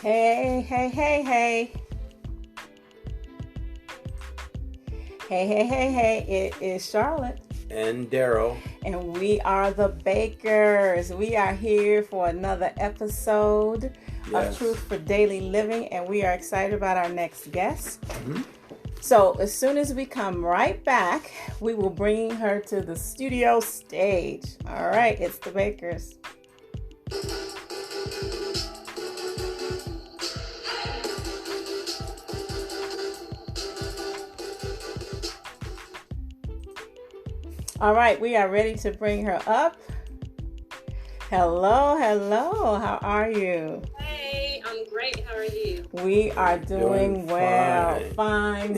Hey, hey, hey, hey. Hey. It is Charlotte. And Daryl. And we are the Bakers. We are here for another episode of Truth for Daily Living. And we are excited about our next guest. Mm-hmm. So as soon as we come right back, we will bring her to the studio stage. All right, it's the Bakers. All right, we are ready to bring her up. Hello. How are you? Hey, I'm great. How are you? We are doing well. Fine.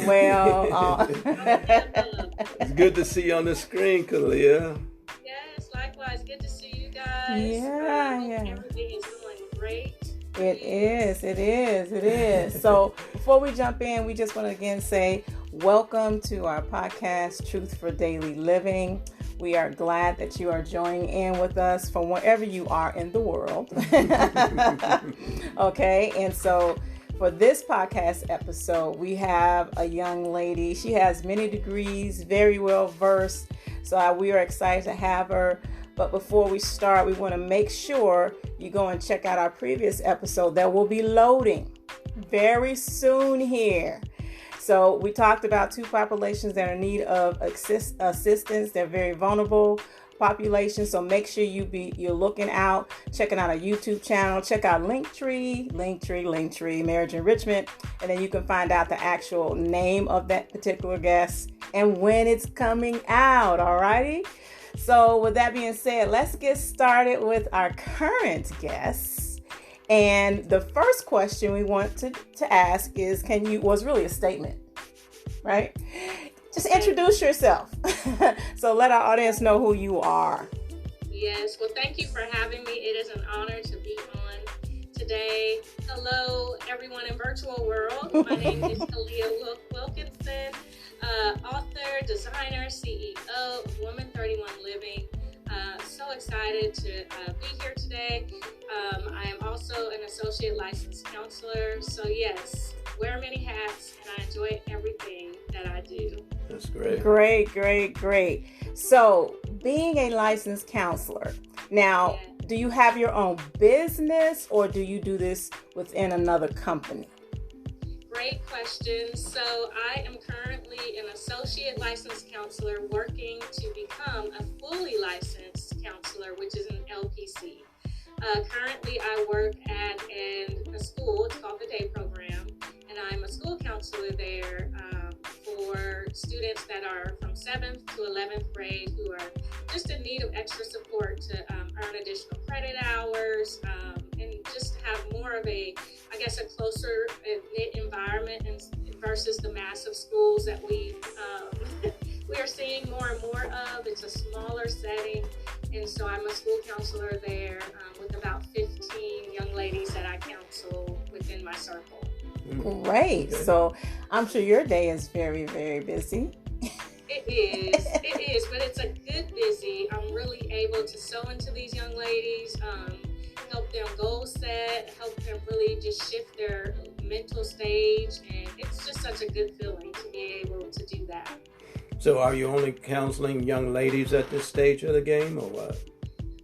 It's good to see you on the screen, Kalia. Yes, likewise. Good to see you guys. Yeah. Everything is doing great. It is. So before we jump in, we just want to again say welcome to our podcast, Truth for Daily Living. We are glad that you are joining in with us from wherever you are in the world. Okay, and so for this podcast episode, we have a young lady. She has many degrees, very well versed. So we are excited to have her. But before we start, we want to make sure you go and check out our previous episode that will be loading very soon here. So we talked about two populations that are in need of assistance. They're very vulnerable populations. So make sure you're looking out, checking out our YouTube channel. Check out Linktree, Marriage Enrichment. And then you can find out the actual name of that particular guest and when it's coming out. All righty. So with that being said, let's get started with our current guests. And the first question we want to ask is, was really a statement, right? Just introduce yourself. So let our audience know who you are. Yes, well, thank you for having me. It is an honor to be on today. Hello, everyone in virtual world. My name is Kalia Wilkinson, author, designer, CEO of Woman 31 Living. So excited to be here today. I am also an associate licensed counselor. So yes, wear many hats, and I enjoy everything that I do. That's great. Great. So being a licensed counselor, now, do you have your own business or do you do this within another company? Great question. So I am currently an associate licensed counselor working to become a fully licensed counselor, which is an LPC. Currently, I work at a school. It's called the Day Program, and I'm a school counselor there for students that are from 7th to 11th grade who are just in need of extra support to earn additional credit hours and just have more of a closer knit environment versus the massive schools that we are seeing more and more of. It's a smaller setting, and so I'm a school counselor there with about 15 young ladies that I counsel within my circle. Great. So I'm sure your day is very, very busy. It is, but it's a good busy. I'm really able to sew into these young ladies, help them goal set, help them really just shift their mental stage, and it's just such a good feeling to be able to do that. So are you only counseling young ladies at this stage of the game, or what?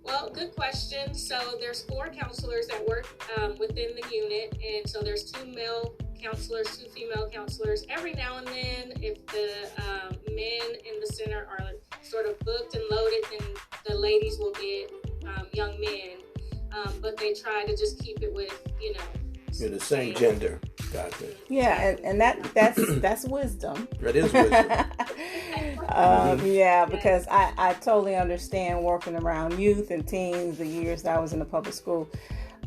Well, good question. So there's 4 counselors that work within the unit, and so there's 2 male counselors, 2 female counselors. Every now and then, if the men in the center are sort of booked and loaded, then the ladies will get young men. But they try to just keep it with, You're the same gender. Gotcha. Yeah, and that's wisdom. That is wisdom. Because I totally understand working around youth and teens, the years that I was in the public school,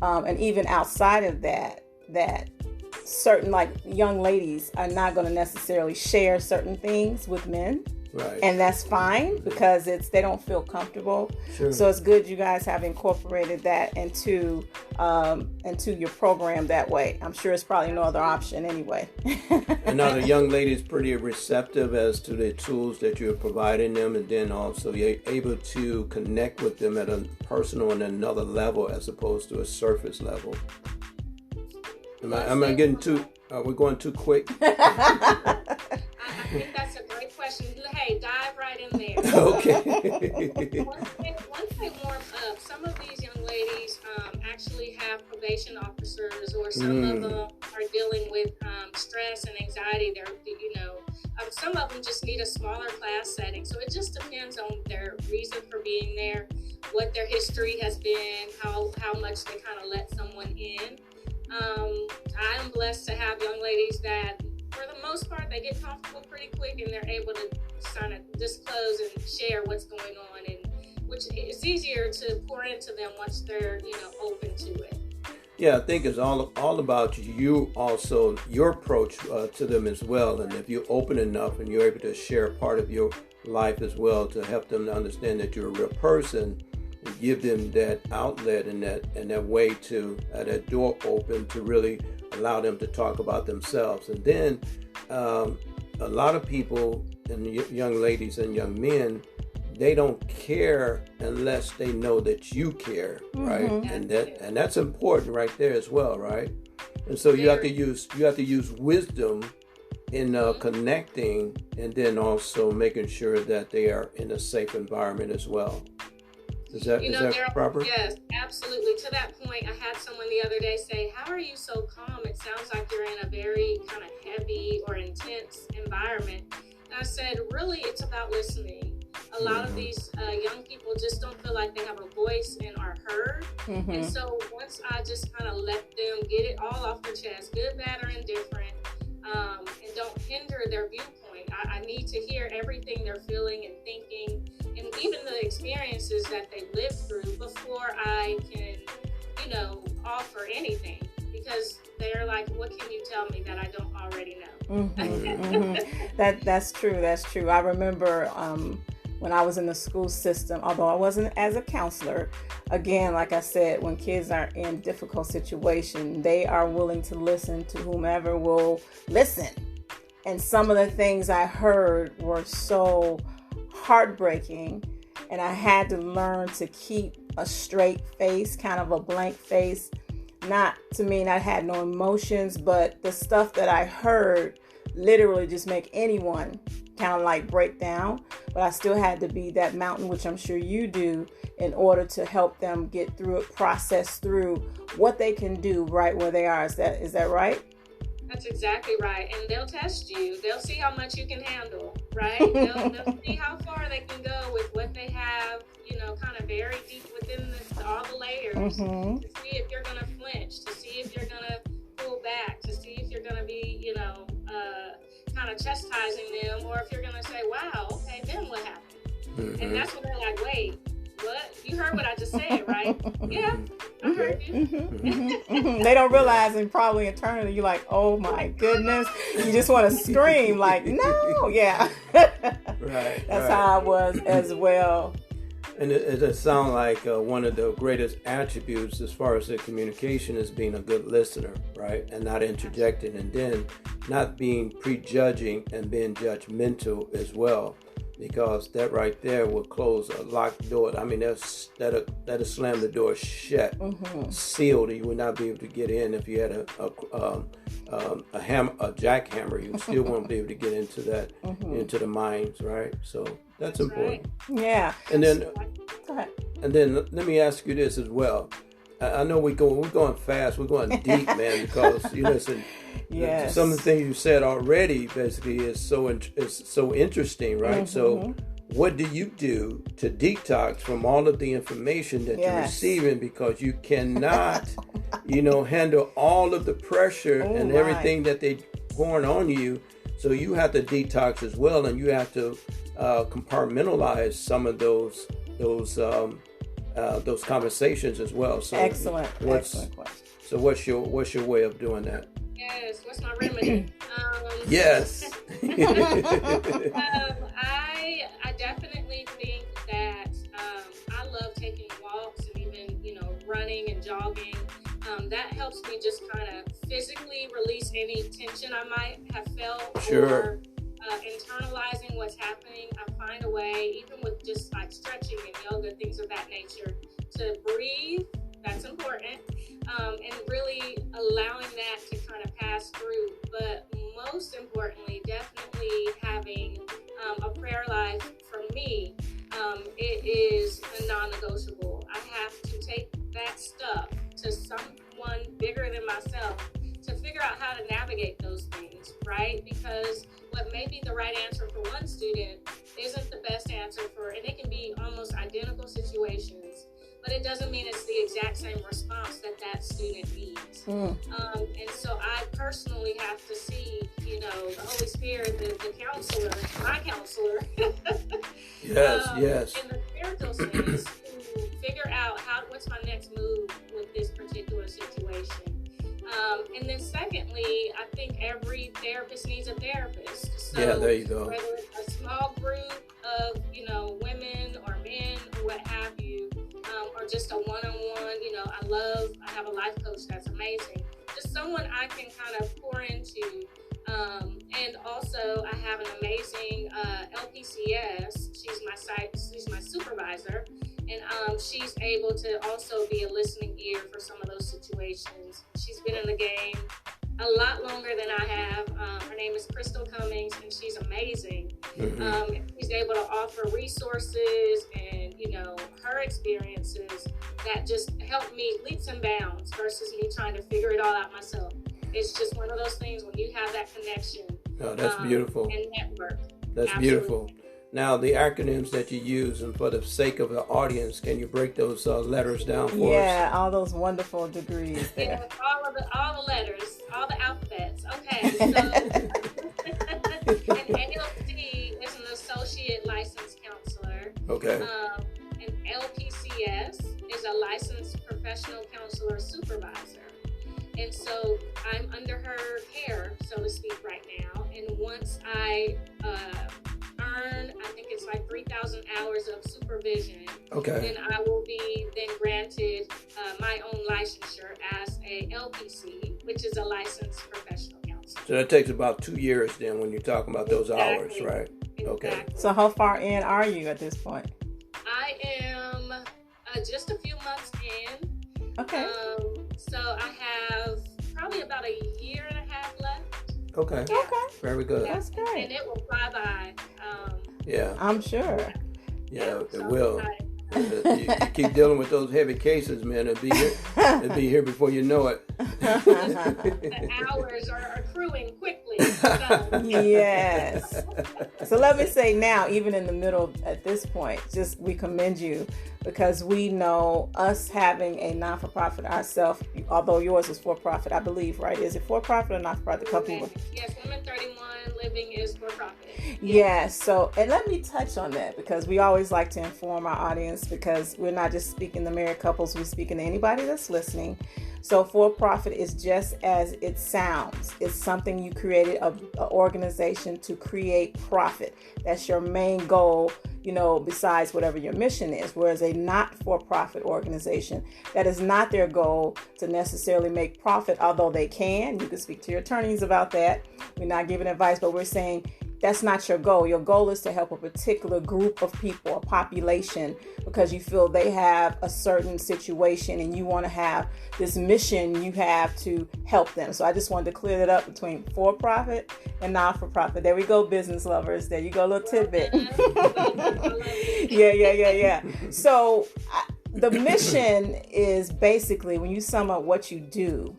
and even outside of that certain young ladies are not going to necessarily share certain things with men. Right. And that's fine because they don't feel comfortable. Sure. So it's good you guys have incorporated that into your program that way. I'm sure it's probably no other option anyway. And are the young ladies pretty receptive as to the tools that you're providing them, and then also you're able to connect with them at a personal and another level as opposed to a surface level? Am I getting too? Are we going too quick? I think that's a great question. Hey, dive right in there. Okay. Once they warm up, some of these young ladies actually have probation officers, or some of them are dealing with stress and anxiety. Some of them just need a smaller class setting. So it just depends on their reason for being there, what their history has been, how much they kind of let someone in. I'm blessed to have young ladies that, for the most part, they get comfortable pretty quick and they're able to kind of disclose and share what's going on, and which is easier to pour into them once they're open to it. Yeah, I think it's all about you also, your approach to them as well. And if you're open enough and you're able to share part of your life as well to help them to understand that you're a real person, and give them that outlet and that way to that door open to really allow them to talk about themselves. And then a lot of people, and young ladies and young men, they don't care unless they know that you care, right? And that's important right there as well, right? And so you have to use wisdom in connecting, and then also making sure that they are in a safe environment as well. Is that proper? Yes, absolutely. To that point, I had someone the other day say, "How are you so calm? It sounds like you're in a very kind of heavy or intense environment." And I said, really, it's about listening. A lot of these young people just don't feel like they have a voice and are heard. And so once I just kind of let them get it all off their chest, good, bad, or indifferent, and don't hinder their viewpoint. I need to hear everything they're feeling and thinking, and even the experiences that they lived through before I can, offer anything. Because they're like, what can you tell me that I don't already know? That's true. I remember when I was in the school system, although I wasn't as a counselor, again, like I said, when kids are in difficult situations, they are willing to listen to whomever will listen. And some of the things I heard were so heartbreaking, and I had to learn to keep a straight face, kind of a blank face. Not to mean I had no emotions, but the stuff that I heard literally just make anyone kind of like break down. But I still had to be that mountain, which I'm sure you do, in order to help them get through it, process through what they can do right where they are. Is that right? That's exactly right. And they'll test you. They'll see how much you can handle, right? They'll see how far they can go with what they have, kind of buried deep within all the layers, to see if you're going to flinch, to see if you're going to pull back, to see if you're going to be, kind of chastising them, or if you're going to say, wow, okay, then what happened? And that's when they're like, wait, what? You heard what I just said, right? Yeah, I heard you. They don't realize, and probably internally you're like, oh my goodness. You just want to scream like, no, yeah. Right. That's how I was as well. And it sounds like one of the greatest attributes as far as the communication is being a good listener, right? And not interjecting, and then not being prejudging and being judgmental as well. Because that right there will close a locked door. I mean, that'll slam the door shut, sealed. You would not be able to get in if you had a jackhammer. You still won't be able to get into that, into the minds, right? So that's important. Right. Yeah. And then, go ahead. And then let me ask you this as well. I know we're going fast. We're going deep, man, because you listen. Yes. Some of the things you said already basically is so interesting, right? So what do you do to detox from all of the information that you're receiving, because you cannot, handle all of the pressure and everything that they pouring on you. So you have to detox as well, and you have to compartmentalize some of those conversations as well. So excellent question. So what's your way of doing that? Yes, what's my remedy? Yes. I definitely think that I love taking walks and even running and jogging. That helps me just kind of physically release any tension I might have felt. Sure. Or internalizing what's happening. I find a way, even with just like stretching and yoga, things of that nature, to breathe. That's important. and really allowing that to kind of pass through. But most importantly, definitely having a prayer life for me, it is a non-negotiable. I have to take that stuff to someone bigger than myself to figure out how to navigate those things, right? Because what may be the right answer for one student isn't the best answer for, and it can be almost identical situations, but it doesn't mean it's the exact same response that that student needs. And so I personally have to see, the Holy Spirit, the counselor, my counselor, yes, in the spiritual sense, to figure out what's my next move with this particular situation. And then secondly, I think every therapist needs a therapist. So yeah, there you go. Whether it's a small group of, women or men or what have you, or just a one-on-one, I have a life coach that's amazing. Just someone I can kind of pour into. And also I have an amazing LPCS. She's my supervisor. And she's able to also be a listening ear for some of those situations. She's been in the game a lot longer than I have. Her name is Crystal Cummings, and she's amazing. She's able to offer resources and, her experiences that just help me leaps and bounds versus me trying to figure it all out myself. It's just one of those things when you have that connection. Oh, that's beautiful. And network. That's Absolutely. Beautiful. Now, the acronyms that you use, and for the sake of the audience, can you break those letters down for us? Yeah, all those wonderful degrees there. Yeah, all the letters, all the alphabets. Okay, so an ALC is an associate licensed counselor. Okay. An LPCS is a licensed professional counselor supervisor. And so I'm under her care, so to speak, right now. And once I earn, I think it's like 3,000 hours of supervision, then I will be then granted my own licensure as a LPC, which is a licensed professional counselor. So that takes about 2 years then when you're talking about those hours, right? Exactly. Okay. So how far in are you at this point? I am just a few months in. Okay. So I have probably about a year and a half left. Okay. Okay. Very good. That's great. And it will fly by. Yeah. I'm sure. Yeah, it so will. You keep dealing with those heavy cases, man. It'll be here before you know it. The hours are accruing quickly. Yes. So let me say now, even in the middle at this point, just we commend you because we know us having a non-for-profit ourselves, although yours is for-profit, I believe, right? Is it for-profit or not-for-profit? The company? Yes, Women 31 Living is for-profit. Yes. So, and let me touch on that because we always like to inform our audience because we're not just speaking to married couples, we're speaking to anybody that's listening. So for-profit is just as it sounds. It's something you created, an organization to create profit. That's your main goal, besides whatever your mission is. Whereas a not-for-profit organization, that is not their goal to necessarily make profit, although they can. You can speak to your attorneys about that. We're not giving advice, but we're saying that's not your goal. Your goal is to help a particular group of people, a population, because you feel they have a certain situation and you want to have this mission you have to help them. So I just wanted to clear that up between for-profit and not-for-profit. There we go, business lovers. There you go, little tidbit. Yeah. So the mission is basically, when you sum up what you do,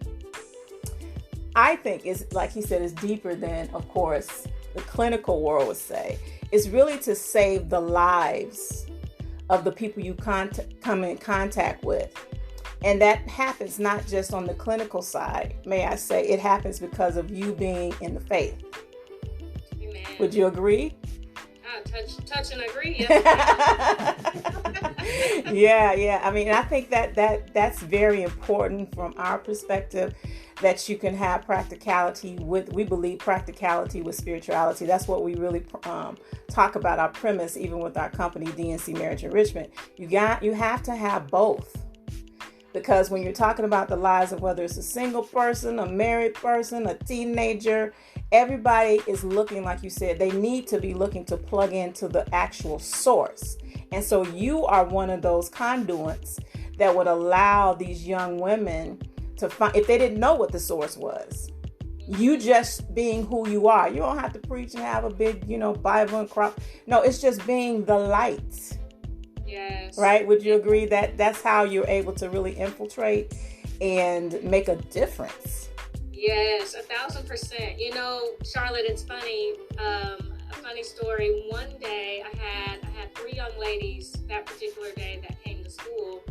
I think is, like he said, is deeper than, of course, the clinical world would say. It's really to save the lives of the people you come in contact with. And that happens not just on the clinical side, may I say. It happens because of you being in the faith. Amen. Would you agree? Touch and agree. Yeah. I mean, I think that's very important from our perspective, that you can have practicality we believe practicality with spirituality. That's what we really talk about, our premise, even with our company, DNC Marriage Enrichment. You have to have both. Because when you're talking about the lives of whether it's a single person, a married person, a teenager, everybody is looking, like you said, they need to be looking to plug into the actual source. And so you are one of those conduits that would allow these young women to find, if they didn't know what the source was. You just being who you are. You don't have to preach and have a big, Bible and crop. No, it's just being the light. Yes. Right? Would you agree that that's how you're able to really infiltrate and make a difference? Yes, 1,000%. Charlotte, it's funny. A funny story. One day I had 3 young ladies that particular day that came to school,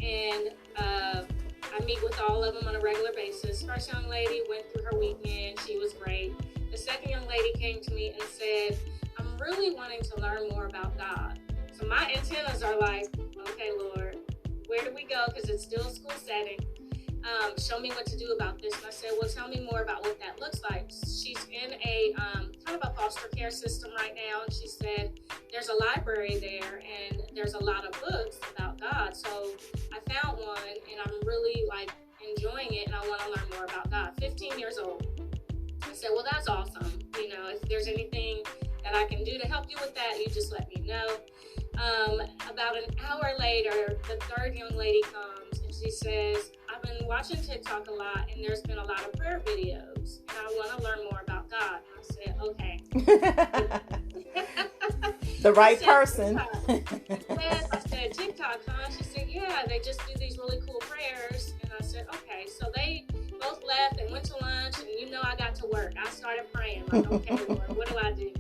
and I meet with all of them on a regular basis. First young lady went through her weekend. She was great. The second young lady came to me and said, I'm really wanting to learn more about God. So my antennas are like, okay, Lord, where do we go? Because it's still a school setting. Show me what to do about this. And I said, well, tell me more about what that looks like. She's in a kind of a foster care system right now. And she said, there's a library there and there's a lot of books about God. So I found one and I'm really enjoying it and I want to learn more about God. 15 years old. I said, well, that's awesome. If there's anything that I can do to help you with that, you just let me know. About an hour later, the third young lady comes and she says, I've been watching TikTok a lot and there's been a lot of prayer videos and I want to learn more about God. And I said, okay. The right person. I said, TikTok, huh? She said, yeah, they just do these really cool prayers. And I said, okay. So they both left and went to lunch and I got to work. I started praying okay, Lord, what do I do?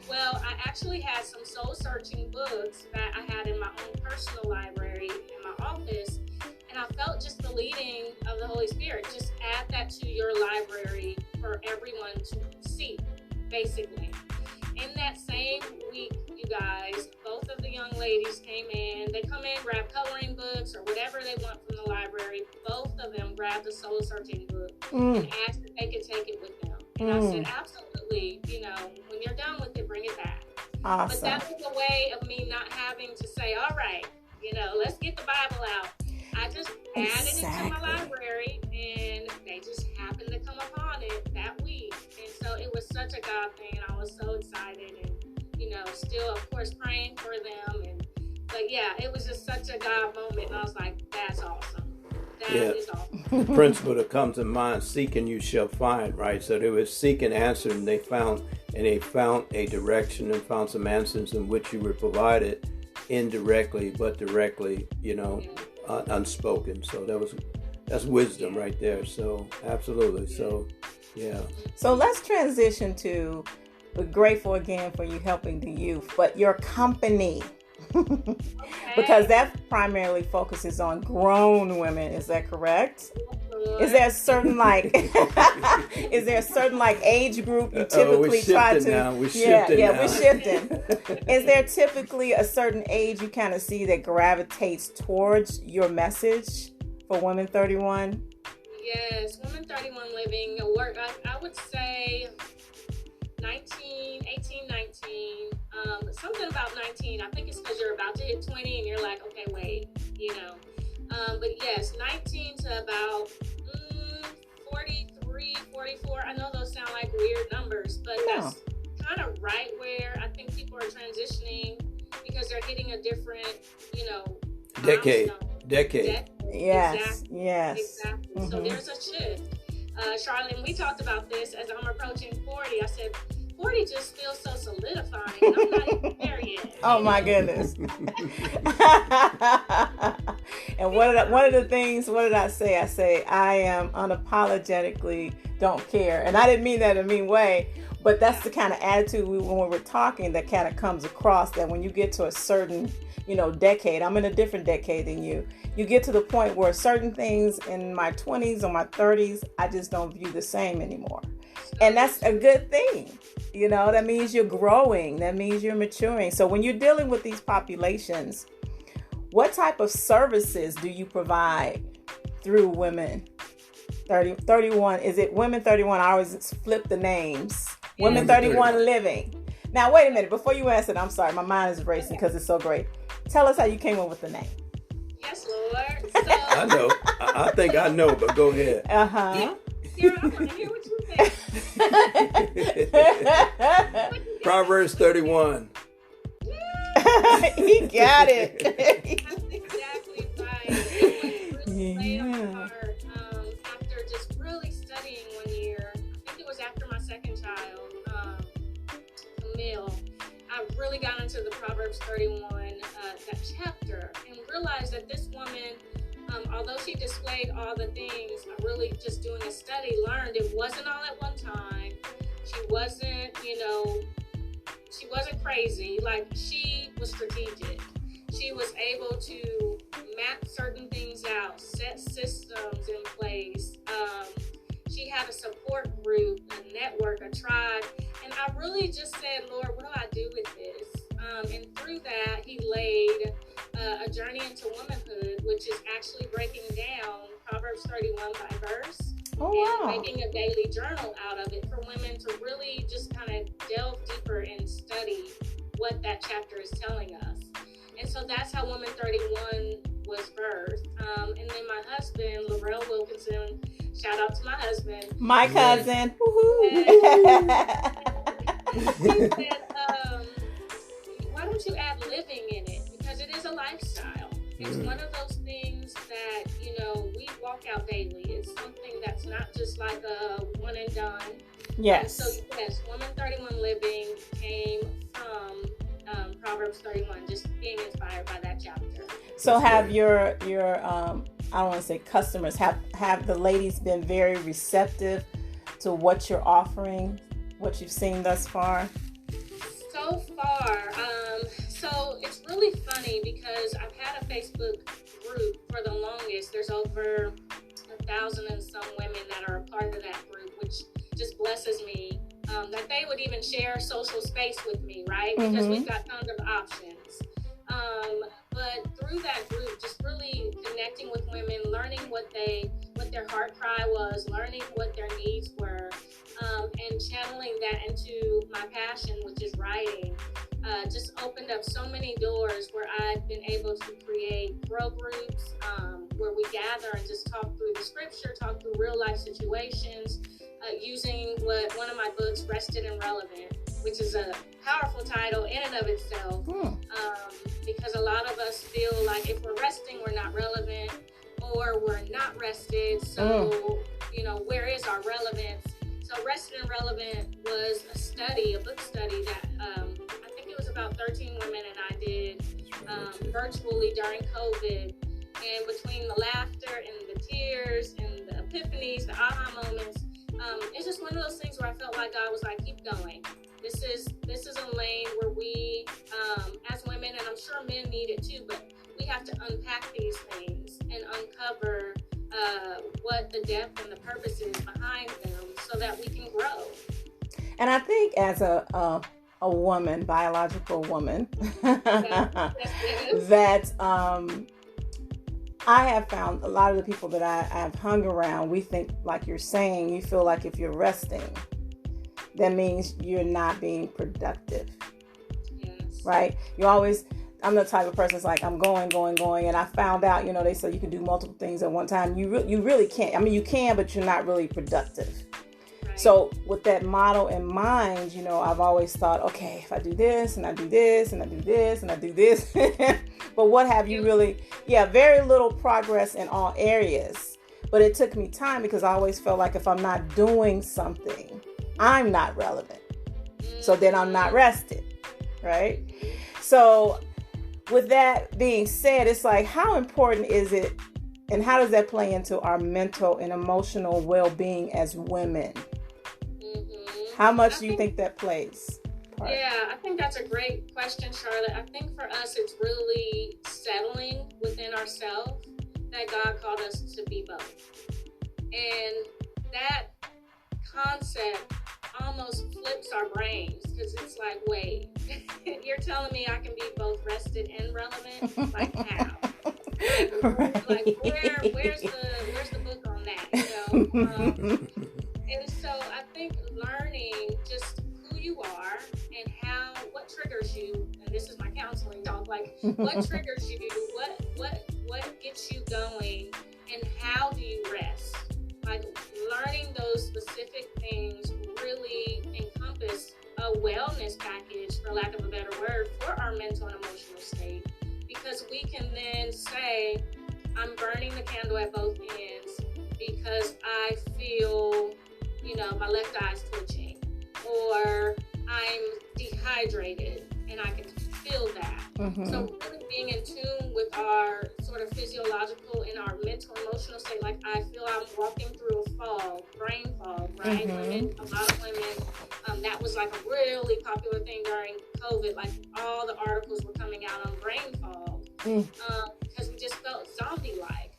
Well, I actually had some soul-searching books that I had in my own personal library in my office, and I felt just the leading of the Holy Spirit. Just add that to your library for everyone to see, basically. In that same week, you guys, both of the young ladies came in. They come in, grab coloring books or whatever they want from the library. Both of them grabbed the soul-searching book and asked if they could take it with them. And I said, absolutely, when you're done with it, bring it back. Awesome. But that was a way of me not having to say, all right, let's get the Bible out. I just added it to my library and they just happened to come upon it that week. And so it was such a God thing and I was so excited and, still, of course, praying for them. But yeah, it was just such a God moment. And I was like, that's awesome. That is awesome. The principle that comes to mind, seek and you shall find, right? So they were seeking answer and they found a direction and found some answers in which you were provided indirectly, but directly, unspoken. So that's wisdom right there. So absolutely. So, yeah. So let's transition to, we're grateful again for you helping the youth, but your company. Okay. Because that primarily focuses on grown women, is that correct? Is there a certain age group you typically try to? Now. We're shifting. We're shifting. Is there typically a certain age you kind of see that gravitates towards your message for Women 31? Yes, Women 31 living work. I would say 18, 19. Something about 19. I think it's because you're about to hit 20 and you're like, okay, wait, But yes, 19 to about 43, 44. I know those sound like weird numbers, but that's kind of right where I think people are transitioning because they're hitting a different, decade. Yes. Exactly. Yes. Exactly. Mm-hmm. So there's a shift. Charlotte, we talked about this as I'm approaching 40. I said, 40 just feels so solidifying. I'm not even there yet. Oh my goodness. And what did I say? I say, I am unapologetically don't care. And I didn't mean that in a mean way, but that's the kind of attitude when we're talking that kind of comes across, that when you get to a certain, decade, I'm in a different decade than you. You get to the point where certain things in my 20s or my 30s, I just don't view the same anymore. And that's a good thing. That means you're growing. That means you're maturing. So when you're dealing with these populations, what type of services do you provide through Women 31? Is it Women 31? I always flip the names. Yeah. Women 31 Living. Now, wait a minute. Before you answer it, I'm sorry. My mind is racing because it's so great. Tell us how you came up with the name. Yes, Lord. So, I know. I think I know, but go ahead. Uh-huh. Sarah, I want to hear what you think. Proverbs 31. He got it. That's exactly right. It was really laid on my heart. her and realized that this woman, although she displayed all the things, I really just doing a study learned it wasn't all at one time. She wasn't, she wasn't crazy. Like, she was strategic. She was able to map certain things out, set systems in place. She had a support group, a network, a tribe. And I really just said, Lord, what do I do with this? And through that, he laid a journey into womanhood, which is actually breaking down Proverbs 31 by verse. Oh, and wow. making a daily journal out of it for women to really just kind of delve deeper and study what that chapter is telling us. And so that's how Woman 31 was birthed. And then my husband, Laurel Wilkinson, shout out to my husband. My cousin. Woohoo. He said, why don't you add living in it? Because it is a lifestyle. It's one of those things that, we walk out daily. It's something that's not just like a one and done. Yes. So yes, Woman 31 Living came from Proverbs 31, just being inspired by that chapter. So have your I don't want to say customers, have the ladies been very receptive to what you're offering, what you've seen thus far? So far, so it's really funny because I've had a Facebook group for the longest. There's over 1,000 and some women that are a part of that group, which just blesses me. That they would even share social space with me, right? Because we've got tons of options. But through that group, just really connecting with women, learning what their heart cry was, learning what their needs were, and channeling that into my passion, which is writing, just opened up so many doors where I've been able to create grow groups, where we gather and just talk through the scripture, talk through real life situations, using one of my books, Rested and Relevant, which is a powerful title in and of itself, because a lot of us feel like if we're resting, we're not relevant, or we're not rested, so, where is our relevance? So Rested and Relevant was a book study that I think it was about 13 women and I did virtually during COVID. And between the laughter and the tears and the epiphanies, the aha moments, it's just one of those things where I felt like God was like, keep going. This is a lane where we, as women, and I'm sure men need it too, but we have to unpack these things and uncover what the depth and the purpose is behind them so that we can grow. And I think as a woman, biological woman, that I have found a lot of the people that I've hung around, we think, like you're saying, you feel like if you're resting, that means you're not being productive. Yes. Right? I'm the type of person that's like, I'm going. And I found out, they say you can do multiple things at one time. You really can't. I mean, you can, but you're not really productive. Right. So with that model in mind, I've always thought, okay, if I do this and I do this and I do this and I do this, but what have you really, very little progress in all areas. But it took me time because I always felt like if I'm not doing something, I'm not relevant. So then I'm not rested, right? So with that being said, it's like, how important is it and how does that play into our mental and emotional well-being as women? How much do you think that plays part? Yeah, I think that's a great question, Charlotte. I think for us, it's really settling within ourselves that God called us to be both. And that concept almost flips our brains because it's like, wait, you're telling me I can be both rested and relevant? Like how? Like where's the book on that? And so I think learning just who you are and what triggers you, and this is my counseling talk, like what triggers you, what gets you going, and how do you rest? Like learning those specific things really encompass a wellness package, for lack of a better word, for our mental and emotional state, because we can then say, I'm burning the candle at both ends because I feel, my left eye's twitching, or I'm dehydrated and I can feel that. So really being in tune with our sort of physiological and our mental, emotional state. Like I feel I'm walking through a fog, brain fog, right? Women, a lot of women, that was like a really popular thing during COVID. Like all the articles were coming out on brain fog because we just felt zombie-like.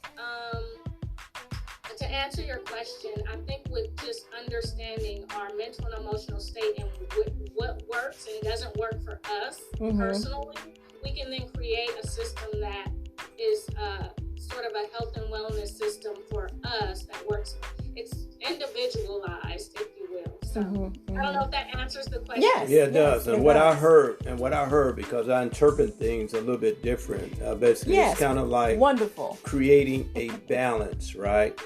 To answer your question, I think with just understanding our mental and emotional state and what works and doesn't work for us personally, we can then create a system that is sort of a health and wellness system for us that works. It's individualized, if you will. So I don't know if that answers the question. Yes, yeah, it does. And what does. I heard, because I interpret things a little bit different. Basically, it's kind of like wonderful creating a balance, right?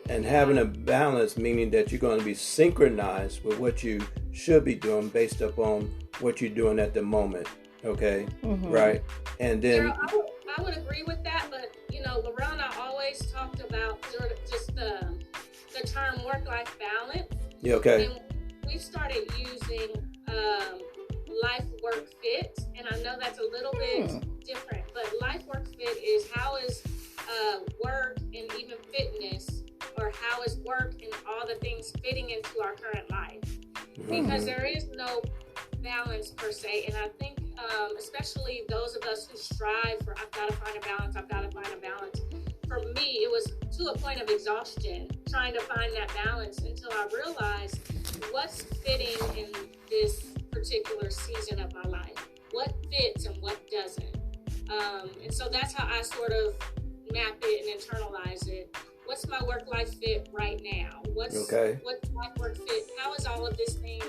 And having a balance, meaning that you're going to be synchronized with what you should be doing based upon what you're doing at the moment. Okay, right? And then I would agree with that, but you know, Lorena always talked about sort of just the term work-life balance. Yeah, okay. And we've started using life-work fit, and I know that's a little bit different, but life-work fit is how is work and even fitness, or how is work and all the things fitting into our current life, because there is no balance per se. And I think especially those of us who strive for I've got to find a balance, for me it was to a point of exhaustion trying to find that balance until I realized what's fitting in this particular season of my life, what fits and what doesn't, and so that's how I sort of map it and internalize it. What's my work-life fit right now? What's life work fit? How is all of this thing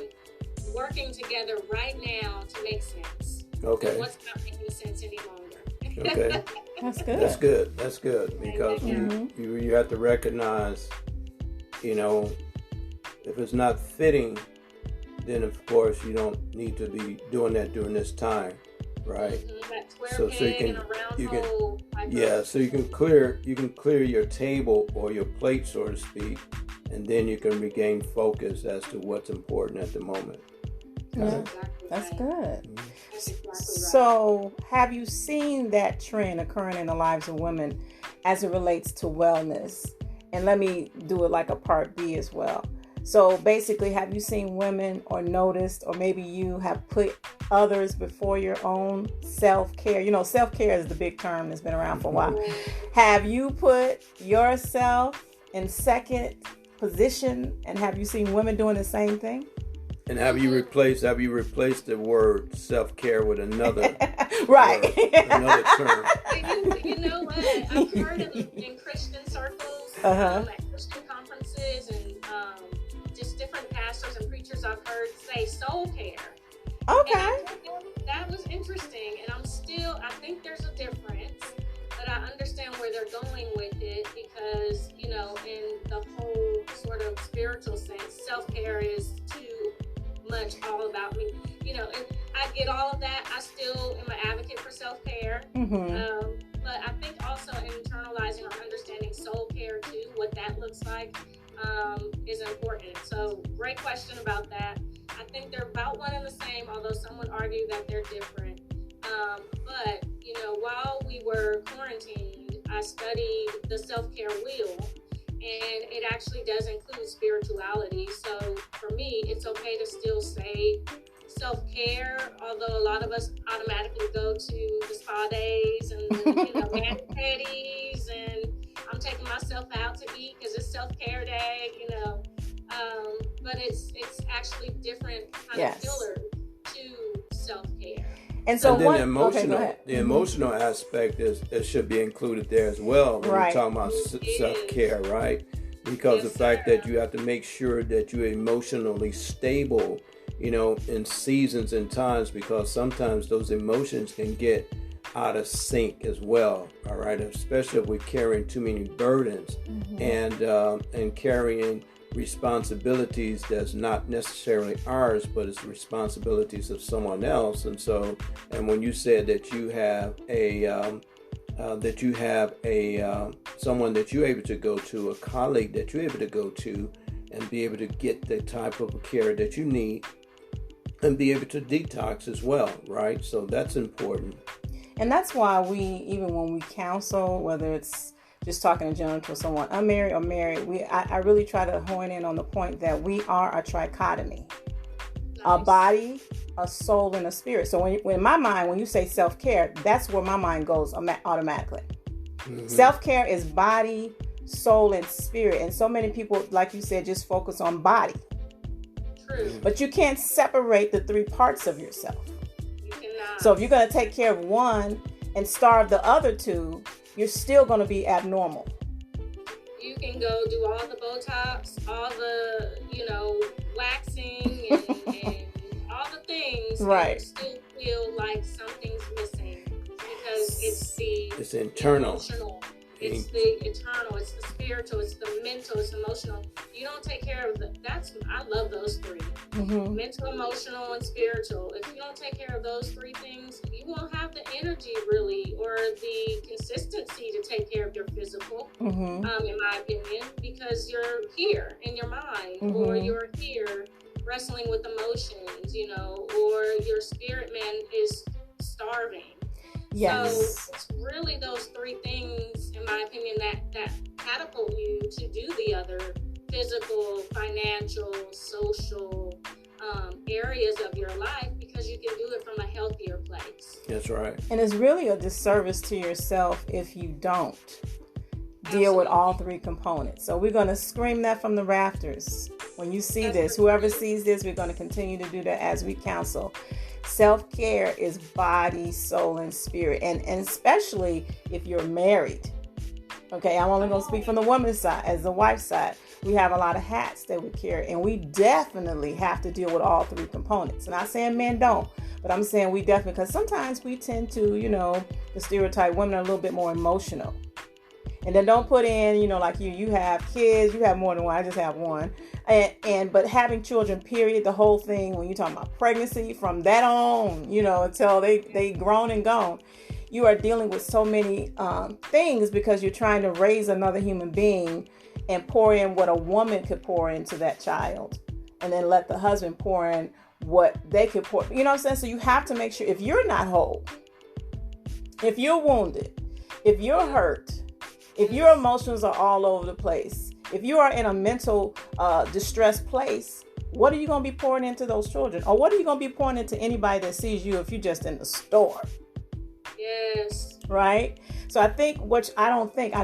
working together right now to make sense? Okay. And what's not making sense any longer? Okay. That's good. Because you have to recognize, you know, if it's not fitting, then of course you don't need to be doing that during this time, right? So you can clear your table or your plate, so to speak, and then you can regain focus as to what's important at the moment. Yeah, that's good. So, have you seen that trend occurring in the lives of women as it relates to wellness? And let me do it like a part B as well. So basically, have you seen women or noticed, or maybe you have put others before your own self-care? You know, self-care is the big term that's been around for a while. Have you put yourself in second position, and have you seen women doing the same thing? And have you replaced the word self-care with another right word, another term? You know what? I've heard in Christian circles, at Christian conferences, and just different pastors and preachers I've heard say soul care. Okay. And that was interesting, and I think there's a difference, but I understand where they're going with it, because, you know, in the whole sort of spiritual sense, self-care is too much all about me, you know, and I get all of that. I still am an advocate for self-care, but I think also internalizing or understanding soul care too, what that looks like, is important. So great question about that. I think they're about one and the same, although some would argue that they're different. But, you know, while we were quarantined, I studied the self-care wheel, and it actually does include spirituality. So for me, it's okay to still say self-care, although a lot of us automatically go to the spa days and, you know, mani-pedis, and I'm taking myself out to eat because it's self-care day, you know. But it's actually different kind of pillars to self-care. And so the emotional aspect it should be included there as well when we're talking about self-care, right? Because the fact that you have to make sure that you're emotionally stable, you know, in seasons and times, because sometimes those emotions can get out of sync as well, all right? Especially if we're carrying too many burdens and carrying responsibilities that's not necessarily ours, but it's responsibilities of someone else. And so, and when you said that you have someone that you're able to go to, a colleague that you're able to go to and be able to get the type of care that you need, and be able to detox as well, right? So that's important. And that's why even when we counsel, whether it's just talking in general to someone unmarried or married, I really try to hone in on the point that we are a trichotomy. Nice. A body, a soul, and a spirit. So when in my mind, when you say self-care, that's where my mind goes automatically. Mm-hmm. Self-care is body, soul, and spirit. And so many people, like you said, just focus on body. True. But you can't separate the three parts of yourself. You cannot. So if you're going to take care of one and starve the other two, you're still going to be abnormal. You can go do all the Botox, all the, waxing and all the things. Right. And you still feel like something's missing because it's internal. Emotional. It's the eternal, it's the spiritual, it's the mental, it's the emotional. You don't take care of I love those three. Mm-hmm. Mental, emotional, and spiritual. If you don't take care of those three things, you won't have the energy really or the consistency to take care of your physical, in my opinion, because you're here in your mind or you're here wrestling with emotions, or your spirit man is starving. Yes. So it's really those three things, in my opinion, that catapult you to do the other physical, financial, social areas of your life because you can do it from a healthier place. That's right. And it's really a disservice to yourself if you don't deal with all three components. So we're going to scream that from the rafters. When you see this, whoever sees this, we're going to continue to do that as we counsel. Self-care is body, soul, and spirit. And especially if you're married. Okay, I'm only going to speak from the woman's side. As the wife's side, we have a lot of hats that we carry. And we definitely have to deal with all three components. And I'm not saying men don't. But I'm saying we definitely, because sometimes we tend to, the stereotype, women are a little bit more emotional. And then don't put in, like you have kids, you have more than one. I just have one. But having children, period, the whole thing, when you're talking about pregnancy, from that on, until they grown and gone, you are dealing with so many things because you're trying to raise another human being and pour in what a woman could pour into that child. And then let the husband pour in what they could pour. You know what I'm saying? So you have to make sure if you're not whole, if you're wounded, if you're hurt, if your emotions are all over the place, if you are in a mental distressed place, what are you going to be pouring into those children? Or what are you going to be pouring into anybody that sees you if you're just in the store? Yes. Right? So I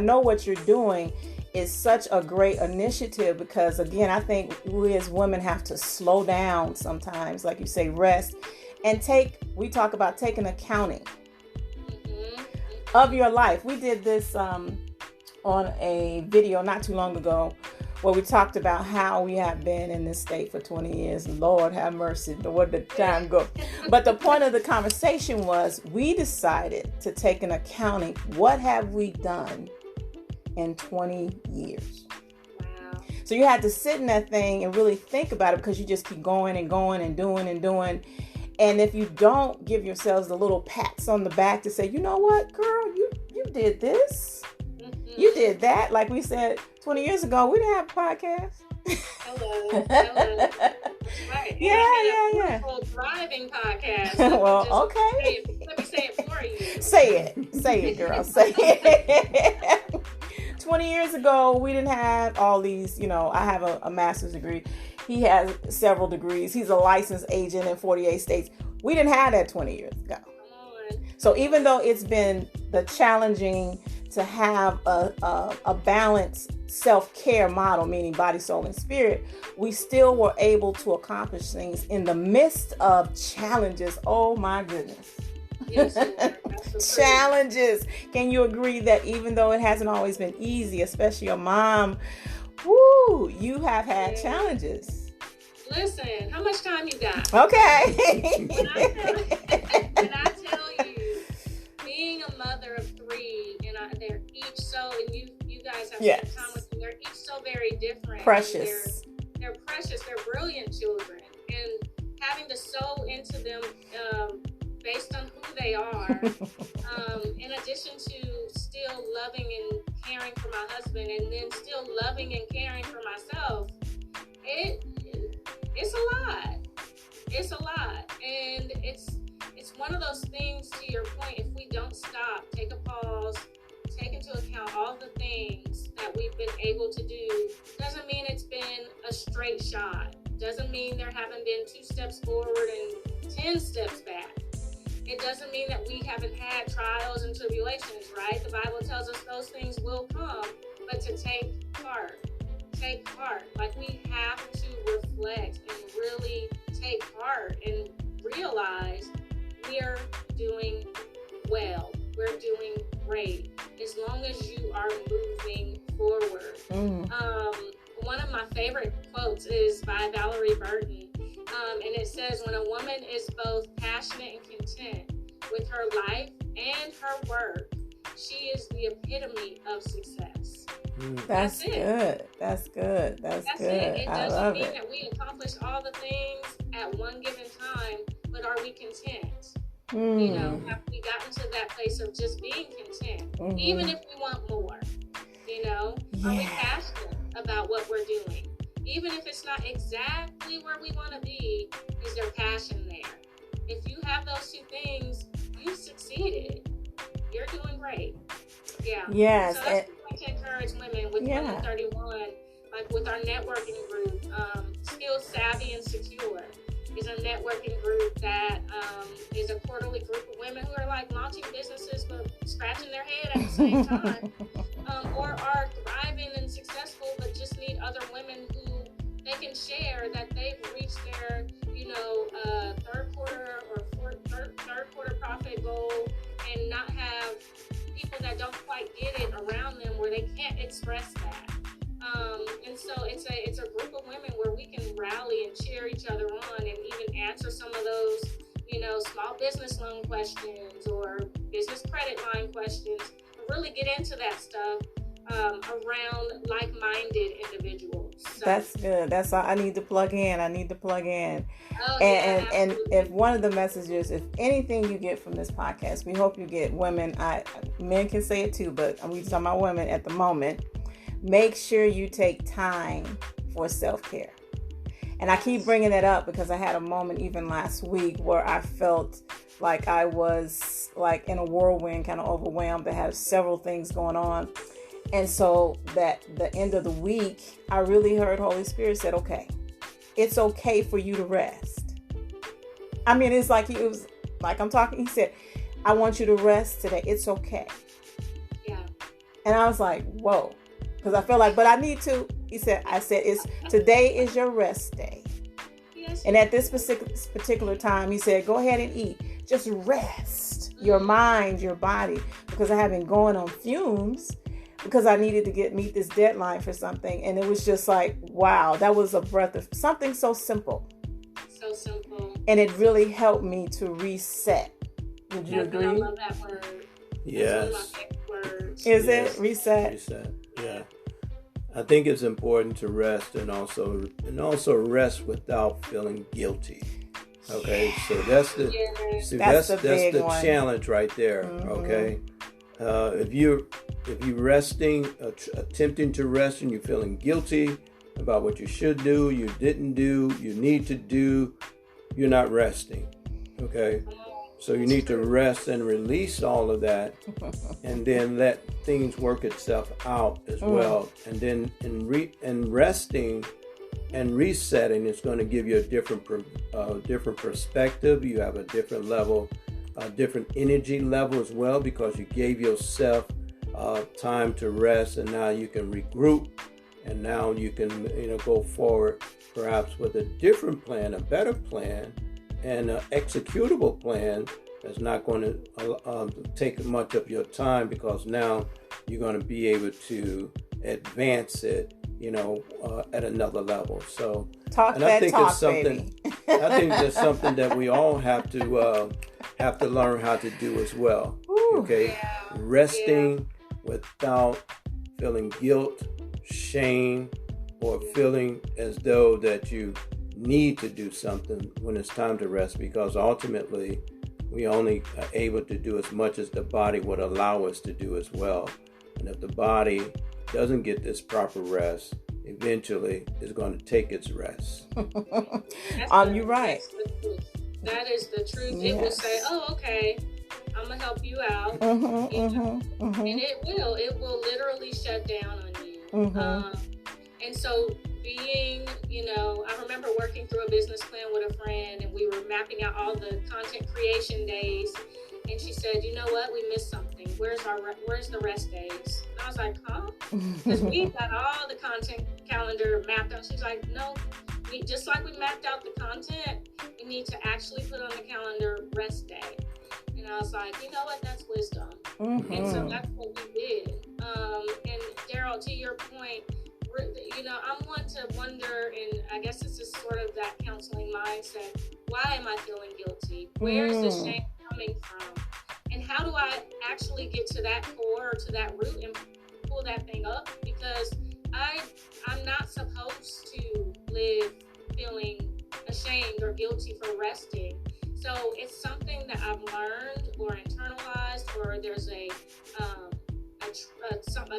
know what you're doing is such a great initiative because, again, I think we as women have to slow down sometimes, like you say, rest, and we talk about taking accounting of your life. We did this on a video not too long ago where we talked about how we have been in this state for 20 years. Lord have mercy, where did the time go? But the point of the conversation was we decided to take an accounting. What have we done in 20 years? Wow. So you had to sit in that thing and really think about it because you just keep going and going and doing and doing. And if you don't give yourselves the little pats on the back to say, you know what, girl, you did this. You did that. Like we said 20 years ago, we didn't have a podcast. Hello. Right. Yeah. Thriving podcast. Well, okay. Let me say it for you. Say it, girl. Say it. 20 years ago, we didn't have all these, I have a master's degree. He has several degrees. He's a licensed agent in 48 states. We didn't have that 20 years ago. So even though it's been the challenging to have a balanced self-care model, meaning body, soul, and spirit, we still were able to accomplish things in the midst of challenges. Oh my goodness. Yes, challenges. Can you agree that even though it hasn't always been easy, especially your mom, you have had challenges? Listen, how much time you got? Okay. When I tell you, being a mother of three, and they're each and you guys have spent time with them, they're each so very different. Precious. They're precious. They're brilliant children. And having to sow into them based on who they are, in addition to still loving and caring for my husband, and then still loving and caring for myself, it's a lot. It's a lot, and it's one of those things, to your point, if we don't stop, take a pause, take into account all the things that we've been able to do, doesn't mean it's been a straight shot. Doesn't mean there haven't been 2 steps forward and 10 steps back. It doesn't mean that we haven't had trials and tribulations, right? The Bible tells us those things will come, but to take heart. Like, we have to reflect and really take heart and realize we're doing well. We're doing great as long as you are moving forward. One of my favorite quotes is by Valerie Burton, and it says, when a woman is both passionate and content with her life and her work, she is the epitome of success. That's good. That's good. That's good. It doesn't mean that we accomplish all the things at one given time, but are we content? You know, have we gotten to that place of just being content, even if we want more? You know, are we passionate about what we're doing? Even if it's not exactly where we want to be, is there passion there? If you have those 2 things, you've succeeded. You're doing great. Yeah. Yes. So that's what I encourage women with Women 31, like with our networking group, Skills Savvy and Secure is a networking group that is a quarterly group of women who are like launching businesses but scratching their head at the same time, or are thriving and successful but just need other women who they can share that they've reached their, third quarter profit goal, and not have people that don't quite get it around them where they can't express that. And so it's a group of women where we can rally and cheer each other on, and even answer some of those, small business loan questions or business credit line questions, and really get into that stuff around like-minded individuals. So, that's good. That's all I need to plug in. Oh, and if one of the messages, if anything you get from this podcast, we hope you get women. Men can say it too, but I'm talking about women at the moment. Make sure you take time for self-care. And I keep bringing that up because I had a moment even last week where I felt like I was like in a whirlwind, kind of overwhelmed. I had several things going on. And so that the end of the week, I really heard Holy Spirit said, okay, it's okay for you to rest. I mean, it's like, it was like I'm talking. He said, I want you to rest today. It's okay. Yeah. And I was like, whoa. Because I feel like, but I need to. I said, today is your rest day. Yes. And at this particular time, he said, go ahead and eat. Just rest your mind, your body. Because I have been going on fumes because I needed to meet this deadline for something. And it was just like, wow, that was a breath of something so simple. So simple. And it really helped me to reset. Would you agree? I love that word. Yes. That's one of my favorite words. Is it? Reset? Reset. Yeah. I think it's important to rest and also rest without feeling guilty. Okay, so that's the challenge right there. Mm-hmm. Okay, if you resting, attempting to rest, and you're feeling guilty about what you should do, you didn't do, you need to do, you're not resting. Okay. So you need to rest and release all of that, and then let things work itself out as well. And then in resting and resetting, it's going to give you a different perspective. You have a different level, a different energy level as well, because you gave yourself time to rest, and now you can regroup, and now you can go forward perhaps with a different plan, a better plan, and an executable plan that's not going to take much of your time, because now you're going to be able to advance it, at another level. So, I think it's something. I think there's something that we all have to learn how to do as well. Ooh, okay, yeah, resting without feeling guilt, shame, or feeling as though that you need to do something when it's time to rest, because ultimately we only are able to do as much as the body would allow us to do as well. And if the body doesn't get this proper rest, eventually is going to take its rest. You're right. That is the truth. Yes. It will say, "Oh, okay, I'm gonna help you out," and it will literally shut down on you. And so being, I remember working through a business plan with a friend, and we were mapping out all the content creation days. And she said, "You know what? We missed something. Where's the rest days?" And I was like, "Huh?" Because we got all the content calendar mapped out. She's like, "No, just like we mapped out the content, we need to actually put on the calendar rest day." And I was like, "You know what? That's wisdom." And so that's what we did. And Daryl, to your point, I'm one to wonder, and I guess this is sort of that counseling mindset. Why am I feeling guilty? Where's the shame coming from? And how do I actually get to that core, to that root, and pull that thing up? Because I'm not supposed to live feeling ashamed or guilty for resting. So it's something that I've learned or internalized, or there's a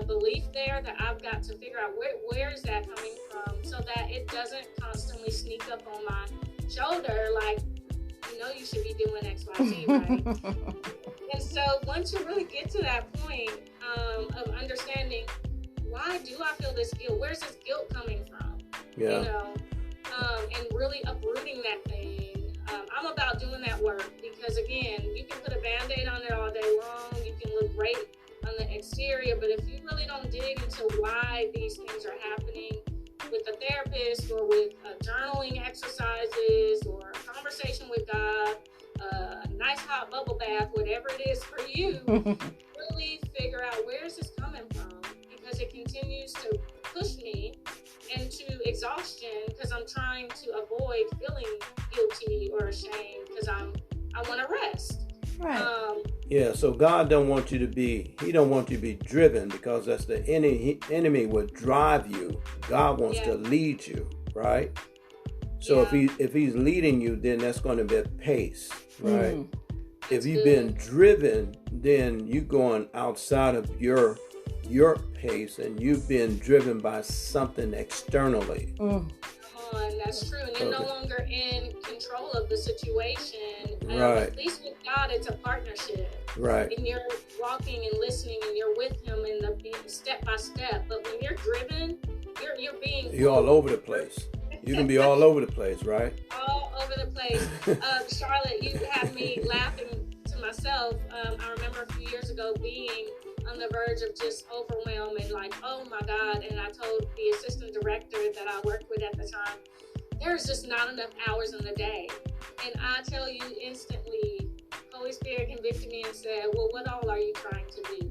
belief there that I've got to figure out where is that coming from, so that it doesn't constantly sneak up on my shoulder like, you should be doing X, Y, Z, right? And so once you really get to that point of understanding, why do I feel this guilt? Where's this guilt coming from? Yeah. And really uprooting that thing. I'm about doing that work because, again, you can put a Band-Aid on it all day long. You can look great on the exterior, but if you really don't dig into why these things are happening with a therapist or with journaling exercises or a conversation with God, a nice hot bubble bath, whatever it is for you, really figure out where's this coming from, because it continues to push me into exhaustion because I'm trying to avoid feeling guilty or ashamed because I want to rest. Right. So God don't want you to be, he don't want you to be driven, because that's the enemy would drive you. God wants to lead you, right? So if he's leading you, then that's going to be a pace, right? If you've been driven, then you're going outside of your pace, and you've been driven by something externally. Come on, that's true. And you're no longer in control of the situation. Right. At least with God, it's a partnership. Right. And you're walking and listening, and you're with Him in the step by step. But when you're driven, you're all over the place. You can be all over the place, right? All over the place. Charlotte, you have me laughing to myself. I remember a few years ago being on the verge of just overwhelmed and like, oh my God. And I told the assistant director that I worked with at the time, there's just not enough hours in the day. And I tell you instantly, Holy Spirit convicted me and said, well, what all are you trying to do?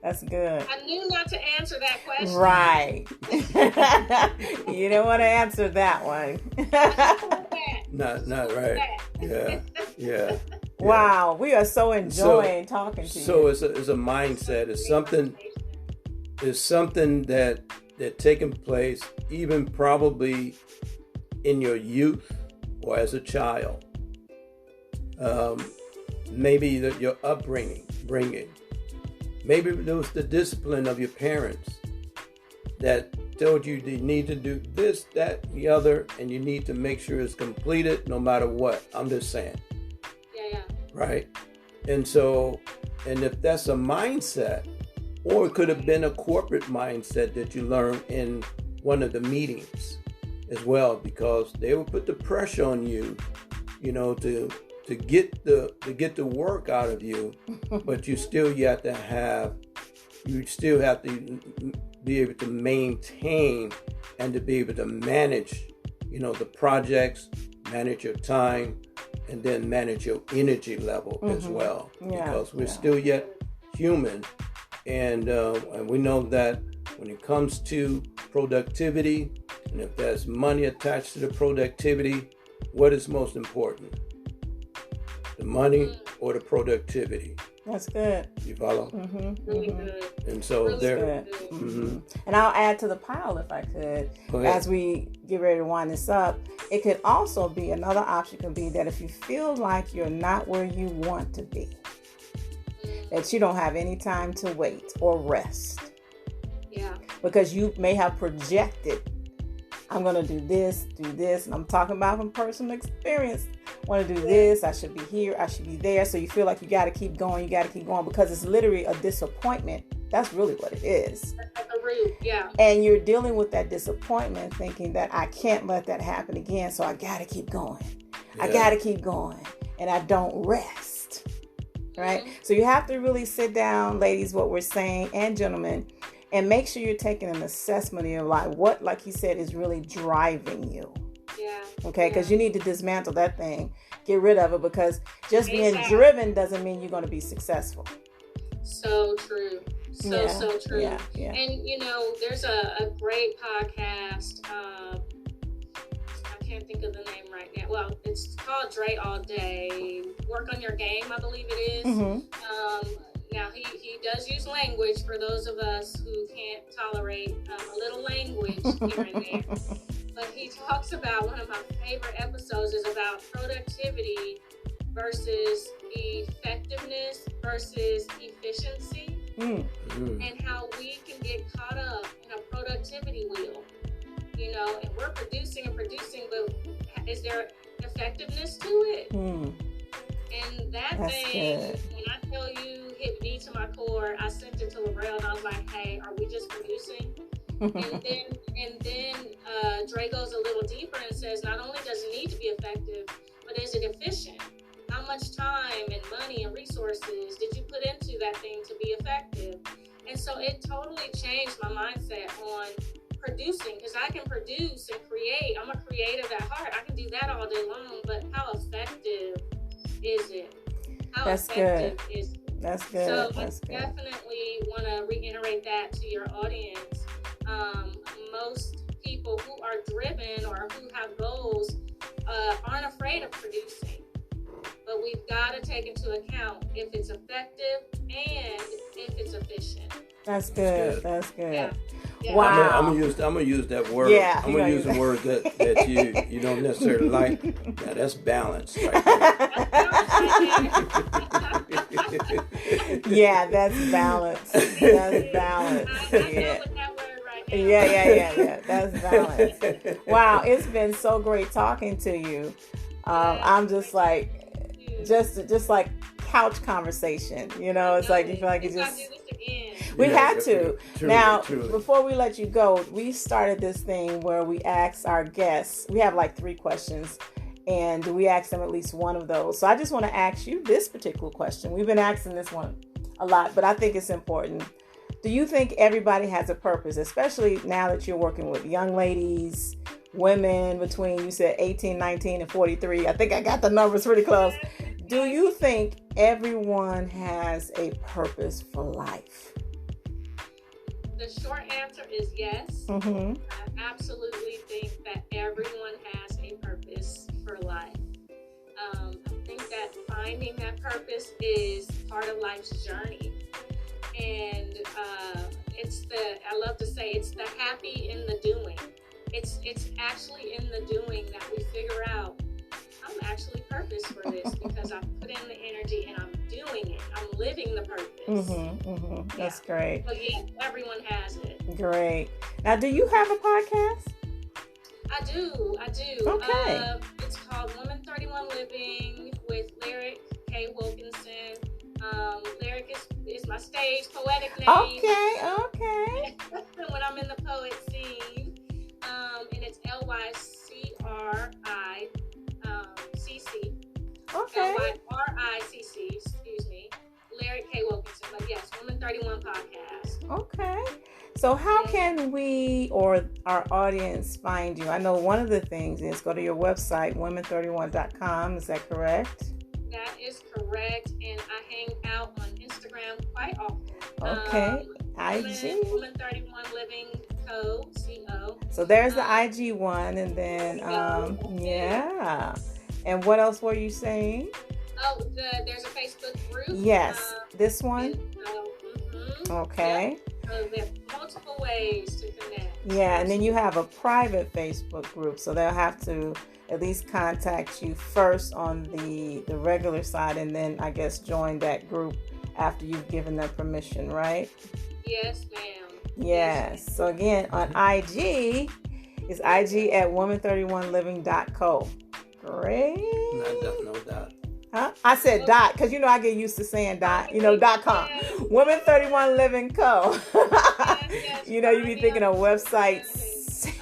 That's good. I knew not to answer that question. Right. You don't want to answer that one. Not right. Yeah. Wow, we are so enjoying talking to you. So it's a mindset. It's something that taking place even probably in your youth or as a child. Maybe your upbringing. Maybe it was the discipline of your parents that told you you need to do this, that, the other, and you need to make sure it's completed no matter what. I'm just saying. Yeah. Right? And so, and if that's a mindset, or it could have been a corporate mindset that you learned in one of the meetings as well, because they would put the pressure on you, to get the work out of you, but you still have to be able to maintain and to be able to manage, the projects, manage your time, and then manage your energy level as well, because we're still yet human, and we know that when it comes to productivity, and if there's money attached to the productivity, what is most important? The money or the productivity? That's good. You follow? Really good. And so really there. And I'll add to the pile if I could, as we get ready to wind this up. It could also be, another option could be that if you feel like you're not where you want to be, that you don't have any time to wait or rest. Yeah. because you may have projected, I'm going to do this, and I'm talking about from personal experience. I want to do this, I should be here, I should be there. So you feel like you got to keep going, because it's literally a disappointment. That's really what it is. At the root, yeah. And you're dealing with that disappointment thinking that I can't let that happen again, so I got to keep going. I got to keep going, and I don't rest. Right? Mm-hmm. So you have to really sit down, ladies, what we're saying, and gentlemen, and make sure you're taking an assessment of your life. What, like he said, is really driving you. Yeah. Okay, because you need to dismantle that thing, get rid of it, because just being driven doesn't mean you're going to be successful. So true. So true. Yeah. And, there's a great podcast. I can't think of the name right now. Well, it's called Dre All Day. Work on Your Game, I believe it is. Mm-hmm. Now, he does use language for those of us who can't tolerate a little language here and there. But he talks about, one of my favorite episodes is about productivity versus effectiveness versus efficiency. And how we can get caught up in a productivity wheel, and we're producing, but is there effectiveness to it? And that's thing, good. When I tell you, hit me to my core. I sent it to Laurel and I was like, hey, are we just producing? and then Dre goes a little deeper and says, not only does it need to be effective, but is it efficient? How much time and money and resources did you put into that thing to be effective? And so it totally changed my mindset on producing, because I can produce and create. I'm a creative at heart. I can do that all day long, but how effective is it? That's good. Is it? That's good. So That's I definitely want to reiterate that to your audience. Most people who are driven or who have goals aren't afraid of producing. But we've got to take into account if it's effective and if it's efficient. That's good. That's good. Yeah. Wow. I'm gonna use that word. Yeah, I'm gonna use a word that you don't necessarily like. Now, that's balance, right there. Yeah, that's balance. That's balance. I know what that word right now. Yeah. That's balance. Wow, it's been so great talking to you. I'm just like, just like couch conversation. It's like you feel like you just. We had to. Truly, now, truly. Before we let you go, we started this thing where we ask our guests. We have like 3 questions, and we ask them at least one of those. So I just want to ask you this particular question. We've been asking this one a lot, but I think it's important. Do you think everybody has a purpose, especially now that you're working with young ladies, women between, you said 18, 19, and 43? I think I got the numbers pretty close. Do you think everyone has a purpose for life? The short answer is yes. Mm-hmm. I absolutely think that everyone has a purpose for life. I think that finding that purpose is part of life's journey. And I love to say, it's the happy in the doing. It's actually in the doing that we figure out, I'm actually purposed for this because I put in the energy and I'm doing it. I'm living the purpose. That's great. So yeah, everyone has it. Great. Now, do you have a podcast? I do. Okay. It's called Woman 31 Living with Lyric K. Wilkinson. Lyric is my stage poetic name. Okay. When I'm in the poet scene. And it's LYCRICC. Okay. LYRICC, excuse me. Lyric K. Wilkinson. But yes, Woman 31 podcast. Okay. So how can we or our audience find you? I know one of the things is go to your website, women31.com. Is that correct? That is correct. And I hang out on Instagram quite often. Okay. IG. Woman 31 Living Co. So there's the IG one. And then, yeah. And what else were you saying? Oh, there's a Facebook group. Yes. This one? Mm-hmm. Okay. Yep. So there's multiple ways to connect. Yeah, and then you have a private Facebook group, so they'll have to at least contact you first on the regular side, and then I guess join that group after you've given them permission, right? Yes, ma'am. Yes. So again, on IG, it's IG at woman31living.co. Great. No doubt. Huh? I said dot because I get used to saying dot. .com. Woman31living co. You be thinking of websites.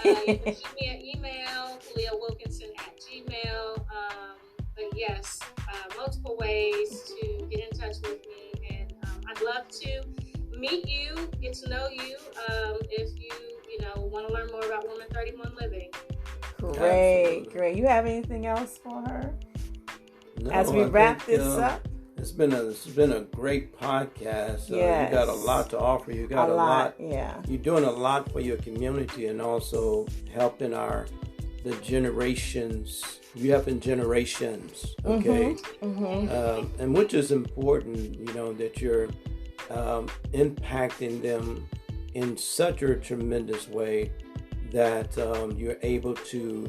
You can shoot me an email, KhalilWilkinson@gmail. But yes, multiple ways to get in touch with me, and I'd love to meet you, get to know you. If you want to learn more about Woman 31 Living. Great. You have anything else for her? No, as we wrap this up? It's been a great podcast. Yes. You got a lot to offer. You got a lot. Yeah. You're doing a lot for your community and also helping the generations. You helping generations, okay? And which is important, that you're impacting them in such a tremendous way that you're able to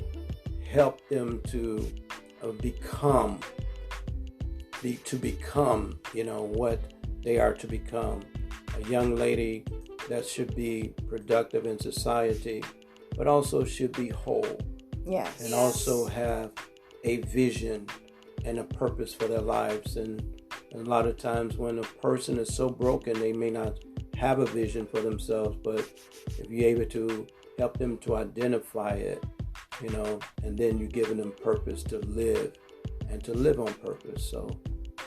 help them to become what they are to become. A young lady that should be productive in society, but also should be whole. Yes. And also have a vision and a purpose for their lives. And a lot of times when a person is so broken, they may not have a vision for themselves, but if you're able to help them to identify it, and then you're giving them purpose to live and to live on purpose. So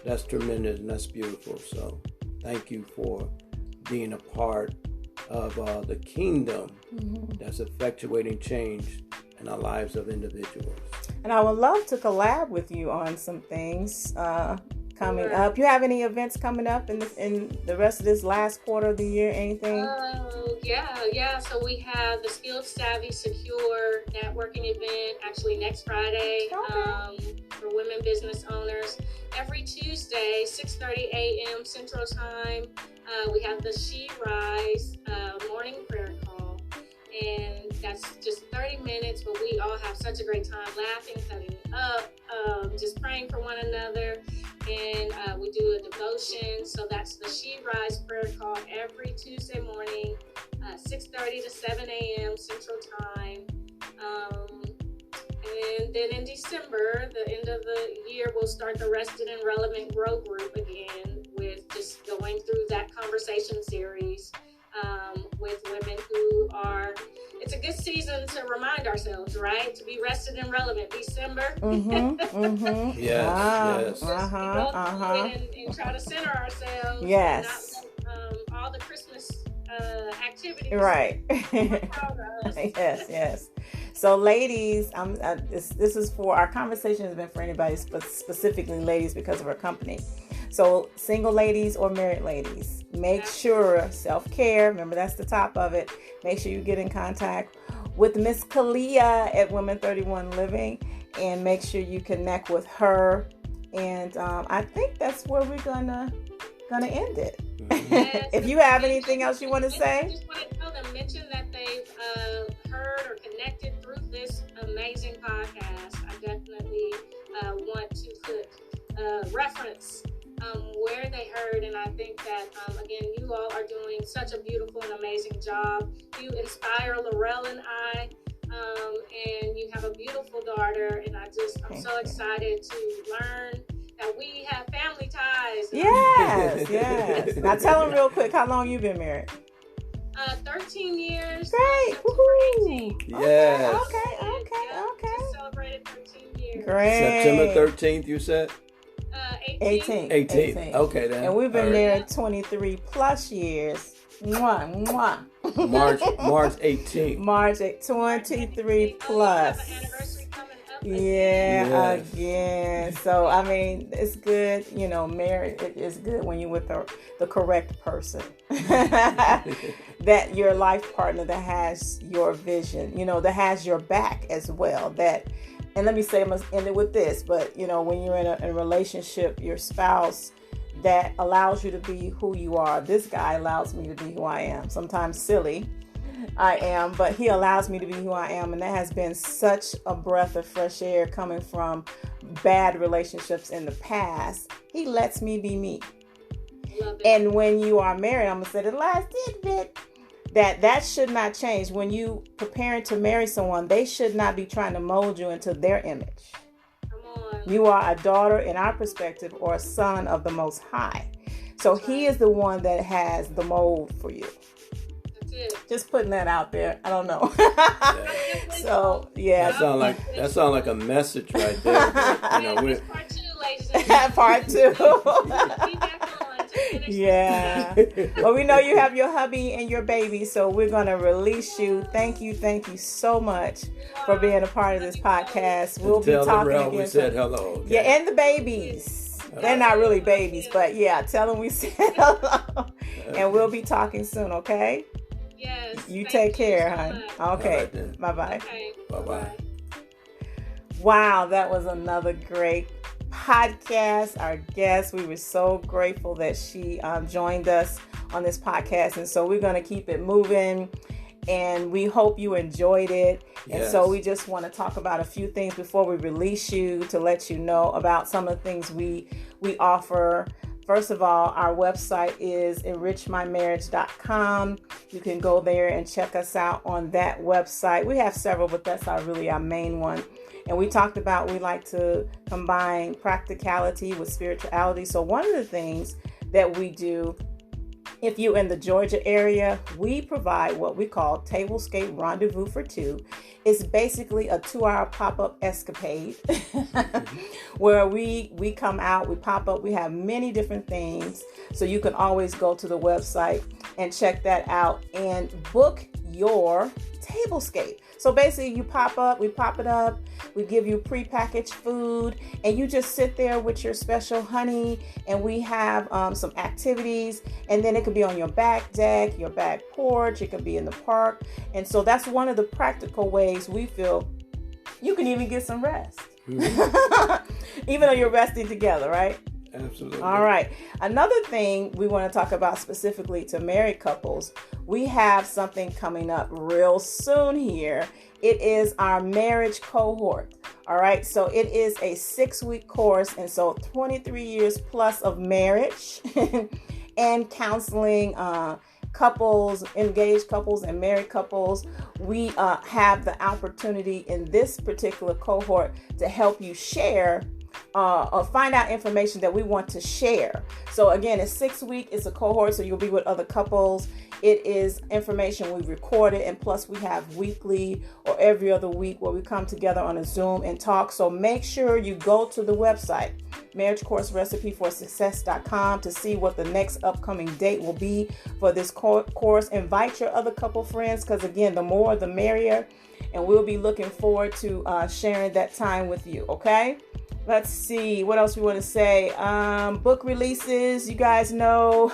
that's tremendous and that's beautiful. So thank you for being a part of the kingdom that's effectuating change in our lives of individuals. And I would love to collab with you on some things coming up. You have any events coming up in the rest of this last quarter of the year? Anything? Yeah. So we have the Skilled Savvy Secure networking event actually next Friday for women business owners. Every Tuesday, 6:30 a.m. Central Time, we have the She Rise morning prayer call. And that's just 30 minutes, but we all have such a great time laughing, cutting up, just praying for one another. And we do a devotion. So that's the She Rise prayer call every Tuesday morning, 6:30 to 7 a.m. Central Time. And then in December, the end of the year, we'll start the Rested and Relevant Grow Group again with just going through that conversation series with women who are, it's a good season to remind ourselves, right? To be rested and relevant. December. Yes. And try to center ourselves. Yes. And not let, all the Christmas activities. Right. Yes. So, ladies, this is for our conversation has been for anybody, but specifically ladies because of our company. So, single ladies or married ladies, make sure self-care. Remember, that's the top of it. Make sure you get in contact with Miss Kalia at Women 31 Living, and make sure you connect with her. And I think that's where we're gonna end it. Yes. If you have anything else you want to say, I just want to tell them, mention that they've heard or connected through this amazing podcast. I definitely want to put reference where they heard, and I think that again, you all are doing such a beautiful and amazing job. You inspire Laurel and I, and you have a beautiful daughter, and I'm so excited to learn that we have family ties. Yes. Now tell them real quick, how long you been married? 13 years. Great. Yes. Okay. Just celebrated 13 years. Great. September 13th, you said? 18th. Okay, then. And we've been married 23 plus years. Mwah. March 18th. March 23 plus. Have an anniversary coming up. Again. So, I mean, it's good, marriage is good when you're with the correct person. That your life partner that has your vision, that has your back as well. And let me say, I must end it with this, but, when you're in a relationship, your spouse that allows you to be who you are. This guy allows me to be who I am. Sometimes silly I am, but he allows me to be who I am. And that has been such a breath of fresh air coming from bad relationships in the past. He lets me be me. Love it. And when you are married, I'm going to say the last tidbit, that should not change. When you preparing to marry someone, they should not be trying to mold you into their image. Come on. You are a daughter, in our perspective, or a son of the Most High. So he is the one that has the mold for you. That's it. Just putting that out there. I don't know. Yeah. So yeah, That sound like a message right there. But, you know, It's part 2, ladies and gentlemen. part 2. Be back on to finish Yeah. Well, we know you have your hubby and your baby, so we're going to release you. Thank you so much for being a part of this podcast. We'll be tell talking the again. we said hello. Okay? Yeah, and the babies. They're not really babies, but yeah, tell them we said hello. And we'll be talking soon, okay? Yes. You thank take care, so hon. much. Okay. All right then. Bye-bye. Okay. Bye-bye. Wow, that was another great podcast. Our guest, we were so grateful that she joined us on this podcast. And so we're going to keep it moving. And we hope you enjoyed it. Yes. And so we just want to talk about a few things before we release you, to let you know about some of the things we offer. First of all, our website is enrichmymarriage.com. You can go there and check us out on that website. We have several, but that's our main one. And we talked about we like to combine practicality with spirituality. So one of the things that we do, if you're in the Georgia area, we provide what we call Tablescape Rendezvous for Two. It's basically a 2-hour pop-up escapade where we come out, we pop up, we have many different things. So you can always go to the website and check that out and book your tablescape. So basically you pop up, we pop it up, we give you prepackaged food, and you just sit there with your special honey, and we have some activities, and then it could be on your back deck, your back porch, it could be in the park. And so that's one of the practical ways we feel you can even get some rest. Even though you're resting together, right? Absolutely. All right. Another thing we want to talk about specifically to married couples, we have something coming up real soon here. It is our marriage cohort. All right. So it is a 6-week course. And so 23 years plus of marriage and counseling, couples, engaged couples and married couples. We have the opportunity in this particular cohort to help you share or find out information that we want to share. So again, it's 6 weeks. It's a cohort, so you'll be with other couples. It is information we recorded, and plus we have weekly or every other week where we come together on a Zoom and talk. So make sure you go to the website, marriagecourserecipeforsuccess.com, to see what the next upcoming date will be for this course. Invite your other couple friends, because again, the more the merrier, and we'll be looking forward to sharing that time with you. Okay. Let's see what else we want to say. Book releases, you guys know.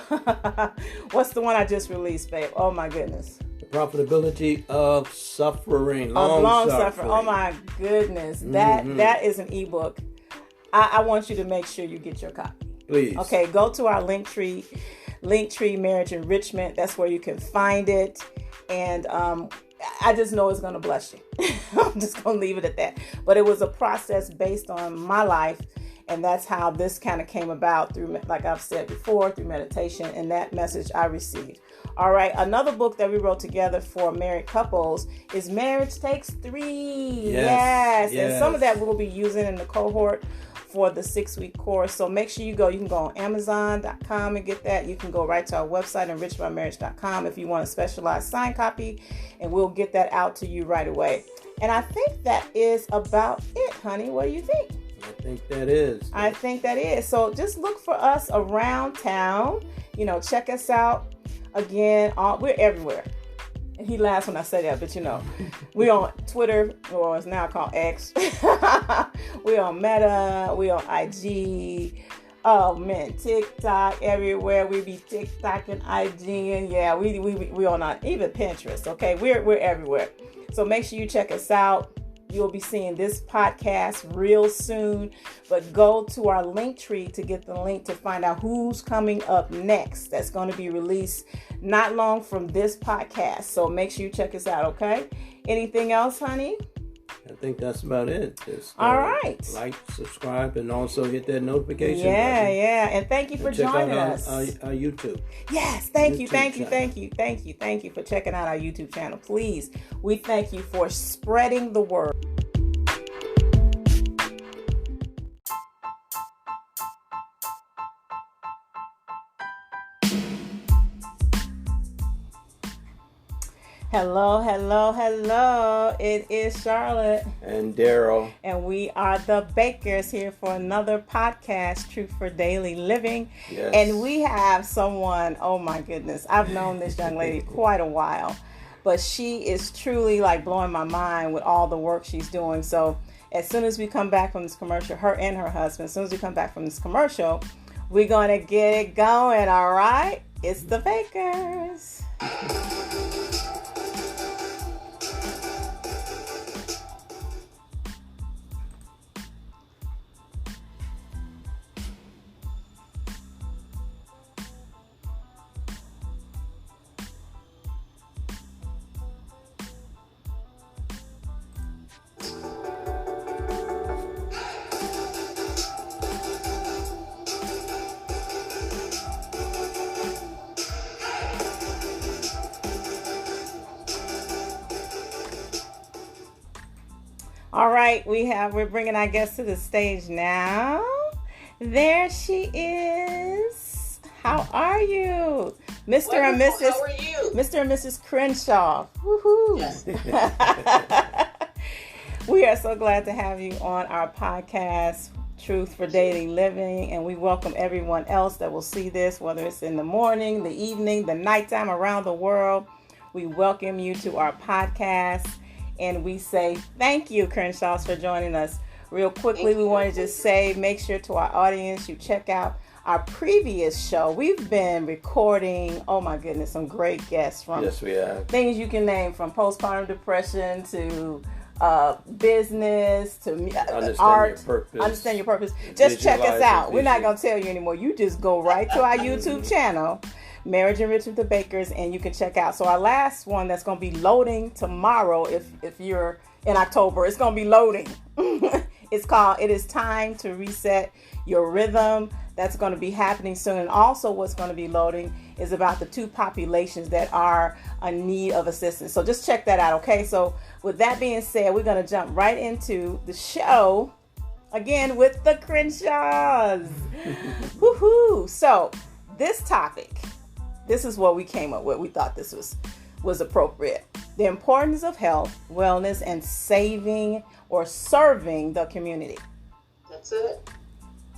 What's the one I just released, babe? Oh my goodness. The profitability of suffering. Long suffering. Oh my goodness. That is an ebook. I want you to make sure you get your copy. Please. Okay, go to our Linktree Marriage Enrichment. That's where you can find it. And I just know it's going to bless you. I'm just going to leave it at that. But it was a process based on my life. And that's how this kind of came about through, like I've said before, through meditation and that message I received. All right. Another book that we wrote together for married couples is Marriage Takes 3. Yes. And some of that we'll be using in the cohort for the 6-week course. So make sure you go. You can go on Amazon.com and get that. You can go right to our website, enrichmymarriage.com, if you want a specialized signed copy, and we'll get that out to you right away. And I think that is about it, honey. What do you think? I think that is. I think that is. So just look for us around town. You know, check us out. Again, we're everywhere. And he laughs when I say that, but you know, we on Twitter, or it's now called X. We on Meta. We on IG. Oh man, TikTok everywhere. We be TikTok and IG, and yeah, we on even Pinterest. Okay, we're everywhere. So make sure you check us out. You'll be seeing this podcast real soon, but go to our Linktree to get the link to find out who's coming up next. That's going to be released not long from this podcast. So make sure you check us out. Okay. Anything else, honey? I think that's about it. Just, all right. Like, subscribe, and also hit that notification Yeah, button. yeah. And thank you for joining us. Our YouTube. Yes, thank you for checking out our YouTube channel. Please, we thank you for spreading the word. Hello, hello, hello. It is Charlotte. And Daryl. And we are the Bakers here for another podcast, Truth for Daily Living. Yes. And we have someone, oh my goodness, I've known this young lady quite a while, but she is truly like blowing my mind with all the work she's doing. So as soon as we come back from this commercial, her and her husband, as soon as we come back from this commercial, we're going to get it going, all right? It's the Bakers. All right, we're bringing our guest to the stage now. There she is. How are you? Mr. and Mrs. How are you? Mr. and Mrs. Crenshaw. Woohoo. Yes. We are so glad to have you on our podcast, Truth for Daily Living, and we welcome everyone else that will see this, whether it's in the morning, the evening, the nighttime, around the world. We welcome you to our podcast. And we say thank you, Crenshaws, for joining us. Real quickly, we want to just say, make sure to our audience, you check out our previous show. We've been recording, oh my goodness, some great guests from Yes, we have. things you can name, from postpartum depression to business to art. Understand your purpose. Just check us out. We're not going to tell you anymore. You just go right to our YouTube channel, Marriage and Rich with the Bakers, and you can check out. So our last one that's going to be loading tomorrow, if you're in October, it's going to be loading. It's called It Is Time to Reset Your Rhythm. That's going to be happening soon. And also what's going to be loading is about the two populations that are in need of assistance. So just check that out, okay? So with that being said, we're going to jump right into the show again with the Crenshaws. Woohoo! So this topic, this is what we came up with. We thought this was appropriate. The importance of health, wellness, and saving or serving the community. That's it.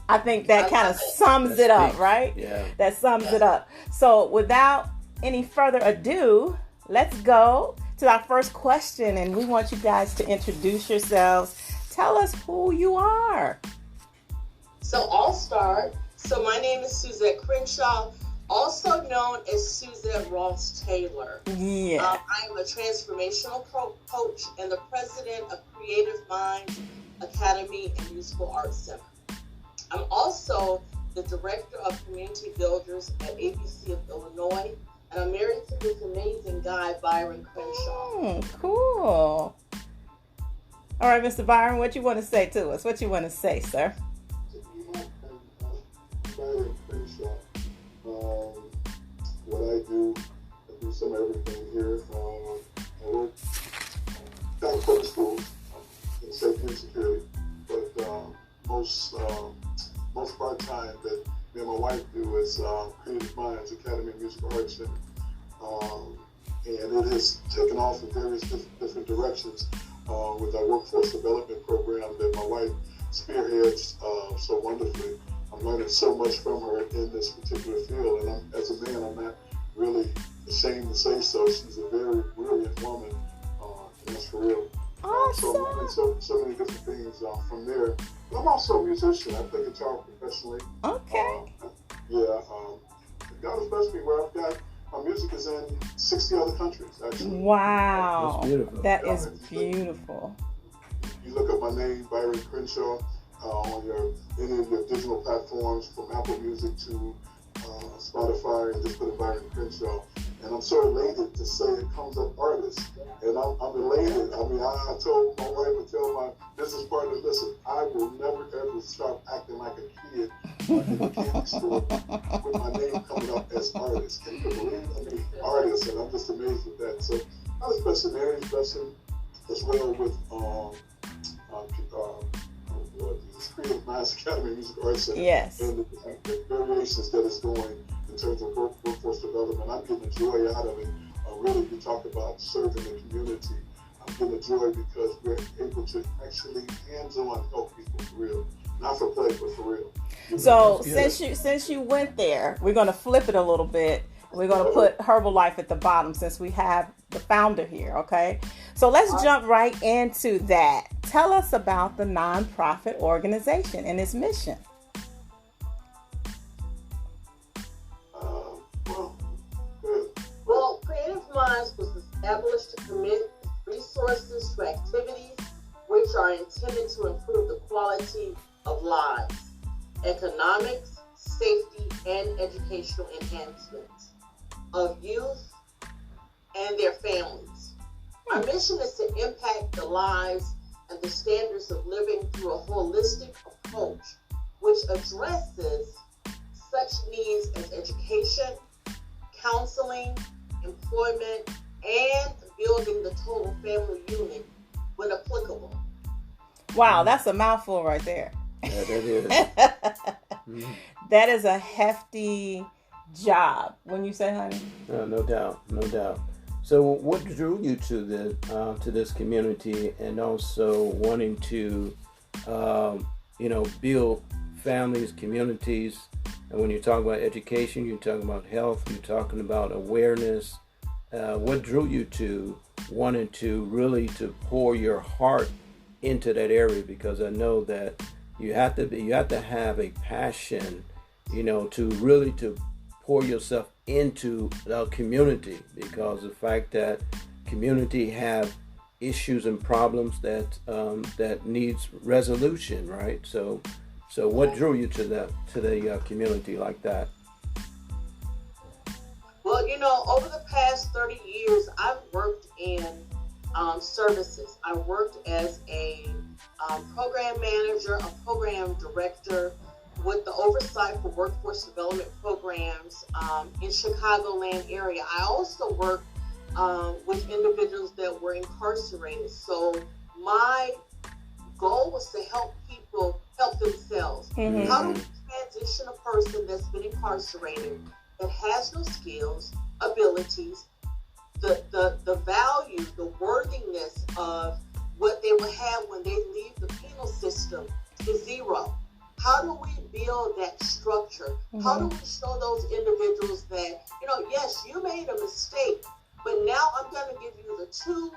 I think that kind of sums it up, right? Yeah. That sums it up. So without any further ado, let's go to our first question. And we want you guys to introduce yourselves. Tell us who you are. So I'll start. So my name is Suzette Crenshaw, also known as Suzette Ross Taylor. Yeah. I am a transformational coach and the president of Creative Minds Academy and Musical Arts Center. I'm also the director of Community Builders at ABC of Illinois, and I'm married to this amazing guy, Byron Crenshaw. Cool. All right, Mr. Byron, what you want to say to us? What you want to say, sir? Byron Crenshaw. What I do some of everything here. I work at public school in safety and security, but most part-time that me and my wife do is Creative Minds Academy of Musical Arts Center. And it has taken off in various different directions with our workforce development program that my wife spearheads so wonderfully. I'm learning so much from her in this particular field, and as a man, I'm not really ashamed to say so. She's a very brilliant woman, and that's for real. Awesome. So many different things from there. But I'm also a musician. I play guitar professionally. Okay. God has blessed me where I've got my music is in 60 other countries, actually. Wow. That's beautiful. That is beautiful. You look up my name, Byron Crenshaw, on any of your digital platforms, from Apple Music to Spotify, and just put in Byron Crenshaw. And I'm so elated to say it comes up artists. and I'm elated. I mean, I told my wife and tell my business partner, listen, I will never ever start acting like a kid in the candy store with my name coming up as artist. Can you believe it? I mean, artist, and I'm just amazed with that. So I was blessed, Mary's blessing as well with this Creative Minds Academy Music Arts Center, Yes. and the variations that it's doing in terms of workforce development. I'm getting a joy out of it. Really, we talk about serving the community. I'm getting a joy because we're able to actually hands-on help people for real, not for play, but for real. So since you went there, we're going to flip it a little bit. We're going to put Herbalife at the bottom since we have the founder here, okay? So let's jump right into that. Tell us about the nonprofit organization and its mission. Well, Creative Minds was established to commit resources to activities which are intended to improve the quality of lives, economics, safety, and educational enhancements of youth and their families. Our mission is to impact the lives and the standards of living through a holistic approach which addresses such needs as education, counseling, employment, and building the total family unit when applicable. Wow, that's a mouthful right there. Yeah, that is. That is a hefty job. When you say, honey? No doubt, no doubt. So, what drew you to this community, and also wanting to, build families, communities? And when you talk about education, you're talking about health, you're talking about awareness. What drew you to wanting to really to pour your heart into that area? Because I know that you have to have a passion, to really to pour yourself into the community, because the fact that community have issues and problems that needs resolution, right? So what drew you to the community like that? Well, over the past 30 years, I've worked in services. I worked as a program manager, a program director with the oversight for workforce development programs in Chicagoland area. I also worked with individuals that were incarcerated. So my goal was to help people help themselves. Mm-hmm. How do we transition a person that's been incarcerated, that has no skills, abilities, the value, the worthiness of what they will have when they leave the penal system is zero? How do we build that structure? Mm-hmm. How do we show those individuals that, yes, you made a mistake, but now I'm going to give you the tools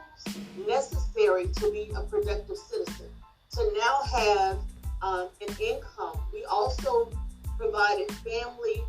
necessary to be a productive citizen, to now have an income. We also provided family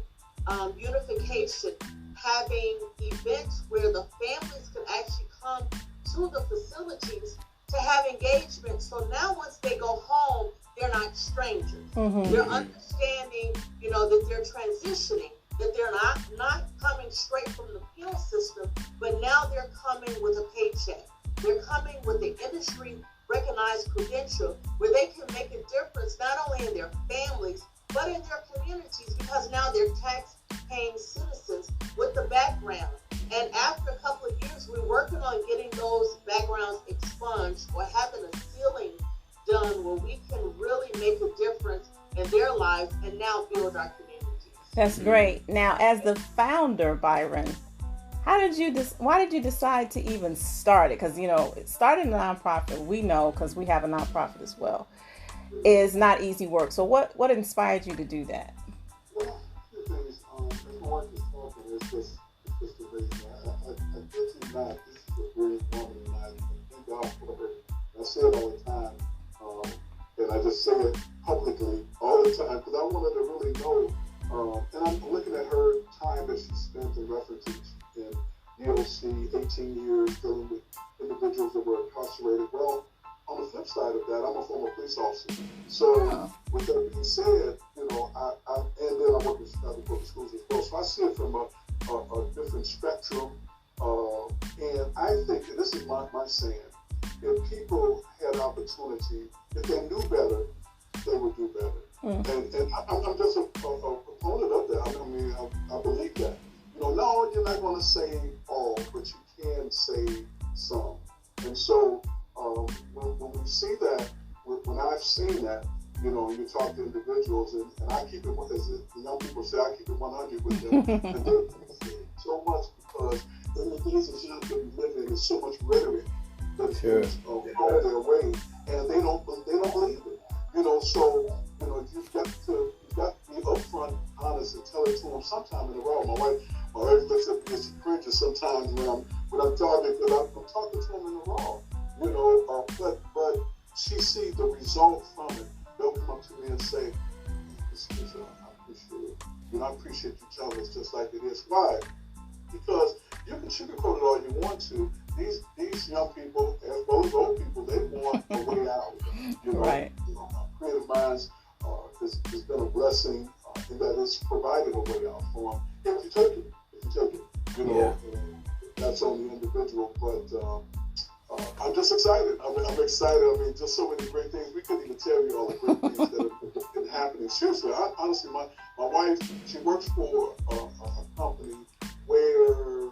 unification, having events where the families could actually come to the facilities to have engagement. So now once they go home, they're not strangers. Mm-hmm. They're understanding, that they're transitioning, that they're not coming straight from the penal system, but now they're coming with a paycheck. They're coming with the industry recognized credential where they can make a difference not only in their families, but in their communities, because now they're tax-paying citizens with the background. And after a couple of years, we're working on getting those backgrounds expunged or having a sealing done where we can really make a difference in their lives and now build our communities. That's great. Now, as the founder, Byron, why did you decide to even start it? Because, starting a nonprofit, we know, because we have a nonprofit as well, is not easy work. So what inspired you to do that? Well, two things. As my wife is talking, it's just amazing. I kid you not, this is a brilliant woman, and I thank God for her. I say it all the time, and I just say it publicly all the time because I wanted to really know. And I'm looking at her time that she spent in refuge in DOC, 18 years dealing with individuals that were incarcerated. Well, on the flip side of that, I'm a former police officer. So, with that being said, and then I work in Chicago Public Schools as well. So I see it from a different spectrum. And I think, and this is my saying. If people had opportunity, if they knew better, they would do better. And I'm just a proponent of that. I mean, I believe that. No, you're not going to save all, but you can save some. And so when we see that, when I've seen that, you talk to individuals, and I keep it, as the young people say, I keep it 100 with them. And they so much because in the days of young people living, there's so much rhetoric that is go their way, and they don't believe it. So you've got to be upfront, honest, and tell it to them sometime in a row. My wife looks at me as cringes sometimes when I'm talking, because I'm talking to them in a row. But she sees the result from it. They'll come up to me and say, I appreciate it. I appreciate you telling us just like it is. Why? Because you can sugarcoat it all you want to. These young people, as well as old people, they want a way out. Right. Creative Minds has been a blessing in that it's provided a way out for them. If you take it, that's on the individual. But I'm just excited. I'm excited. I mean, just so many great things. We couldn't even tell you all the great things that have been happening. Seriously, honestly, my wife, she works for a company where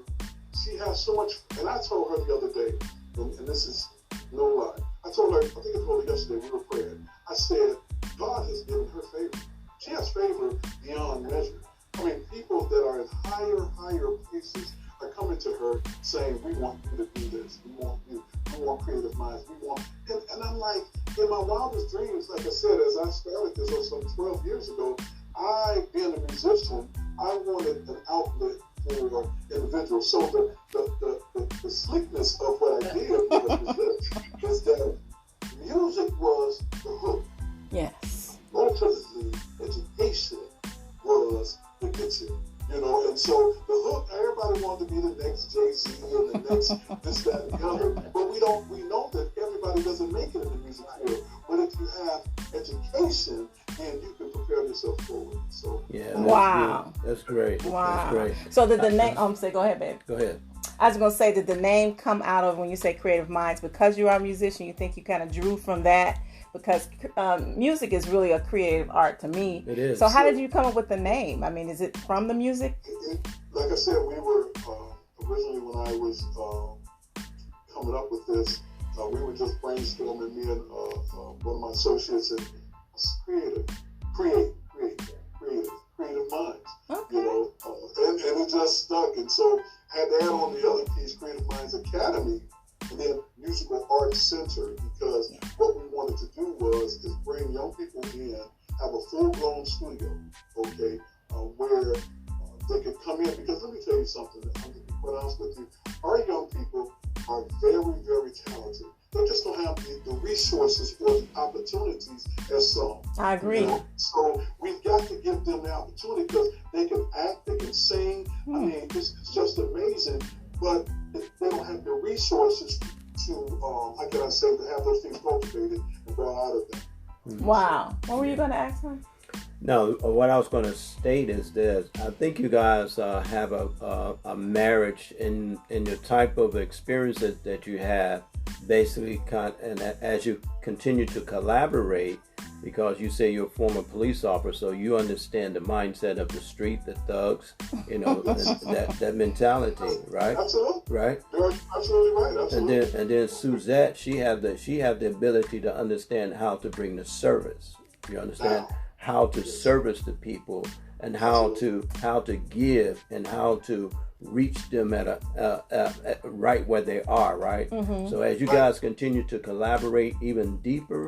she has so much, and I told her the other day, and this is no lie, I told her, I think I told her yesterday, we were praying, I said, God has given her favor. She has favor beyond measure. I mean, people that are in higher places are coming to her saying, we want you to do this, we want Creative Minds, and I'm like, in my wildest dreams, like I said, as I started this some 12 years ago, I, being a musician, I wanted an outlet for individuals. So the slickness of what I did is that music was the hook. Yes. Ultimately, education was the kitchen. And so the hook, everybody wanted to be the next Jay-Z and the next this, that, and the other. But we know that everybody doesn't make it in the music field. But if you have education, then you can prepare yourself forward. So wow. That's great. Wow. That's great. So did the name go ahead, babe. Go ahead. I was gonna say, did the name come out of when you say Creative Minds because you are a musician, you think you kind of drew from that? Because music is really a creative art to me. It is. So how did you come up with the name? I mean, is it from the music? Like I said, we were originally, when I was coming up with this, we were just brainstorming, me and one of my associates, and creative minds. Okay. And it just stuck. And so I had to add on the other piece, Creative Minds Academy, and then Musical Arts Center, because what we wanted to do is bring young people in, have a full-blown studio, okay, where they could come in. Because let me tell you something, I'm going to be quite honest with you, our young people are very, very talented. They just don't have the resources or the opportunities as some. I agree. So we've got to give them the opportunity, because they can act, they can sing. I mean, it's just amazing. But they don't have the resources to, how can I say, to have those things cultivated and brought out of them. Wow. What were you going to ask him? No, what I was going to state is this. I think you guys have a marriage in the type of experiences that you have, basically, and as you continue to collaborate, because you say you're a former police officer, so you understand the mindset of the street, the thugs, that mentality, right? Absolutely. Right? You're absolutely right. Absolutely. And then Suzette, she have the ability to understand how to bring the service. You understand how to service the people, and how to give, and how to reach them at a right where they are, right? Mm-hmm. So as you guys continue to collaborate even deeper,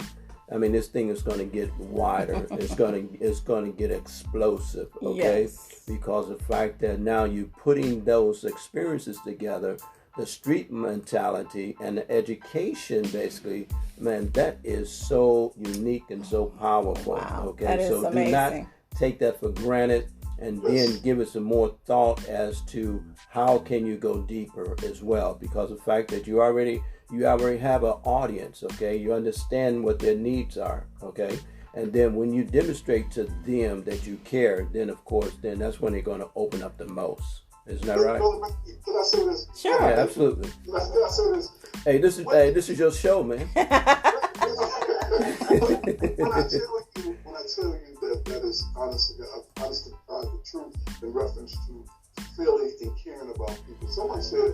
I mean, this thing is going to get wider. It's going to get explosive, okay? Yes. Because of the fact that now you're putting those experiences together, the street mentality and the education, basically, man, that is so unique and so powerful. Wow, okay, that is so amazing. Do not take that for granted, and then give it some more thought as to how can you go deeper as well, because of the fact that you already have an audience, okay? You understand what their needs are, okay? And then when you demonstrate to them that you care, then of course, then that's when they're going to open up the most. Isn't that right? Can I say this? Sure. Yeah, absolutely. Can I say this? Hey, this is your show, man. When I tell you that is honest to God, the truth in reference to feeling and caring about people. Someone said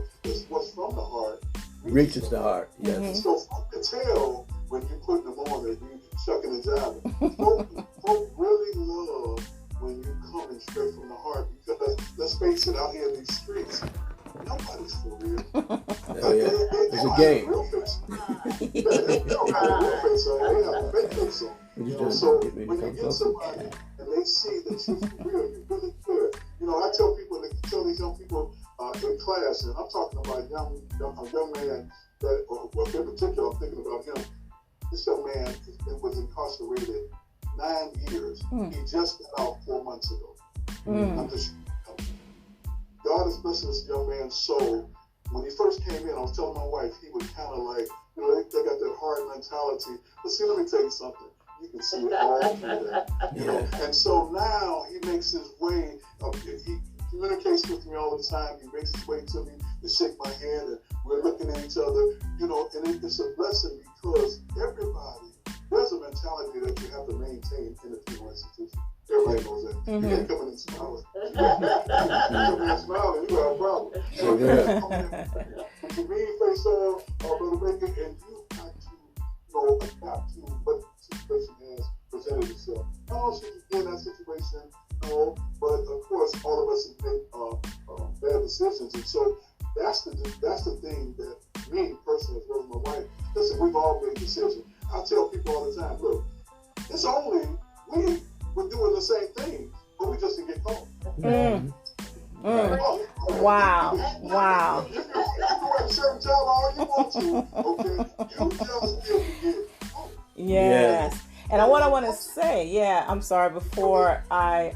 what's from the heart reaches the heart. Yes. Mm-hmm. So folk can tell when you put them on and you shucking and jiving. Folk really love when you coming straight from the heart, because let's face it, out here in these streets, nobody's for real. Oh, yeah. It's a game. They don't have a real face on. They have a fake face on. So when you get somebody and they see that you're for real, you're really good. I tell these young people in class, and I'm talking about a young man that, in particular, I'm thinking about him. This young man was incarcerated 9 years. He just got out 4 months ago. I'm just, God is blessing this young man's soul. When he first came in, I was telling my wife, he was kind of like, they got that hard mentality. But see, let me tell you something. You can see it all through that. And so now he makes his way. He communicates with me all the time. He makes his way to me to shake my hand, and we're looking at each other. And it's a blessing, because there's a mentality that you have to maintain in a penal institution. Everybody knows that. You can't come in and smile. You come in and smile, and you got a problem. So you have to come in with your mean face on, Brother Bacon, and you got to adapt to what the situation has presented itself. Not only should you be in that situation, but of course, all of us have made bad decisions, and so that's the thing that me personally, as well as my wife, listen, we've all made decisions. I tell people all the time, look, it's only we're doing the same thing, but we just didn't get caught. Wow. You can work a certain job all you want to, okay? You just didn't get caught. Yes. And what I want to say, I'm sorry, before I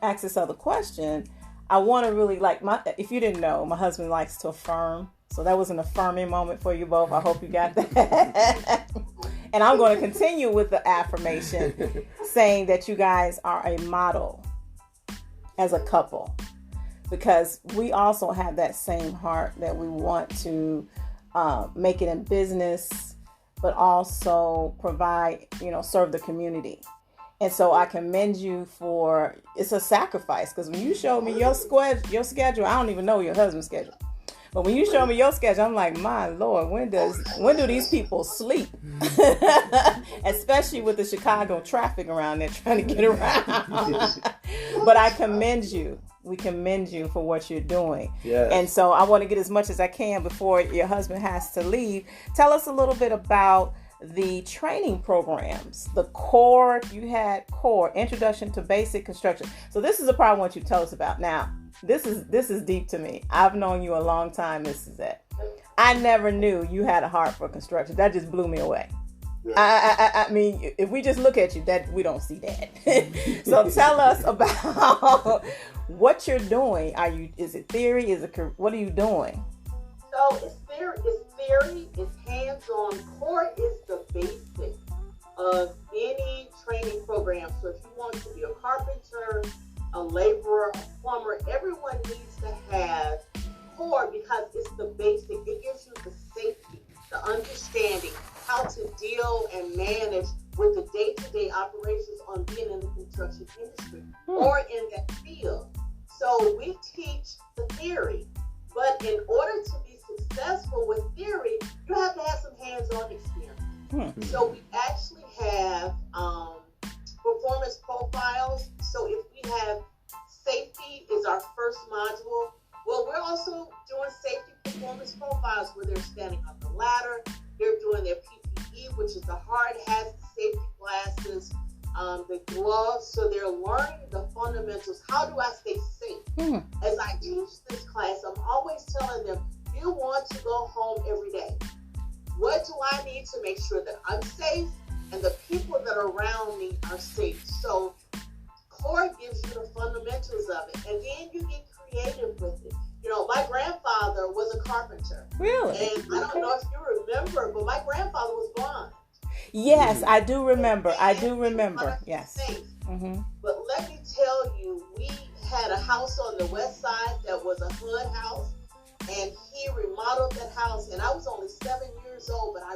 ask this other question, I want to really, if you didn't know, my husband likes to affirm. So that was an affirming moment for you both. I hope you got that. And I'm going to continue with the affirmation, saying that you guys are a model as a couple, because we also have that same heart that we want to make it in business, but also provide, serve the community. And so I commend you for, it's a sacrifice, because when you showed me your schedule, I don't even know your husband's schedule. But when you show me your schedule, I'm like, my Lord, when do these people sleep? Especially with the Chicago traffic around there trying to get around. But I commend you. We commend you for what you're doing. Yes. And so I want to get as much as I can before your husband has to leave. Tell us a little bit about the training programs, the core. You had core, Introduction to Basic Construction. So this is the part I want you to tell us about. Now, this is deep to me. I've known you a long time, Mrs. Z. I never knew you had a heart for construction. That just blew me away. I mean, if we just look at you, that we don't see that. So tell us about what you're doing. Is it theory? What are you doing? So it's theory, it's hands-on. Core is the basic of any training program. So if you want to be a carpenter, a laborer, a plumber, everyone needs to have core, because it's the basic. It gives you the safety, the understanding, how to deal and manage with the day-to-day operations on being in the construction industry or in that field. So we teach the theory, but in order to be successful with theory, you have to have some hands-on experience. So we actually have performance profiles. So if we have safety is our first module, well, we're also doing safety performance profiles where they're standing on the ladder, they're doing their PPE, which is the hard hat, safety glasses, the gloves. So they're learning the fundamentals. How do I stay safe? As I teach this class, I'm always telling them, you want to go home every day. What do I need to make sure that I'm safe and the people that are around me are safe? So core gives you the fundamentals of it, and then you get creative with it. My grandfather was a carpenter. Really? And I don't know if you remember, but my grandfather was blind. Yes, I do remember. Yes. But let me tell you, we had a house on the west side that was a hood house, and he remodeled that house, and I was only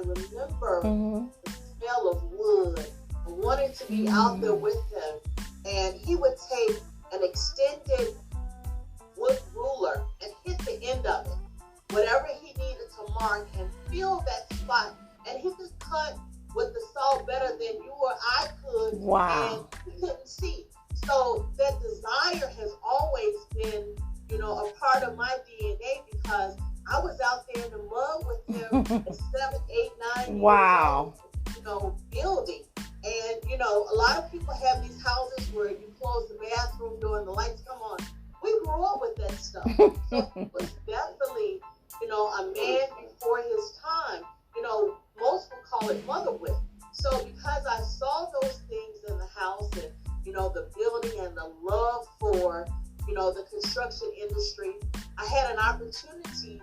remember Mm-hmm. the smell of wood. I wanted to be out there with him. And he would take an extended wood ruler and hit the end of it, whatever he needed to mark, and fill that spot. And he could cut with the saw better than you or I could. Wow. And he couldn't see. So that desire has always been, a part of my DNA, because I was out there in the mud with him at 7, 8, 9 Wow. years old, building. And, a lot of people have these houses where you close the bathroom door and the lights come on. We grew up with that stuff. So he was definitely, a man before his time. Most would call it motherhood. So because I saw those things in the house and, the building and the love for, the construction industry, I had an opportunity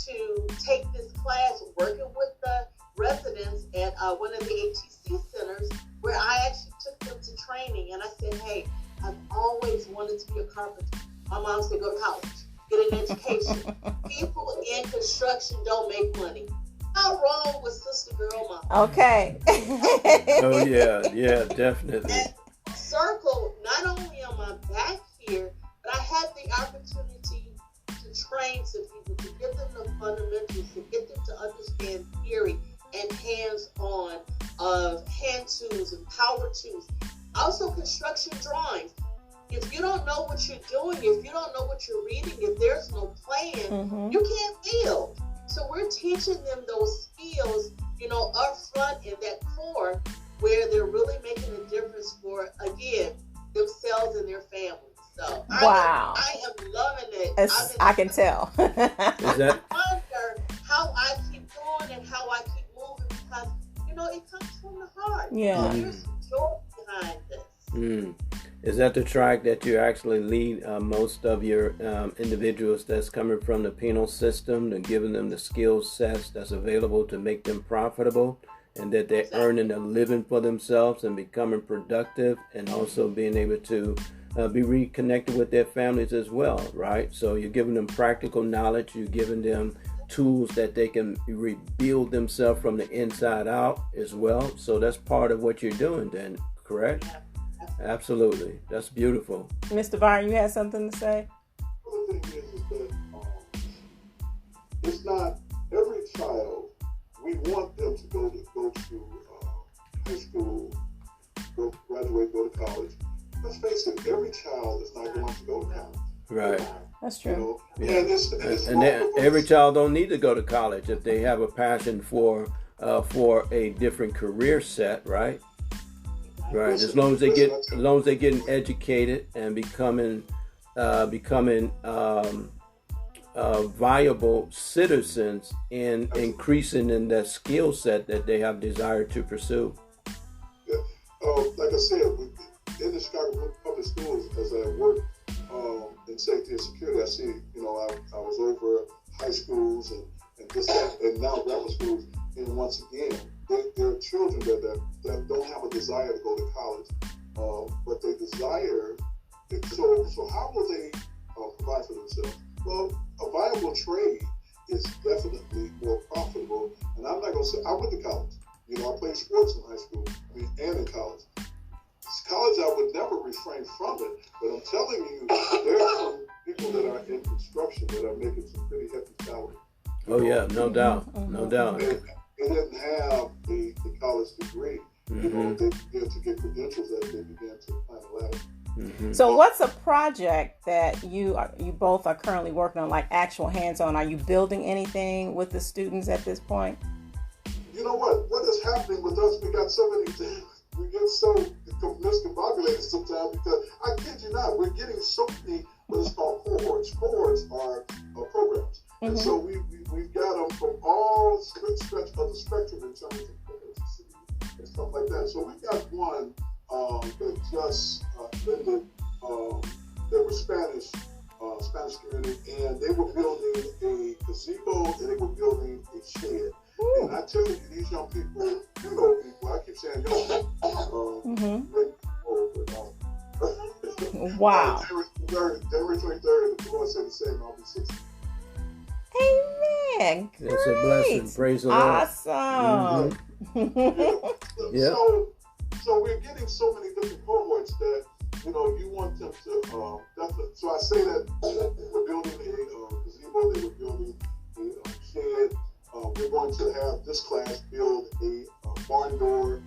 to take this class working with the residents at one of the HTC centers, where I actually took them to training. And I said, hey, I've always wanted to be a carpenter. My mom said, go to college, get an education. People in construction don't make money. How wrong was Sister Girl Mom? Okay. Oh yeah, definitely. And circle, not only am I back here, but I had the opportunity to train some people, to give them the fundamentals, to get them to understand theory and hands-on of hand tools and power tools. Also construction drawings. If you don't know what you're doing, if you don't know what you're reading, if there's no plan, you can't build. So we're teaching them those skills, up front in that core, where they're really making a difference for, again, themselves and their families. So wow. I am loving it. I can tell. I wonder how I keep going and how I keep moving, because, it comes from the heart. Yeah. There's some joy behind this. Is that the track that you actually lead most of your individuals that's coming from the penal system, and giving them the skill sets that's available to make them profitable, and that they're earning a living for themselves and becoming productive, and also being able to be reconnected with their families as well, right? So you're giving them practical knowledge, you're giving them tools that they can rebuild themselves from the inside out as well. So that's part of what you're doing then, correct? Yeah. Absolutely. That's beautiful. Mr. Byron, you had something to say? The thing is that it's not every child. We want them to go to high school, graduate, go to college. Let's face it, every child is not going to go to college. Right. That's true. Yeah. And every child don't need to go to college if they have a passion for a different career set, right? Right. As long as they getting educated and becoming viable citizens, and increasing in that skill set that they have desire to pursue. Yeah. Like I said, in the Chicago Public Schools, as I work in safety and security, I see, I was over high schools and now grammar schools, and once again, there are children that don't have a desire to go to college, but they desire. So how will they provide for themselves? Well, a viable trade is definitely more profitable. And I'm not going to say, I went to college. I played sports in high school, and in college. College, I would never refrain from it, but I'm telling you, there are some people that are in construction that are making some pretty hefty salaries. Oh yeah, no doubt, no doubt. They didn't have the college degree. They began to get credentials as they began to climb the ladder. So what's a project that you both are currently working on, like actual hands-on? Are you building anything with the students at this point? You know what is happening with us? We got so many things. We get so miscombobulated sometimes, because I kid you not, we're getting so many what is called cohorts. Cohorts are programs. And so we've got them from all stretch of the spectrum in terms of and stuff like that. So we got one that just ended. They were Spanish community, and they were building a gazebo, and they were building a shed. And I tell you, these young people, people, I keep saying young wow. January 23rd, the Lord said the same, I'll be 60. Amen. That's It's a blessing. Praise the Lord. Awesome. Yeah. So we're getting so many different cohorts that, you want them to definitely. So I say that we're building a gazebo, they were building a shed. We're going to have this class build a barn door.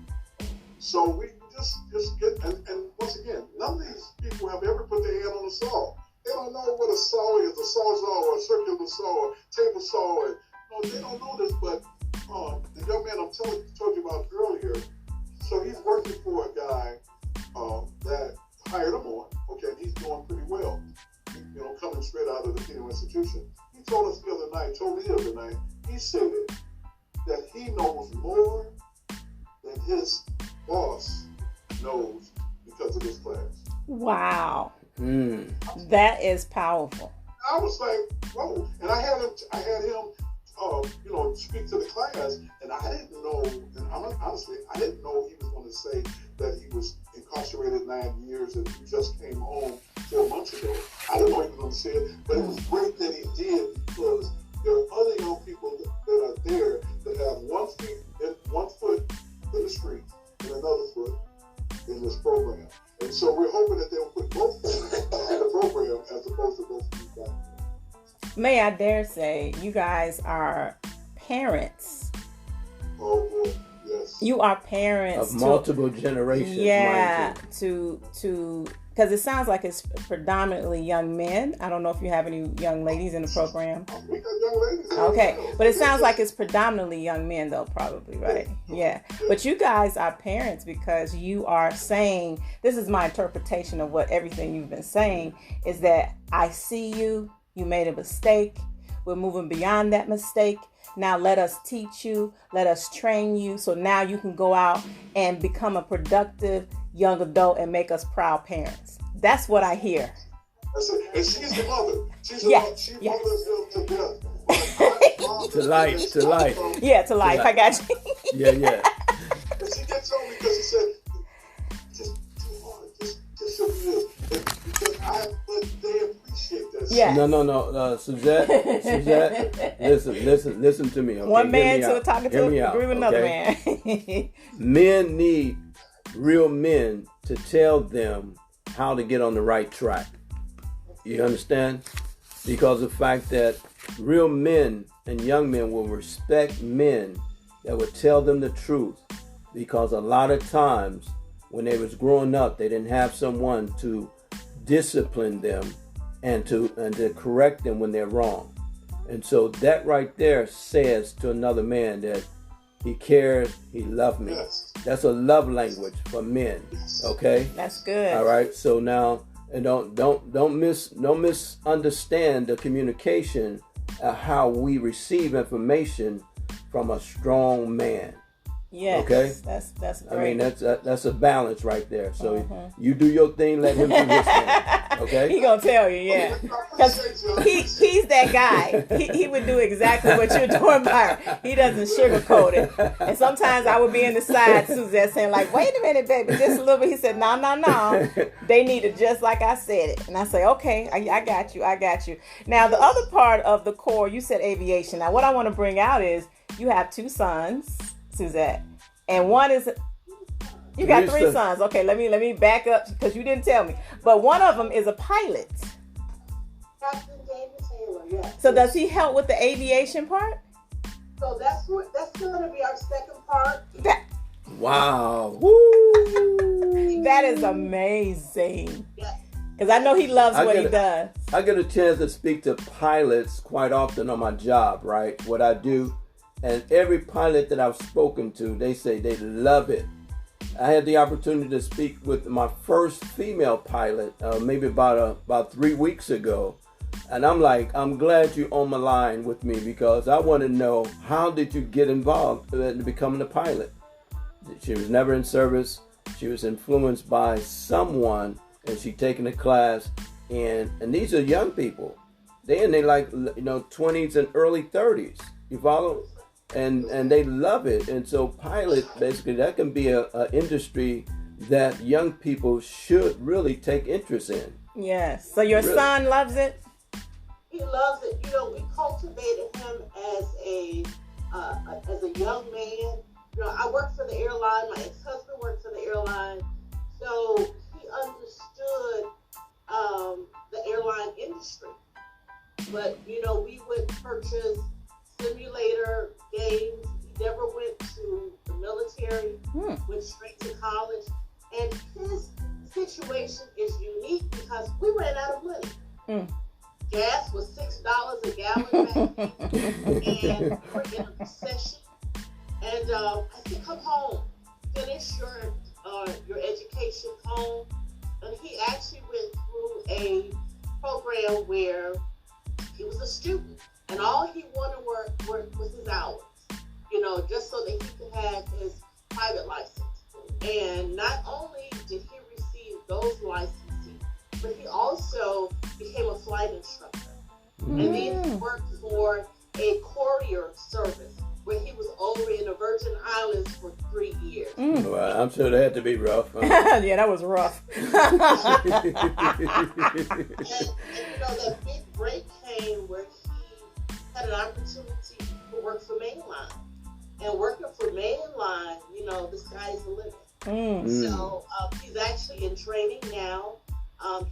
So we just get, and once again, none of these people have ever put their hand on a saw. They don't know what a saw is, a sawzall or a circular saw or table saw. And, they don't know this, but the young man I told you about earlier, so he's working for a guy that hired him on, okay, and he's doing pretty well, coming straight out of the Kingdom Institution. He told me the other night, he said that he knows more than his boss knows because of this class. Wow. That is powerful. I was like, whoa. And I had him speak to the class, and I didn't know, and honestly, I didn't know he was going to say that he was incarcerated 9 years and he just came home 4 months ago. I didn't know he was going to say it, but it was great that he did, because there are other young people that are there that have 1 foot in the street and another foot in this program. And so we're hoping that they'll put both in the program as opposed to both feet back. May I dare say, you guys are parents. Oh boy, yes. You are parents of multiple generations. Yeah, because it sounds like it's predominantly young men. I don't know if you have any young ladies in the program. We got young ladies. Okay, but it sounds like it's predominantly young men, though, probably, right? Yeah. But you guys are parents, because you are saying, this is my interpretation of what everything you've been saying, is that I see you, you made a mistake, we're moving beyond that mistake. Now let us teach you, let us train you, so now you can go out and become a productive young adult and make us proud parents. That's what I hear. That's it. And she's the mother. She's Yes. She mothers them to death. To life. Yeah, to life. I got you. Yeah. And she gets on me because she said, just too hard, just show me this. But they appreciate that. Yeah. No. Suzette, listen to me. Okay? One man talking to agree with another man. Men need real men to tell them how to get on the right track. You understand? Because of the fact that real men and young men will respect men that would tell them the truth. Because a lot of times when they was growing up, they didn't have someone to discipline them and to correct them when they're wrong. And so that right there says to another man that he cares, he loves me. Yes. That's a love language for men. Okay? That's good. All right. So now, and don't misunderstand the communication of how we receive information from a strong man. Yes. Okay. That's great. I mean, that's a balance right there. So you do your thing, let him do his thing. Okay. He gonna tell you, yeah, because he's that guy. He would do exactly what you're doing, Byron. He doesn't sugarcoat it. And sometimes I would be in the side, Suzette, saying like, "Wait a minute, baby, just a little bit." He said, "No. They need it just like I said it." And I say, "Okay, I got you. Now the other part of the core, you said aviation. Now what I want to bring out is you have 2 sons, Suzette, and one is. You got 3 sons. Okay, let me back up because you didn't tell me. But one of them is a pilot. Captain David Taylor, yes. So does he help with the aviation part? So that's going to be our second part. Wow. Woo. That is amazing. Yes. Because I know he loves what he does. I get a chance to speak to pilots quite often on my job, right? What I do. And every pilot that I've spoken to, they say they love it. I had the opportunity to speak with my first female pilot maybe about 3 weeks ago. And I'm like, I'm glad you're on my line with me because I want to know, how did you get involved in becoming a pilot? She was never in service. She was influenced by someone and she taken a class. And these are young people. They like, 20s and early 30s. You follow? And they love it. And so pilot, basically, that can be a industry that young people should really take interest in. Yes. So your son loves it? He loves it. You know, we cultivated him as a young man. You know, I worked for the airline. My ex-husband worked for the airline, so he understood the airline industry. But you know, we would purchase simulator games. He never went to the military. Went straight to college, and his situation is unique because we ran out of money. Gas was $6 a gallon back then, and we're in a recession. And I said, "Come home, finish your education home." And he actually went through a program where he was a student, and all he wanted was his hours, you know, just so that he could have his private license. And not only did he receive those licenses, but he also became a flight instructor. And then he worked for a courier service where he was over in the Virgin Islands for 3 years. Well, I'm sure that had to be rough. Huh? Yeah, that was rough. And you know, that big break came where he had an opportunity to work for Mainline. And working for Mainline, you know, the sky's the limit. So he's actually in training now.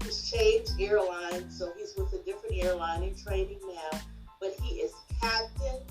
He's changed airlines, so he's with a different airline in training now. But he is captain.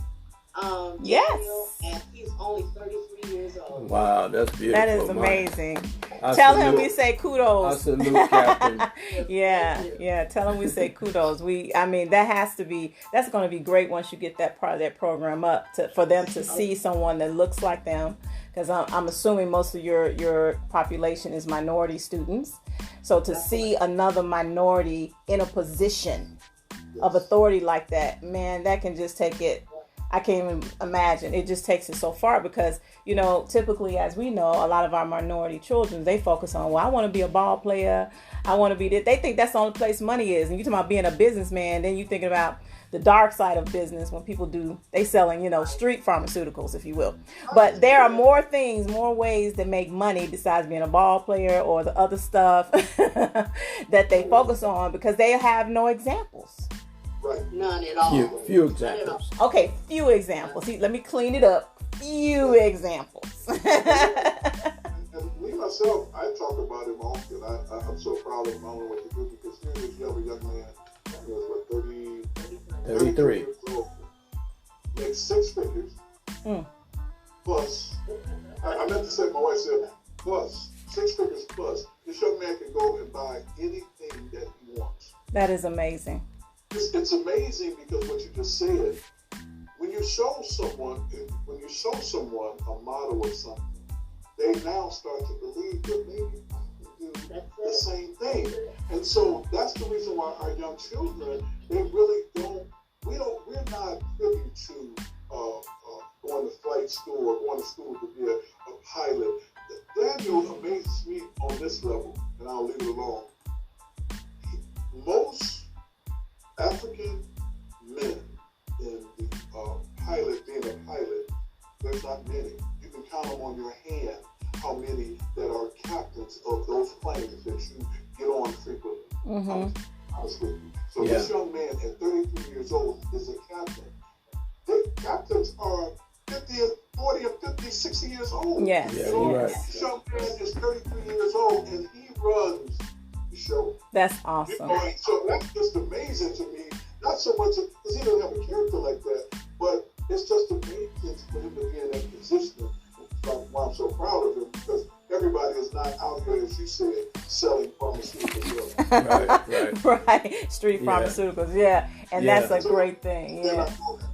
Yes. Daniel, and he's only 33 years old. Wow, that's beautiful. That is amazing. I Tell salute- him we say kudos. I salute Captain. Yeah. Tell him we say kudos. I mean, that's going to be great once you get that part of that program up for them to see someone that looks like them. Because I'm assuming most of your population is minority students. So to see another minority in a position of authority like that, man, that can just take it. I can't even imagine. It just takes it so far because, you know, typically, as we know, a lot of our minority children, they focus on, well, I want to be a ball player. I want to be this. They think that's the only place money is. And you're talking about being a businessman. Then you're thinking about the dark side of business when people they selling, you know, street pharmaceuticals, if you will. But there are more ways that make money besides being a ball player or the other stuff that they focus on because they have no examples. Right. None at all. Few examples. Okay, few examples. See, let me clean it up. Few examples. And me myself, I talk about him often. I'm so proud of him. I don't know what to do because here's this young man. He was what, 33. years old. Makes 6 figures. Plus, I meant to say, my wife said, plus 6 figures plus. This young man can go and buy anything that he wants. That is amazing. It's amazing because what you just said, when you show someone a model of something, they now start to believe that maybe I can do the same thing. And so that's the reason why our young children, we're not privy to going to flight school or going to school to be a pilot. Daniel amazes me on this level, and I'll leave it alone. Most African men in the being a pilot, there's not many. You can count them on your hand how many that are captains of those planes that you get on frequently. Honestly. So this young man at 33 years old is a captain. The captains are 50, 40, 50, 60 years old. Yes. Yeah, So you're right. this young man is 33 years old and he runs the show. That's awesome. So that's just amazing to me. Not so much because he doesn't have a character like that, but it's just amazing for him to be in that position. That's why I'm so proud of him because everybody is not out here, as you said, selling pharmaceuticals. Right. Street pharmaceuticals. Yeah. And that's a great thing. Yeah.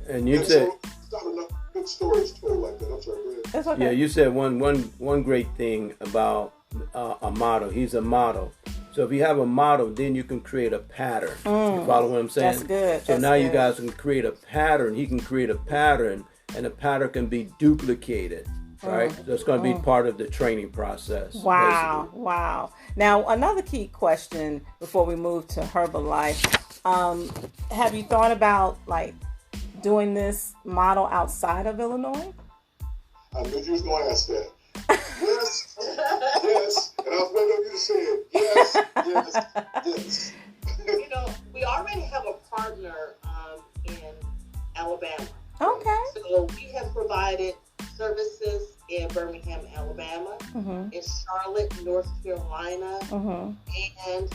And you said, it's not enough good stories told like that. I'm sorry, go ahead. That's okay. yeah, you said one great thing about a model. He's a model. So if you have a model, then you can create a pattern. You follow what I'm saying? That's good. So now you guys can create a pattern. He can create a pattern, and the pattern can be duplicated, right? So it's going to be part of the training process. Wow. basically. Wow. Now, another key question before we move to Herbalife. Have you thought about doing this model outside of Illinois? I knew you was going to ask that. Yes, yes. And I was waiting on you to say it. Yes. We already have a partner in Alabama. Okay. So we have provided services in Birmingham, Alabama, in Charlotte, North Carolina, and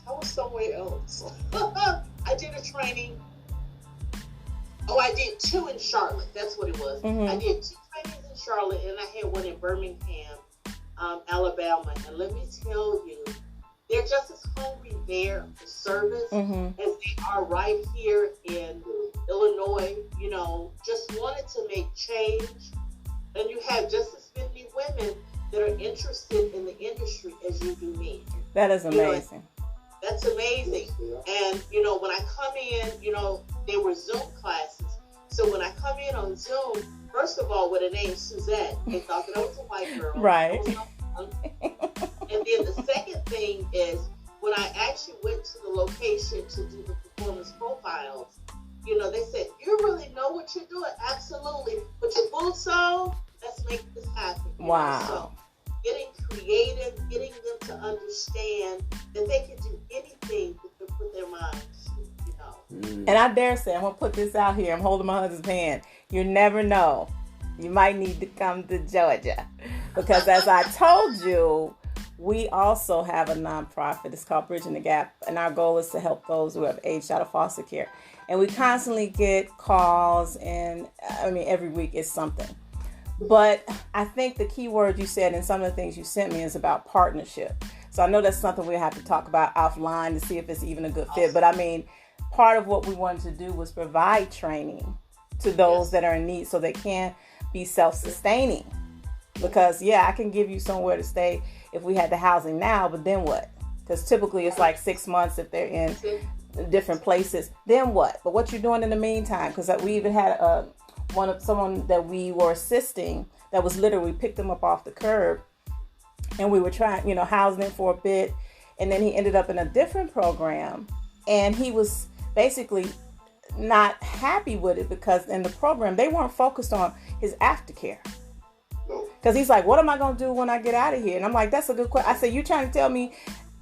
I was somewhere else. I did a training. Oh, I did 2 in Charlotte. That's what it was. I did 2 trainings in Charlotte, and I had one in Birmingham, Alabama. And let me tell you, they're just as hungry there for service as they are right here in Illinois. Just wanted to make change. And you have just as many women that are interested in the industry as you do me. That is amazing. That's amazing. And, when I come in, they were Zoom classes. So when I come in on Zoom, first of all, with the name Suzette, they thought that I was a white girl. Right. And then the second thing is when I actually went to the location to do the performance profiles, they said, you really know what you're doing? Absolutely. Put your boots on. Let's make this happen. Wow. So getting creative, getting them to understand that they can do anything that they put their minds to, And I dare say, I'm going to put this out here. I'm holding my husband's hand. You never know. You might need to come to Georgia. Because as I told you, we also have a nonprofit. It's called Bridging the Gap. And our goal is to help those who have aged out of foster care. And we constantly get calls, and every week is something. But I think the key word you said and some of the things you sent me is about partnership. So I know that's something we have to talk about offline to see if it's even a good fit. But part of what we wanted to do was provide training to those that are in need so they can be self-sustaining. Because, I can give you somewhere to stay if we had the housing now, but then what? Because typically it's like 6 months if they're in different places. Then what? But what you're doing in the meantime? Because we even had someone that we were assisting that was literally, we picked them up off the curb and we were trying, housing him for a bit. And then he ended up in a different program and he was basically not happy with it because in the program, they weren't focused on his aftercare. Because he's like, what am I going to do when I get out of here? And I'm like, that's a good question. I said, you trying to tell me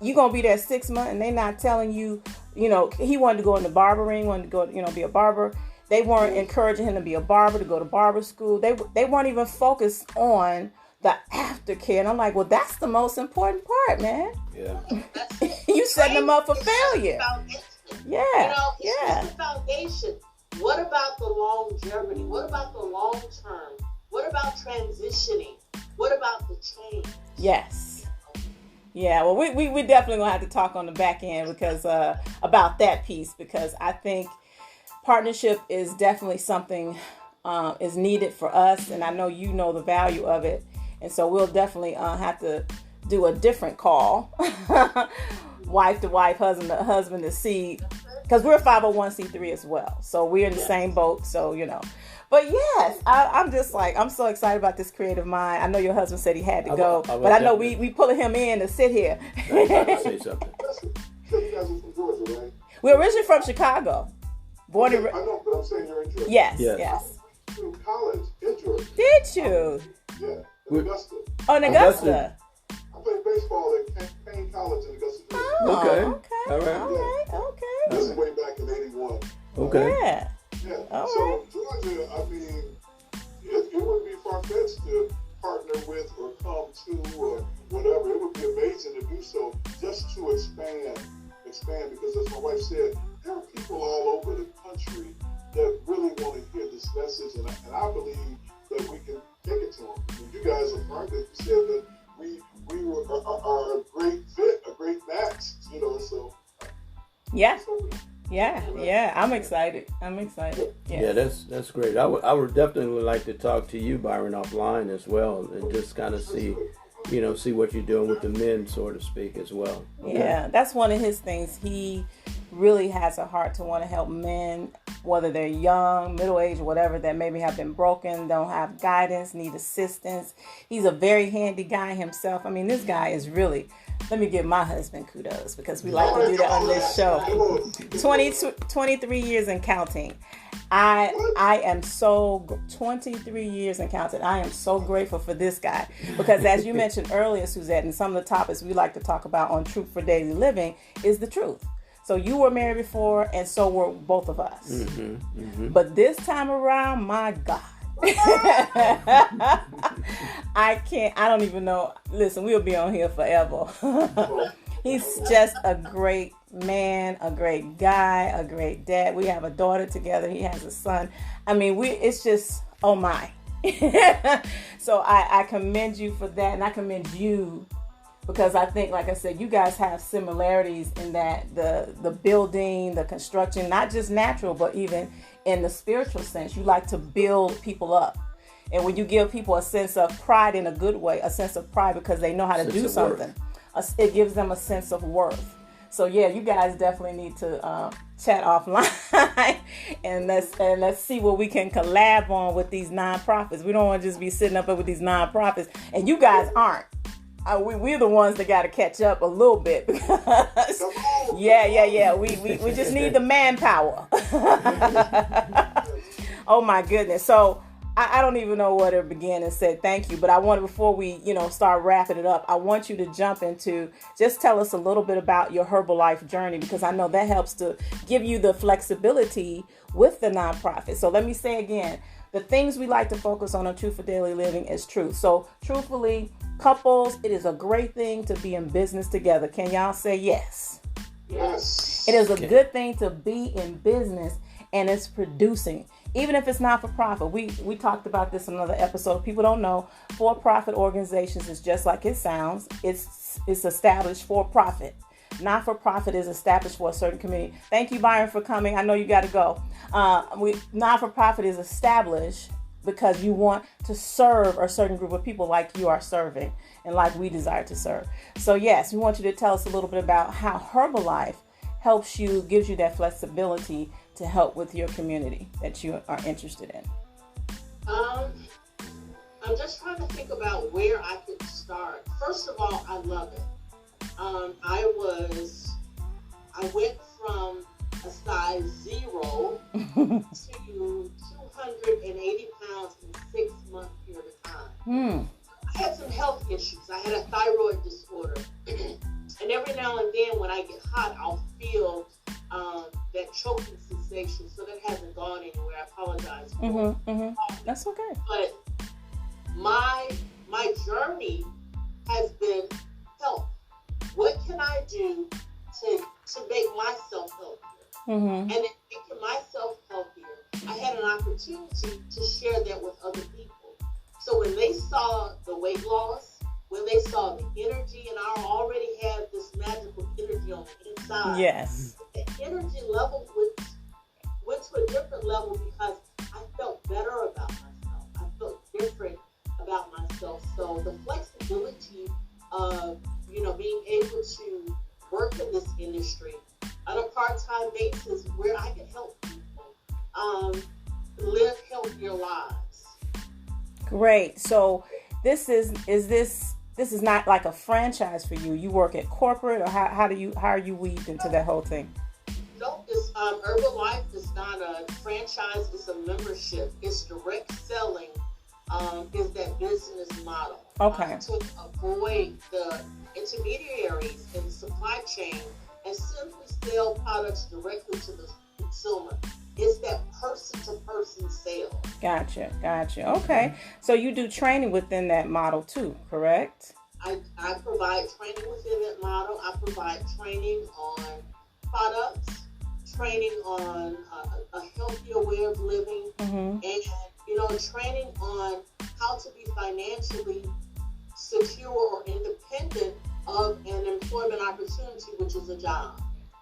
you're going to be there 6 months and they're not telling you, he wanted to go in the barbering, wanted to go, be a barber. They weren't encouraging him to be a barber, to go to barber school. They weren't even focused on the aftercare. And I'm like, well, that's the most important part, man. Yeah. You setting them up for failure. Yeah. It's the foundation. What about the longevity? What about the long term? What about transitioning? What about the change? Yes. Yeah, well, we definitely going to have to talk on the back end because about that piece, because I think partnership is definitely something is needed for us, and I know you know the value of it, and so we'll definitely have to do a different call, wife to wife, husband to husband, to see, because we're 501c3 as well, so we're in the same boat, so But yes, I'm just like, I'm so excited about this creative mind. I know your husband said he had to go, but I know we pulling him in to sit here. I was about to say something. So you guys are from Georgia, right? We're originally from Chicago. Born I know, but I'm saying you're in Georgia. Yes. I went to college in Georgia. Did you? Yeah, in Augusta. Oh, in Augusta. I played baseball at Payne College in Augusta, Georgia. Oh, All right. Okay. This is way back in '81. Okay. Yeah. Yeah. All So Georgia, it would be far-fetched to partner with or come to or whatever. It would be amazing to do so, just to expand. Because as my wife said, there are people all over the country that really want to hear this message, and I believe that we can take it to them. And you guys are part of it. You said that we are a great fit, a great match. So. Yeah. I'm excited. Yes. Yeah, that's great. I would definitely like to talk to you, Byron, offline as well, and just kind of see what you're doing with the men, so to speak, as well. Okay. Yeah, that's one of his things. He really has a heart to want to help men, whether they're young, middle-aged, whatever, that maybe have been broken, don't have guidance, need assistance. He's a very handy guy himself. This guy is really... Let me give my husband kudos because we like to do that on this show. 23 years and counting. I am so 23 years and counting. I am so grateful for this guy because as you mentioned earlier, Suzette, and some of the topics we like to talk about on Truth for Daily Living is the truth. So you were married before, and so were both of us. Mm-hmm, mm-hmm. But this time around, my God. I don't even know. Listen, we'll be on here forever. He's just a great man, a great guy, a great dad. We have a daughter together. He has a son. I mean, it's just, oh my. So I commend you for that, and I commend you because I think, like I said, you guys have similarities in that the building, the construction, not just natural, but even in the spiritual sense. You like to build people up. And when you give people a sense of pride in a good way, a sense of pride because they know how to do something, it gives them a sense of worth. So yeah, you guys definitely need to chat offline and let's see what we can collab on with these nonprofits. We don't want to just be sitting up with these nonprofits, and you guys aren't. We're the ones that got to catch up a little bit because yeah. We just need the manpower. Oh my goodness. So I don't even know where to begin and say thank you, but I want to, before we, start wrapping it up, I want you to jump into, just tell us a little bit about your Herbalife journey, because I know that helps to give you the flexibility with the nonprofit. So let me say again, the things we like to focus on Truth for Daily Living is truth. So truthfully, couples, it is a great thing to be in business together. Can y'all say yes? Yes. It is a good thing to be in business, and it's producing. Even if it's not for profit, we talked about this in another episode. People don't know for-profit organizations is just like it sounds. It's established for profit. Not for profit is established for a certain community. Thank you, Byron, for coming. I know you got to go. Not for profit is established because you want to serve a certain group of people like you are serving and like we desire to serve. So yes, we want you to tell us a little bit about how Herbalife helps you, gives you that flexibility to help with your community that you are interested in. I'm just trying to think about where I could start. First of all, I love it. I went from a size 0 to 280 pounds in a 6-month period of time. I had some health issues. I had a thyroid disorder. And every now and then when I get hot, I'll feel that choking sensation. So that hasn't gone anywhere. I apologize for it. That's okay. But my journey has been health. What can I do to make myself healthier? And in making myself healthier, I had an opportunity to share that with other people. So when they saw the weight loss, when they saw the energy, and I already had this magical energy on the inside. Yes. The energy level went to a different level because I felt better about myself. I felt different about myself. So the flexibility of, being able to work in this industry on a part-time basis where I can help people live healthier lives. Great. So this is not like a franchise for you. You work at corporate, or how are you weaved into that whole thing? No, it's Herbalife is not a franchise. It's a membership. It's direct selling. Is that business model? Okay. To avoid the intermediaries in the supply chain and simply sell products directly to the consumer. It's that person-to-person sale. Gotcha. Okay. So you do training within that model too, correct? I provide training within that model. I provide training on products, training on a healthier way of living, and training on how to be financially secure or independent of an employment opportunity, which is a job.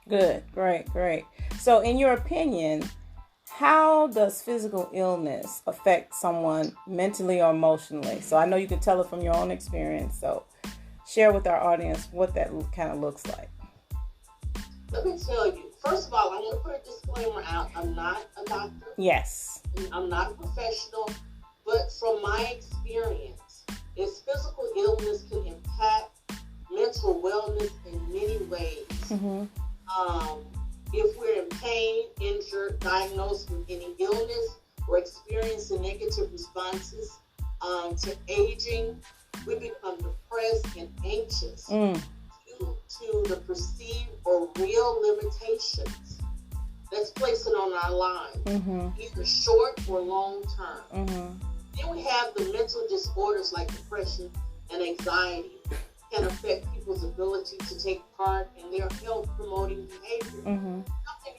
Good. Great. So in your opinion, how does physical illness affect someone mentally or emotionally? So I know you can tell it from your own experience. So share with our audience what that kind of looks like. Let me tell you. First of all, I want to put a disclaimer out. I'm not a doctor. Yes. I'm not a professional. But from my experience, physical illness can impact mental wellness in many ways. If we're in pain, injured, diagnosed with any illness, or experiencing negative responses to aging, we become depressed and anxious. to the perceived or real limitations that's placing on our lives, either short or long term. Then we have the mental disorders like depression and anxiety can affect people's ability to take part in their health promoting behavior. Something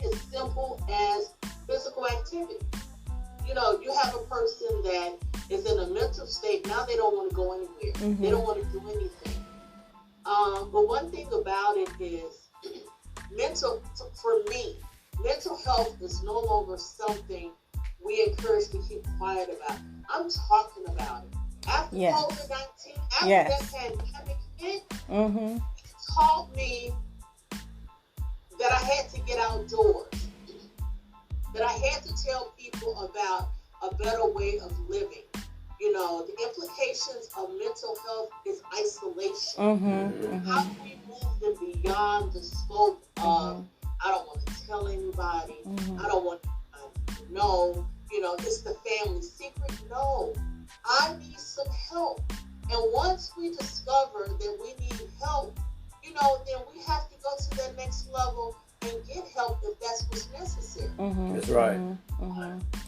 as simple as physical activity. You know, you have a person that is in a mental state, now they don't want to go anywhere. They don't want to do anything. But one thing about it is, for me, mental health is no longer something we encourage to keep quiet about. I'm talking about it. After COVID-19, after that pandemic hit, it taught me that I had to get outdoors, that I had to tell people about a better way of living. You know, the implications of mental health is isolation. How do we move them beyond the scope of, I don't want to tell anybody, I don't want to know, you know, it's the family secret. No, I need some help. And once we discover that we need help, you know, then we have to go to that next level and get help if that's what's necessary. That's right.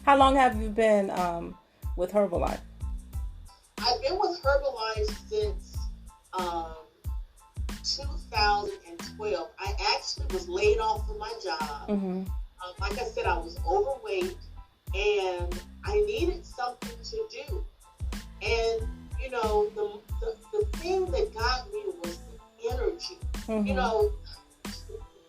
How long have you been with Herbalife? I've been with Herbalife since 2012. I actually was laid off from my job. Like I said, I was overweight and I needed something to do. And, you know, the thing that got me was the energy. You know,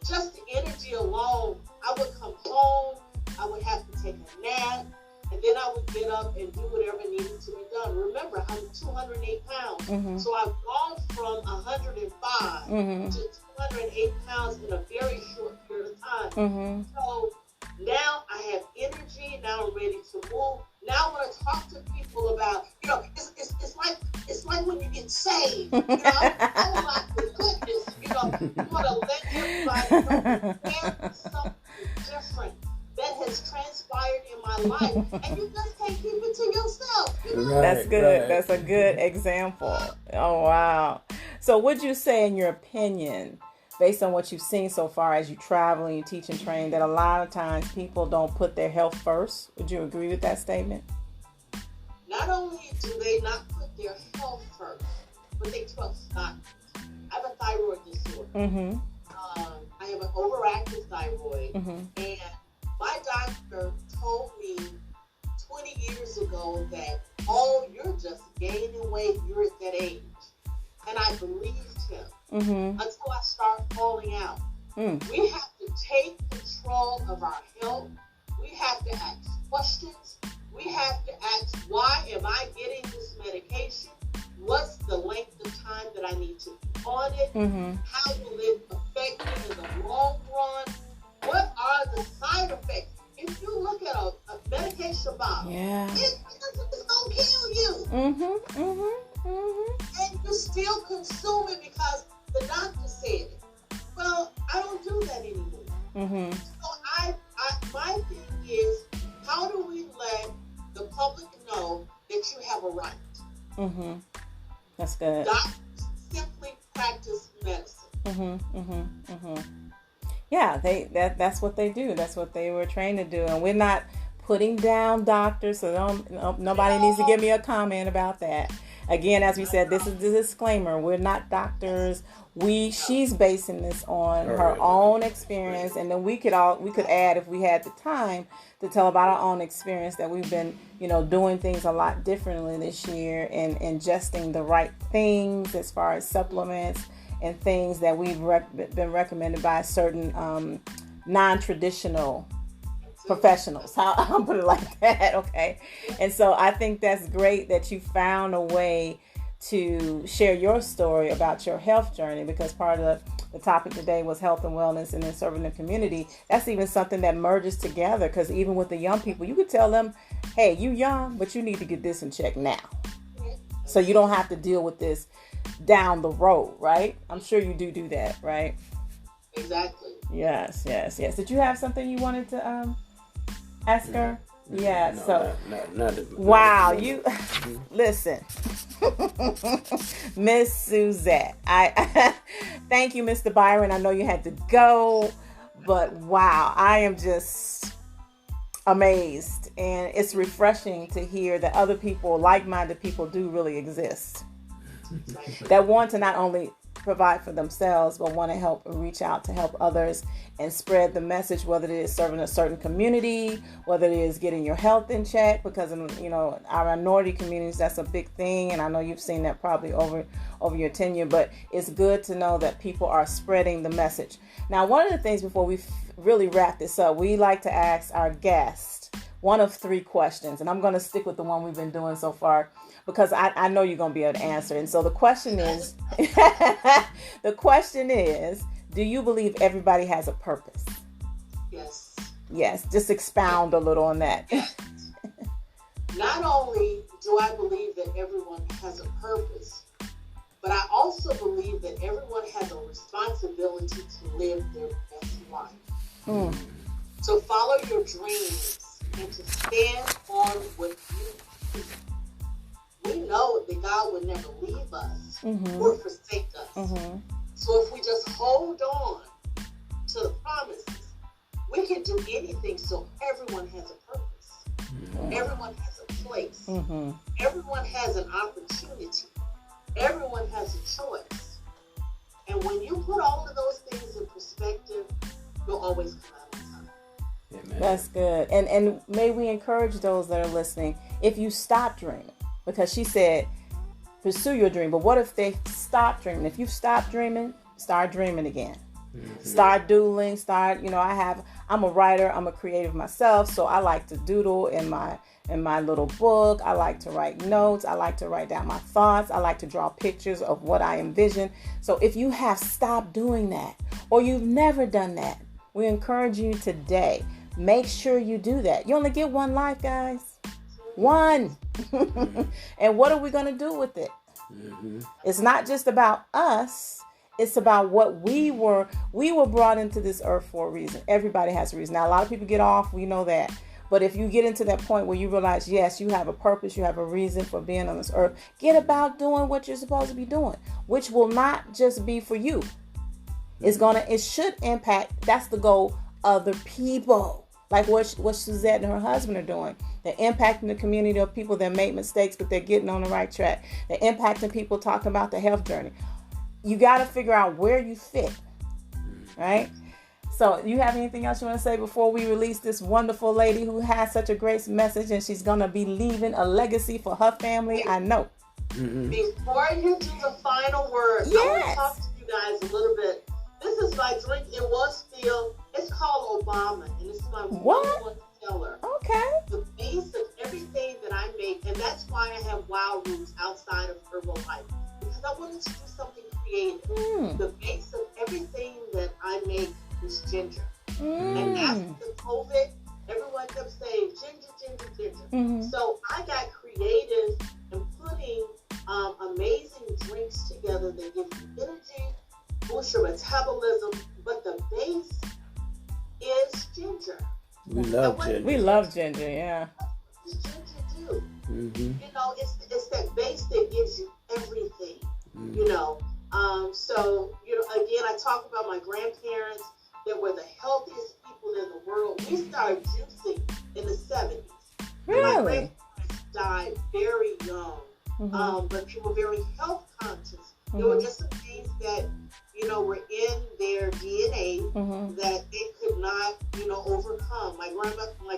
just the energy alone. I would come home, I would have to take a nap, and then I would get up and do whatever needed to be done. Remember, I'm 208 pounds. So I've gone from 105 to 208 pounds in a very short period of time. So now I have energy. Now I'm ready to move. Now when I talk to people about, you know, it's like when you get saved. You know, I'm like, goodness, you know, you want to let everybody know there's something different that has transpired in my life, and you just can't keep it to yourself. You know? That's good. That's a good example. Oh, wow. So would you say, in your opinion, based on what you've seen so far as you travel and you teach and train, that a lot of times people don't put their health first? Would you agree with that statement? Not only do they not put their health first, but they trust doctors. I have a thyroid disorder. I have an overactive thyroid, and my doctor told me 20 years ago that, oh, you're just gaining weight, you're at that age. And I believed him until I start falling out. We have to take control of our health. We have to ask questions. We have to ask, why am I getting this medication? What's the length of time that I need to be on it? How will it affect me in the long run? What are the side effects? If you look at a medication bottle, it's going to kill you. And you still consume it because the doctor said it. Well, I don't do that anymore. So my thing is, how do we let the public know that you have a right? That's good. Doctors simply practice medicine. Yeah, that's what they do. That's what they were trained to do. And we're not putting down doctors, so nobody needs to give me a comment about that. Again, as we said, this is the disclaimer. We're not doctors. She's basing this on her own experience, and then we could add, if we had the time, to tell about our own experience, that we've been, doing things a lot differently this year and ingesting the right things as far as supplements and things that we've been recommended by certain non-traditional professionals. I'll put it like that, okay? And so I think that's great that you found a way to share your story about your health journey, because part of the topic today was health and wellness and then serving the community. That's even something that merges together, because even with the young people, you could tell them, hey, you young, but you need to get this in check now. So you don't have to deal with this down the road, right? I'm sure you do that, right? Exactly. Yes. Did you have something you wanted to ask her? Yeah. Wow. You listen, Miss Suzette. Thank you, Mr. Byron. I know you had to go, but wow, I am just amazed. And it's refreshing to hear that other people, like-minded people, do really exist. That want to not only provide for themselves, but want to help reach out to help others and spread the message, whether it is serving a certain community, whether it is getting your health in check, because in, you know, our minority communities, that's a big thing. And I know you've seen that probably over your tenure, but it's good to know that people are spreading the message. Now, one of the things before we really wrap this up, we like to ask our guests one of 3 questions, and I'm going to stick with the one we've been doing so far, because I know you're going to be able to answer. And so the question is, do you believe everybody has a purpose? Yes. Yes. Just expound a little on that. Not only do I believe that everyone has a purpose, but I also believe that everyone has a responsibility to live their best life. So follow your dreams and to stand on what you believe. We know that God would never leave us or forsake us. So if we just hold on to the promises, we can do anything. So everyone has a purpose. Everyone has a place. Everyone has an opportunity. Everyone has a choice. And when you put all of those things in perspective, you'll always come out on top. Amen. That's good. And may we encourage those that are listening, if you stop dreaming, because she said, pursue your dream. But what if they stop dreaming? If you stop dreaming, start dreaming again. Start doodling, I'm a writer, I'm a creative myself, so I like to doodle in my little book. I like to write notes. I like to write down my thoughts. I like to draw pictures of what I envision. So if you have stopped doing that, or you've never done that, we encourage you today, make sure you do that. You only get one life, guys. One. And what are we going to do with it? It's not just about us. It's about what we were brought into this earth for a reason. Everybody has a reason. Now, a lot of people get off. We know that. But if you get into that point where you realize, yes, you have a purpose, you have a reason for being on this earth, get about doing what you're supposed to be doing, which will not just be for you. It should impact, that's the goal, other people. Like what Suzette and her husband are doing. They're impacting the community of people that make mistakes, but they're getting on the right track. They're impacting people talking about the health journey. You got to figure out where you fit, right? So you have anything else you want to say before we release this wonderful lady who has such a great message, and she's going to be leaving a legacy for her family? I know. Before you do the final word, I want to talk to you guys a little bit. This is my drink. It was still, it's called Obama, and it's my number one seller. Okay. The base of everything that I make, and that's why I have Wild Roots outside of Herbalife, because I wanted to do something creative. The base of everything that I make is ginger. And after the COVID, everyone kept saying ginger. So I got creative in putting amazing drinks together that give you energy, boost your metabolism, but the base is ginger. We love ginger. We love ginger, yeah. What does ginger do? You know, it's that base that gives you everything. You know, so you know, again, I talk about my grandparents that were the healthiest people in the world. We started juicing in the 70s. Really? My grandparents died very young, but they were very health conscious. There were just some things that, you know, were in their DNA that they could not, you know, overcome. My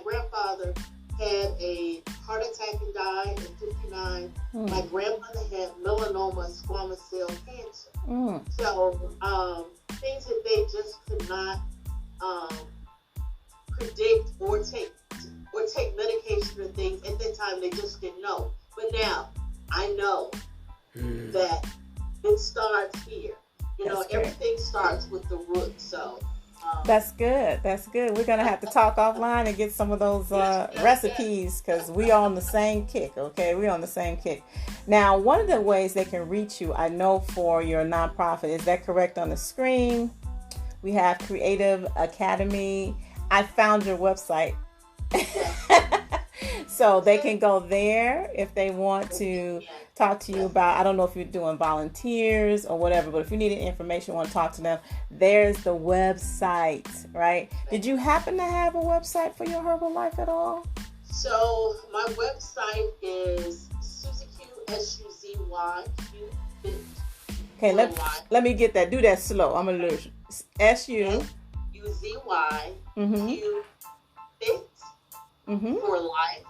grandfather had a heart attack and died at 59. My grandmother had melanoma, squamous cell cancer. So things that they just could not predict or take medication or things at that time. They just didn't know. But now I know that it starts here. You know, everything starts with the root. So that's good. That's good. We're gonna have to talk offline and get some of those recipes, because we are on the same kick. Okay, we're on the same kick. Now, one of the ways they can reach you, I know, for your nonprofit, is that correct on the screen? We have Creative Academy. I found your website. So they can go there if they want to talk to you about, I don't know if you're doing volunteers or whatever, but if you need any information, want to talk to them, there's the website, right? Did you happen to have a website for your Herbalife at all? So my website is Suzy Q, SUZY Q Fit. Okay, let me get that. Do that slow. I'm going to lose. SUZY Q Fit for life.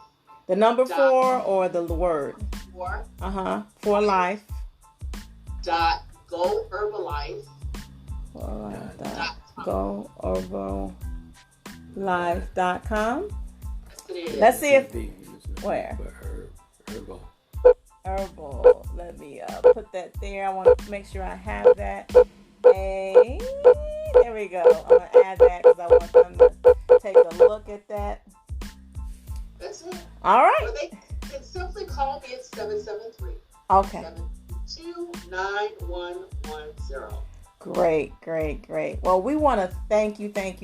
The number 4 or the word? 4. For life. Go Herbalife. GoHerbalife.com. Let's see if where herbal. Let me put that there. I want to make sure I have that. Hey, there we go. I'm gonna add that because I want them to take a look at that. That's it. All right. Or they can simply call me at 773. Okay. 722-9110. Great. Well, we want to thank you. Make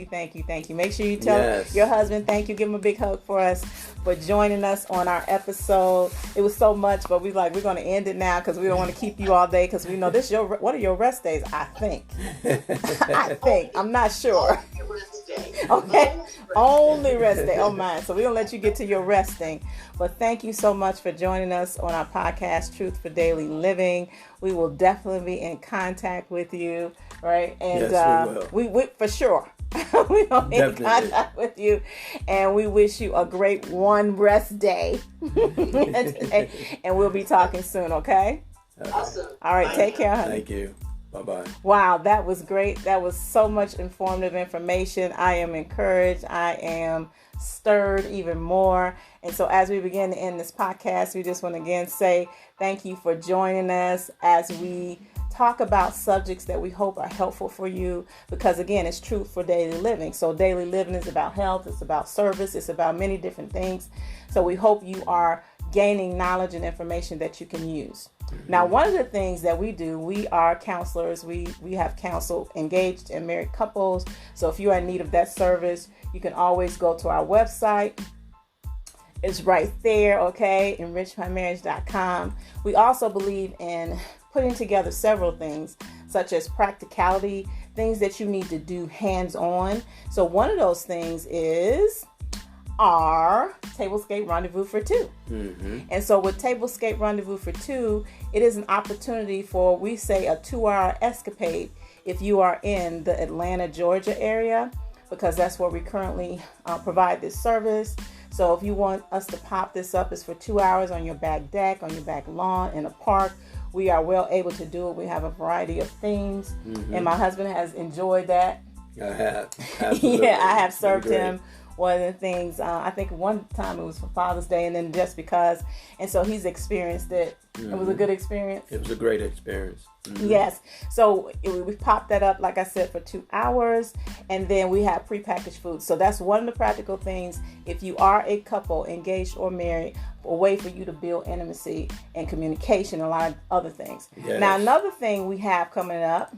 sure you tell your husband thank you. Give him a big hug for us for joining us on our episode. It was so much, but we're going to end it now because we don't want to keep you all day because we know this one of your rest days, I think. I'm not sure. Okay. Only rest day. Oh, my. So we're going to let you get to your resting. But thank you so much for joining us on our podcast, Truth for Daily Living. We will definitely be in contact with you, right? And yes, we for sure. We will be in contact with you. And we wish you a great one rest day. And we'll be talking soon, okay? Awesome. All right. Take care, honey. Thank you. Bye-bye. Wow, that was great. That was so much informative information. I am encouraged. I am stirred even more. And so as we begin to end this podcast, we just want to again say thank you for joining us as we talk about subjects that we hope are helpful for you because, again, it's truth for daily living. So daily living is about health. It's about service. It's about many different things. So we hope you are gaining knowledge and information that you can use. Now, one of the things that we do, we are counselors. We have counsel engaged and married couples. So if you are in need of that service, you can always go to our website. It's right there, okay, enrichmymarriage.com. We also believe in putting together several things, such as practicality, things that you need to do hands-on. So one of those things is our Tablescape Rendezvous for Two. And so with Tablescape Rendezvous for Two, it is an opportunity for, we say, a 2-hour escapade if you are in the Atlanta, Georgia area, because that's where we currently provide this service. So if you want us to pop this up, it's for 2 hours on your back deck, on your back lawn, in a park. We are well able to do it. We have a variety of themes, and my husband has enjoyed that. I have. Absolutely. Yeah, I have served him. One of the things, I think one time it was for Father's Day, and then just because, and so he's experienced it. It was a good experience. It was a great experience. Yes. So we popped that up, like I said, for 2 hours, and then we have prepackaged food. So that's one of the practical things. If you are a couple, engaged or married, a way for you to build intimacy and communication, a lot of other things. Yes. Now, another thing we have coming up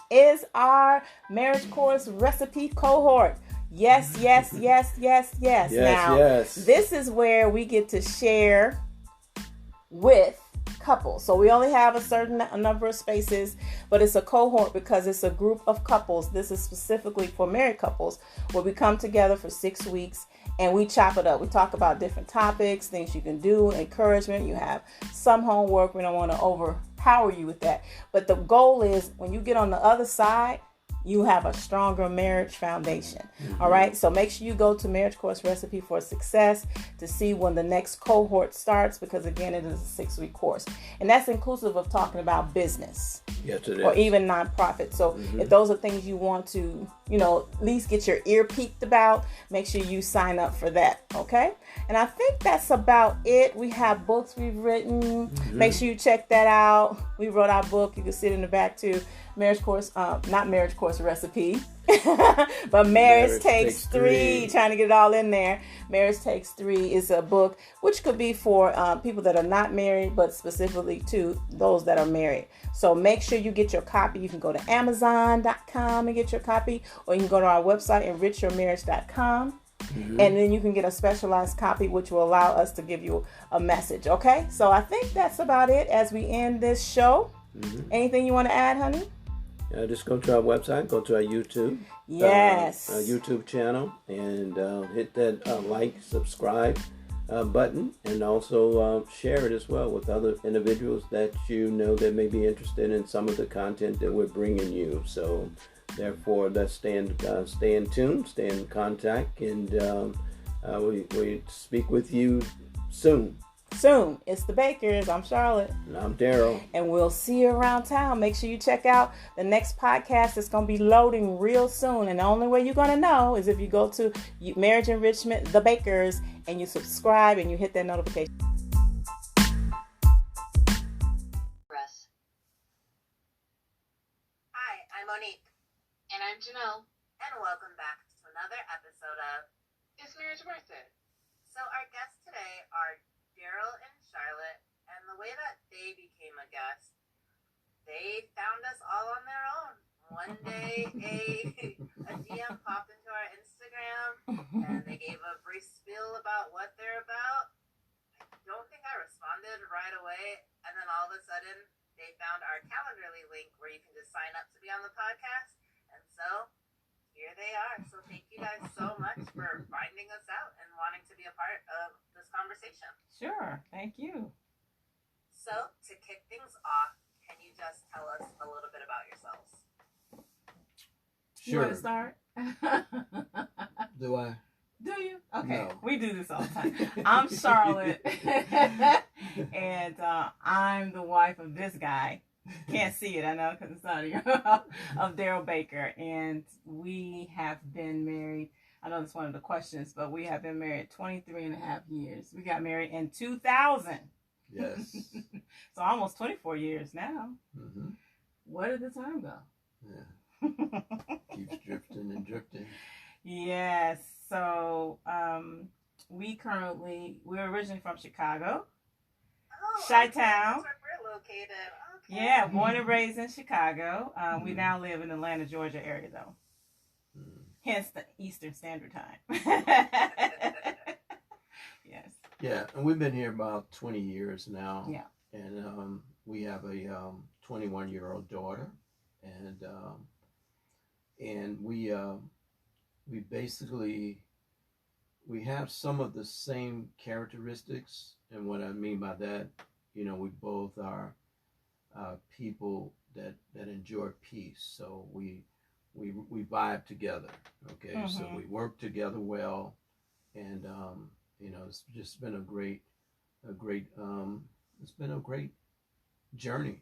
is our marriage course recipe cohort. Yes. Now, this is where we get to share with couples. So we only have a certain number of spaces, but it's a cohort because it's a group of couples. This is specifically for married couples where we come together for 6 weeks and we chop it up. We talk about different topics, things you can do, encouragement. You have some homework. We don't want to overpower you with that. But the goal is when you get on the other side, you have a stronger marriage foundation. All right. So make sure you go to Marriage Course Recipe for Success to see when the next cohort starts, because again, it is a 6-week course, and that's inclusive of talking about business. Yes, it is. Or even nonprofit. So if those are things you want to, at least get your ear peeked about, make sure you sign up for that. Okay. And I think that's about it. We have books we've written. Make sure you check that out. We wrote our book. You can see it in the back too. Marriage Course, not Marriage Course Recipe, but Marriage Takes Three. Trying to get it all in there. Marriage Takes Three is a book which could be for people that are not married, but specifically to those that are married. So make sure you get your copy. You can go to Amazon.com and get your copy, or you can go to our website, enrichyourmarriage.com. And then you can get a specialized copy, which will allow us to give you a message. Okay, so I think that's about it as we end this show. Anything you want to add, honey? Just go to our website, go to our YouTube. Yes. Our YouTube channel, and hit that like, subscribe button, and also share it as well with other individuals that you know that may be interested in some of the content that we're bringing you. So therefore, let's stay in tune, stay in contact, and we speak with you soon. It's the Bakers. I'm Charlotte. And I'm Daryl. And we'll see you around town. Make sure you check out the next podcast. It's going to be loading real soon. And the only way you're going to know is if you go to Marriage Enrichment, the Bakers, and you subscribe and you hit that notification. Hi, I'm Monique. And I'm Janelle. And welcome back to another episode of Is Marriage Worth It? So our guests today are Daryl and Charlotte, and the way that they became a guest, they found us all on their own. One day, a DM popped into our Instagram, and they gave a brief spiel about what they're about. I don't think I responded right away, and then all of a sudden, they found our Calendly link where you can just sign up to be on the podcast, and so here they are. So thank you guys so much for finding us out and wanting to be a part of this conversation. Sure. Thank you. So to kick things off, can you just tell us a little bit about yourselves? You want to start? Do I? Do you? Okay. No. We do this all the time. I'm Charlotte. And I'm the wife of this guy. Can't see it, I know, because it's not here. Of Daryl Baker. And we have been married. I know that's one of the questions, but we have been married 23 and a half years. We got married in 2000. Yes. So almost 24 years now. Mm-hmm. Where did the time go? Yeah. Keeps drifting and drifting. Yes. So we're originally from Chicago. Oh, Chi-town. okay, that's where we're located. Okay. Yeah, born and raised in Chicago. We now live in Atlanta, Georgia area, though. Hence the Eastern Standard Time. Yes. Yeah, and we've been here about 20 years now. Yeah. And we have a 21-year-old daughter, and we basically have some of the same characteristics. And what I mean by that, we both are people that enjoy peace. So we vibe together. Okay, so we work together well, and it's just been a great it's been a great journey.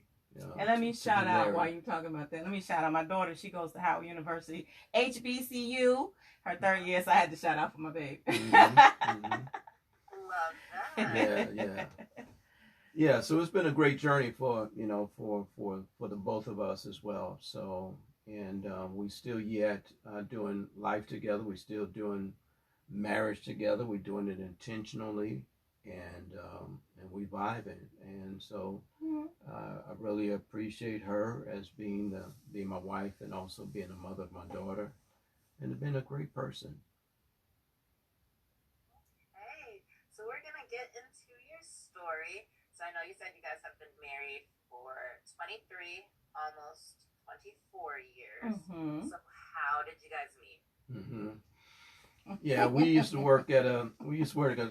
And let me shout out while you're talking about that. Let me shout out my daughter. She goes to Howard University, HBCU. Her third year, so I had to shout out for my baby. Love that. Yeah. So it's been a great journey for the both of us as well. So we still yet doing life together. We still doing marriage together. We're doing it intentionally, and we vibing. And so I really appreciate her as being my wife and also being a mother of my daughter, and been a great person. Hey, so we're gonna get into your story. So I know you said you guys have been married for 23, almost 24 years. So how did you guys meet? Yeah, we used to work at a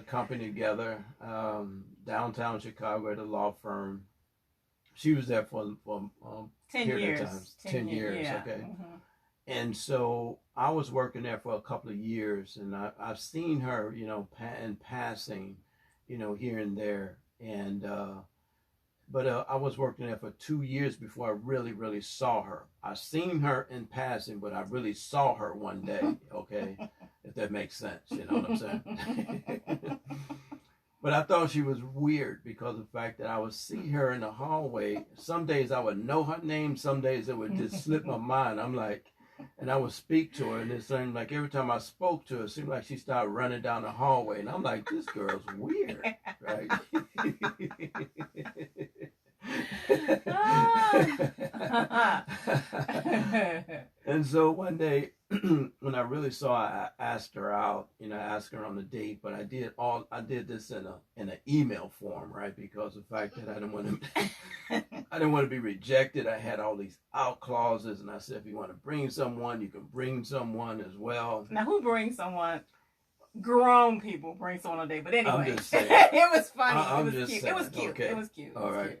company together, downtown Chicago at a law firm. She was there for 10 years. 10 years, yeah. Okay. And so I was working there for a couple of years, and I've seen her, in passing, here and there. And but I was working there for 2 years before I really, really saw her. I seen her in passing, but I really saw her one day. Okay, if that makes sense, you know what I'm saying? But I thought she was weird because of the fact that I would see her in the hallway. Some days I would know her name. Some days it would just slip my mind. I'm like, and I would speak to her, and it seemed like every time I spoke to her, it seemed like she started running down the hallway. And I'm like, this girl's weird, right? And so one day, when I really saw, I asked her out, asked her on the date, but I did this in an email form, right? Because of the fact that I didn't want to be rejected. I had all these out clauses, and I said, if you want to bring someone, you can bring someone as well. Now, who brings someone? Grown people bring someone on a date, but anyway, I'm just saying. It was funny. I'm it was just cute. saying. It was cute. Okay. It was cute. All right.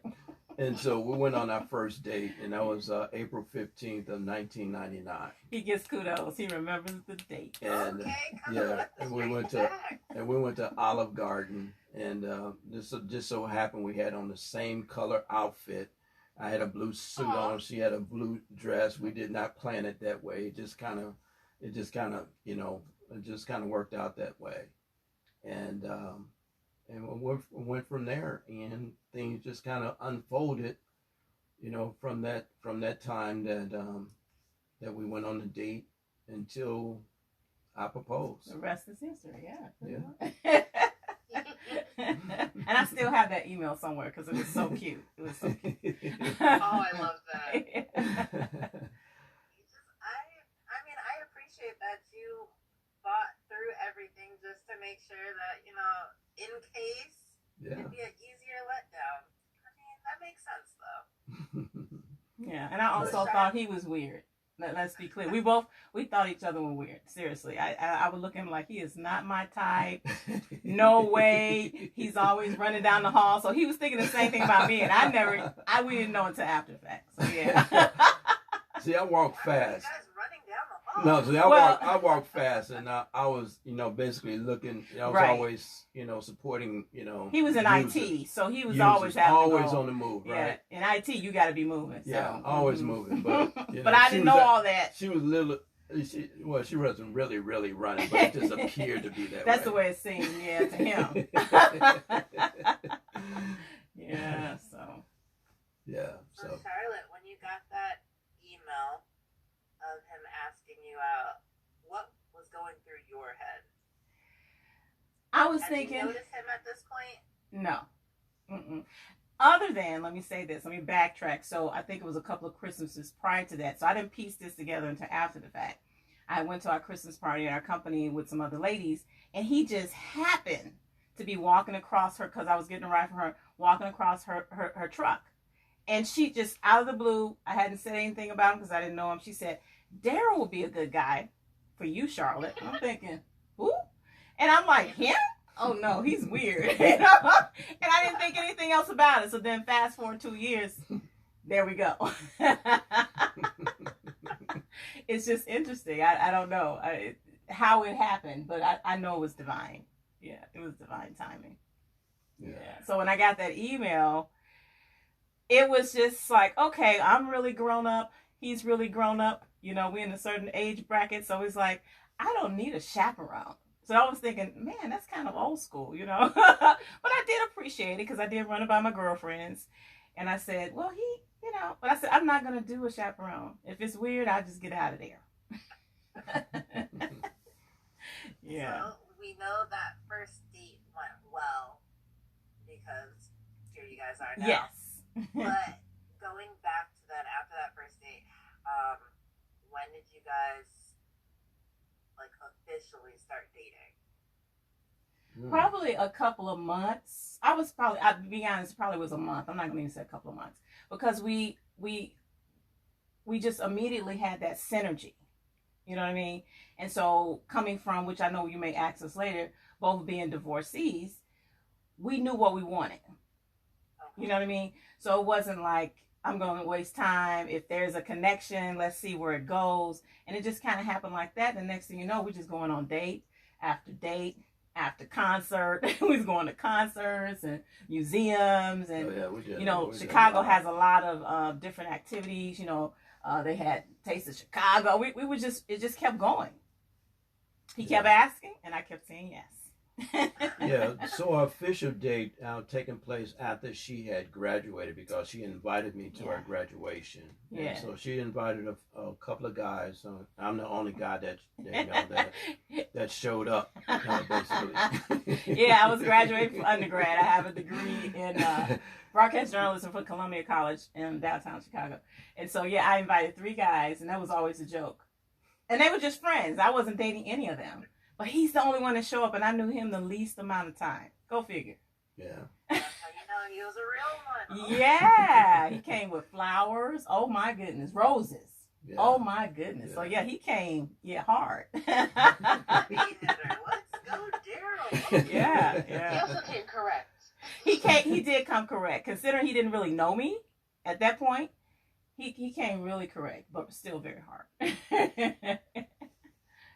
And so we went on our first date, and that was April 15th of 1999. He gets kudos. He remembers the date. And and we went to Olive Garden, and this just so happened we had on the same color outfit. I had a blue suit on. She had a blue dress. We did not plan it that way. It just kind of worked out that way, and we went from there, and things just kind of unfolded, from that time that we went on the date until I proposed. The rest is history. Yeah. Yeah. And I still have that email somewhere because it was so cute. It was so cute. Oh, I love that. I appreciate that you thought through everything just to make sure that, in case it'd be an easier letdown. I mean, that makes sense, though. Yeah, and I also thought he was weird. Let's be clear. We thought each other were weird. Seriously. I would look at him like, he is not my type. No way. He's always running down the hall. So he was thinking the same thing about me, and we didn't know until after the fact. So yeah. See, I walk fast. You guys running down the hall. No, see, I walk fast, and I was, basically looking. I was always, supporting, He was in users. IT, so he was Users, always having always on the move, right? Yeah, in IT, you got to be moving. So. Yeah, always moving. But but I didn't know all that. She was little. She wasn't really running, but it just appeared to be that. That's the way it seemed, to him. Yeah. So. Yeah. So Charlotte, when you got that email of him asking you out, what was going through your head? I was Have thinking. You noticed him at this point? No. Mm-mm. Other than, let me say this, let me backtrack. So I think it was a couple of Christmases prior to that. So I didn't piece this together until after the fact. I went to our Christmas party at our company with some other ladies, and he just happened to be walking across her, because I was getting a ride from her, walking across her truck. And she just, out of the blue, I hadn't said anything about him because I didn't know him. She said, Daryl would be a good guy for you, Charlotte. And I'm thinking, who? And I'm like, him? Oh no, he's weird. And I didn't think anything else about it. So then fast forward 2 years, there we go. It's just interesting. I don't know how it happened, but I know it was divine. Yeah, it was divine timing. Yeah. So when I got that email, it was just like, okay, I'm really grown up. He's really grown up. We're in a certain age bracket. So it's like, I don't need a chaperone. So I was thinking, man, that's kind of old school, But I did appreciate it because I did run it by my girlfriends. And I said, well, but I said, I'm not going to do a chaperone. If it's weird, I'll just get out of there. Yeah. So we know that first date went well because here you guys are now. Yes. But going back to that, after that first date, when did you guys officially start dating? Probably a couple of months. I'll be honest, probably was a month. I'm not going to even say a couple of months because we just immediately had that synergy. You know what I mean? And so coming from, which I know you may ask us later, both being divorcees, we knew what we wanted. You know what I mean? So it wasn't like, I'm going to waste time. If there's a connection, let's see where it goes. And it just kind of happened like that. The next thing you know, we're just going on date after concert. We was going to concerts and museums. And, Chicago has a lot of different activities. They had Taste of Chicago. It just kept going. He kept asking, and I kept saying yes. Yeah, so our official date taking place after she had graduated because she invited me to her graduation. Yeah. And so she invited a couple of guys. So I'm the only guy that showed up, basically. Yeah, I was graduating from undergrad. I have a degree in broadcast journalism from Columbia College in downtown Chicago. And so, I invited 3 guys, and that was always a joke. And they were just friends. I wasn't dating any of them. But he's the only one to show up, and I knew him the least amount of time. Go figure. Yeah. That's how you know he was a real one. Yeah. He came with flowers. Oh, my goodness. Roses. Yeah. Oh, my goodness. Yeah. So, yeah, he came, hard. Let's go, Daryl. Yeah. He also came correct. He did come correct. Considering he didn't really know me at that point, he came really correct, but still very hard.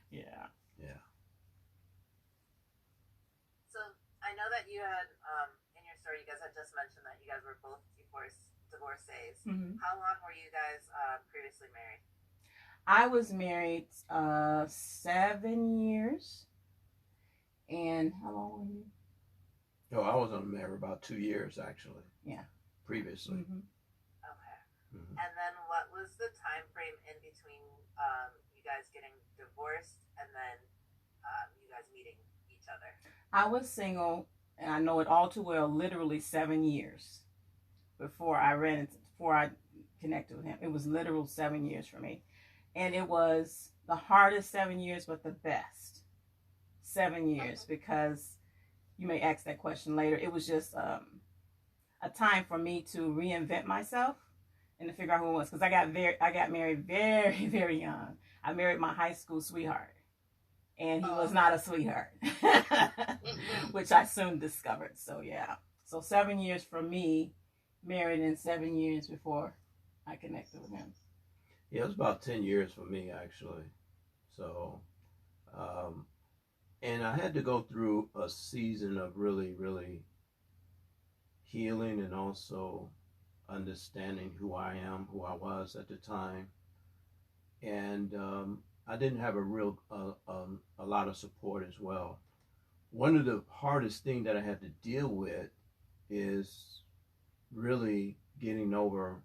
Yeah. Yeah. So I know that you had in your story, you guys had just mentioned that you guys were both divorcees. Mm-hmm. How long were you guys previously married? I was married 7 years. And how long were you? No, I was on married about 2 years actually. Yeah. Previously. Mm-hmm. Okay. Mm-hmm. And then what was the time frame in between you guys getting divorced and then you guys meeting each other? I was single, and I know it all too well, literally 7 years before I connected with him. It was literal 7 years for me. And it was the hardest 7 years, but the best 7 years, because you may ask that question later. It was just a time for me to reinvent myself and to figure out who I was, because I got married very, very young. I married my high school sweetheart, and he was not a sweetheart, which I soon discovered. So yeah, so 7 years for me, married in 7 years before I connected with him. Yeah, it was about 10 years for me actually. So, and I had to go through a season of really, really healing and also understanding who I am, who I was at the time. And I didn't have a lot of support as well. One of the hardest things that I had to deal with is really getting over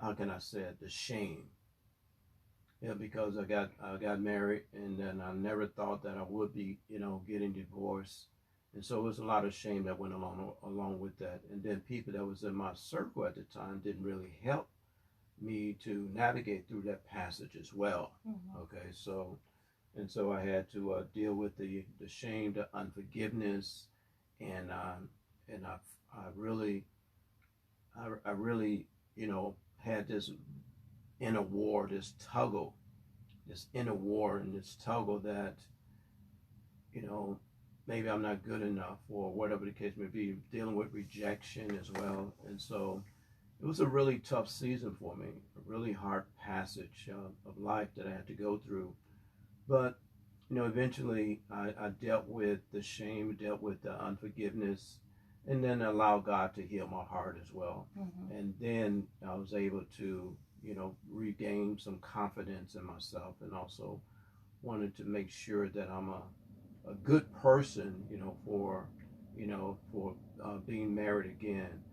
how can I say it, the shame. Yeah, because I got married, and then I never thought that I would be, getting divorced. And so it was a lot of shame that went along with that. And then people that was in my circle at the time didn't really help me to navigate through that passage as well. Mm-hmm. Okay, so I had to deal with the shame, the unforgiveness, and I really, had this inner war, this inner war and this tuggle that, maybe I'm not good enough, or whatever the case may be, dealing with rejection as well. And so it was a really tough season for me, a really hard passage of life that I had to go through. But, eventually I dealt with the shame, dealt with the unforgiveness, and then allowed God to heal my heart as well. Mm-hmm. And then I was able to, regain some confidence in myself, and also wanted to make sure that I'm a good person, for being married again.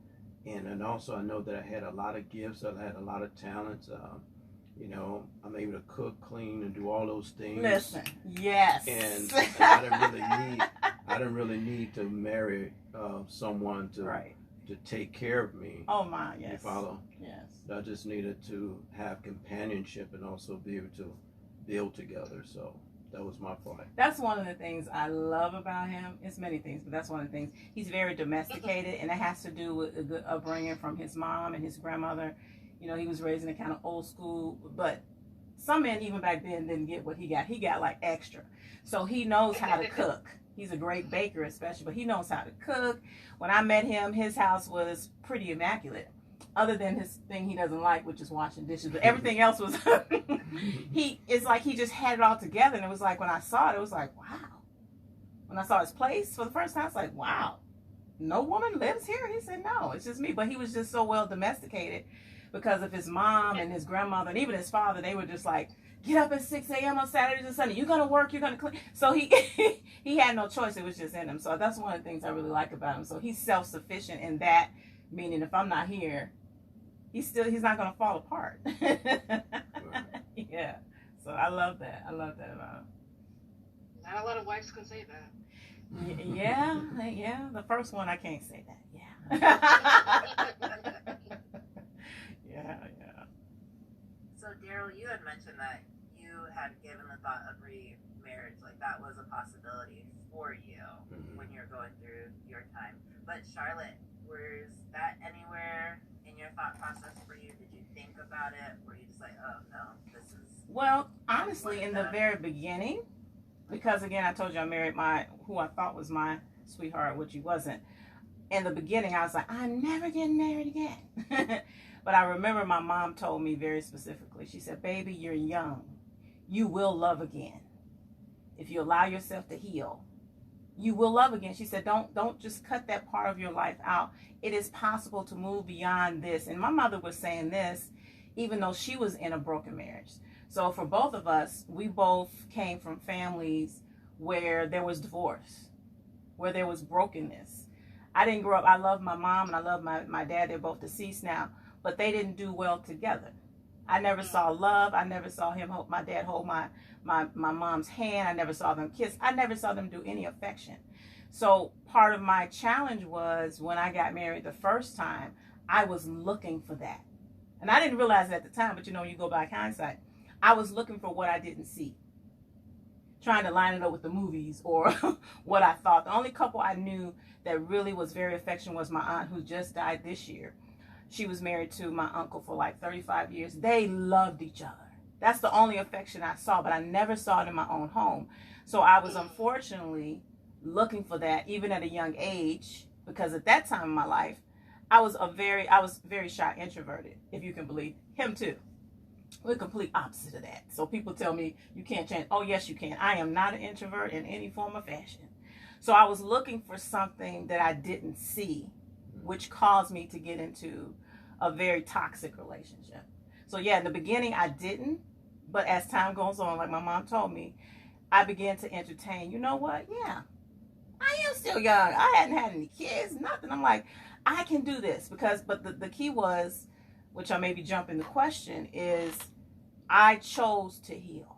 And also I know that I had a lot of gifts, I had a lot of talents. I'm able to cook, clean, and do all those things. Listen, yes. And I didn't really need to marry someone to take care of me. Oh my, yes. You follow? Yes. I just needed to have companionship and also be able to build together. So that was my part. That's one of the things I love about him. It's many things, but that's one of the things. He's very domesticated, and it has to do with a good upbringing from his mom and his grandmother. He was raised in a kind of old school, but some men even back then didn't get what he got. He got like extra. So he knows how to cook. He's a great baker especially, but he knows how to cook. When I met him, his house was pretty immaculate, other than his thing he doesn't like, which is washing dishes. But everything else was, it's like he just had it all together. And it was like, when I saw it was like, wow. When I saw his place for the first time, it's like, wow, no woman lives here? He said, no, it's just me. But he was just so well domesticated because of his mom and his grandmother and even his father. They were just like, get up at 6 a.m. on Saturdays and Sunday. You're going to work. You're going to clean. So he had no choice. It was just in him. So that's one of the things I really like about him. So he's self-sufficient in that, meaning if I'm not here, he's not going to fall apart. Yeah. So I love that. I love that about him. Not a lot of wives can say that. Yeah. The first one, I can't say that. Yeah. Yeah. So, Daryl, you had mentioned that you had given the thought of remarriage, like that was a possibility for you when you were going through your time. But Charlotte, was that anywhere in your thought process for you? Did you think about it? Were you just like, oh no, this is... Well, honestly, in the very beginning, because again, I told you I married who I thought was my sweetheart, which he wasn't. In the beginning, I was like, I'm never getting married again. But I remember my mom told me very specifically, she said, baby, you're young. You will love again. If you allow yourself to heal, you will love again. She said, don't just cut that part of your life out. It is possible to move beyond this. And my mother was saying this, even though she was in a broken marriage. So for both of us, we both came from families where there was divorce, where there was brokenness. I didn't grow up, I love my mom and I love my dad. They're both deceased now, but they didn't do well together. I never saw love. I never saw my dad hold my mom's hand. I never saw them kiss. I never saw them do any affection. So part of my challenge was when I got married the first time, I was looking for that. And I didn't realize it at the time, but you go by hindsight. I was looking for what I didn't see. Trying to line it up with the movies or what I thought. The only couple I knew that really was very affectionate was my aunt, who just died this year. She was married to my uncle for like 35 years. They loved each other. That's the only affection I saw, but I never saw it in my own home. So I was unfortunately looking for that even at a young age, because at that time in my life, I was very shy, introverted, if you can believe. Him too. We're complete opposite of that. So people tell me you can't change. Oh, yes, you can. I am not an introvert in any form or fashion. So I was looking for something that I didn't see, which caused me to get into a very toxic relationship. So yeah, in the beginning I didn't, but as time goes on, like my mom told me, I began to entertain, you know what? Yeah, I am still young. I hadn't had any kids, nothing. I'm like, I can do this but the key was, which I may be jumping the question, is I chose to heal.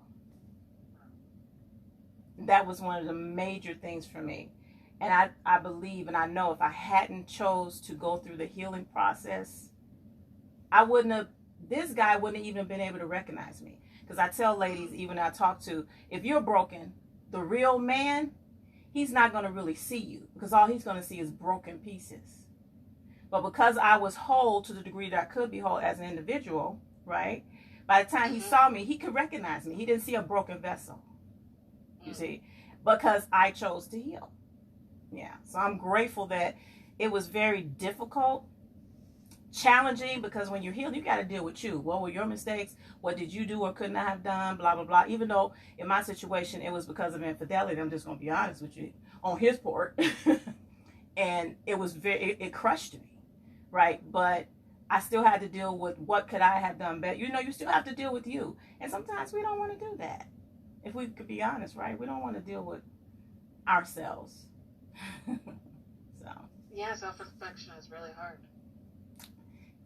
That was one of the major things for me. And I believe and I know if I hadn't chose to go through the healing process, this guy wouldn't even have been able to recognize me. Because I tell ladies, even I talk to, if you're broken, the real man, he's not going to really see you, because all he's going to see is broken pieces. But because I was whole to the degree that I could be whole as an individual, right? By the time he saw me, he could recognize me. He didn't see a broken vessel, you see, because I chose to heal. Yeah, so I'm grateful that it was very difficult, challenging, because when you're healed, you got to deal with you. What were your mistakes? What did you do or could not have done? Blah, blah, blah. Even though in my situation, it was because of infidelity. I'm just going to be honest with you, on his part. And it crushed me, right? But I still had to deal with what could I have done better. You still have to deal with you. And sometimes we don't want to do that. If we could be honest, right? We don't want to deal with ourselves. So yeah, self-reflection is really hard.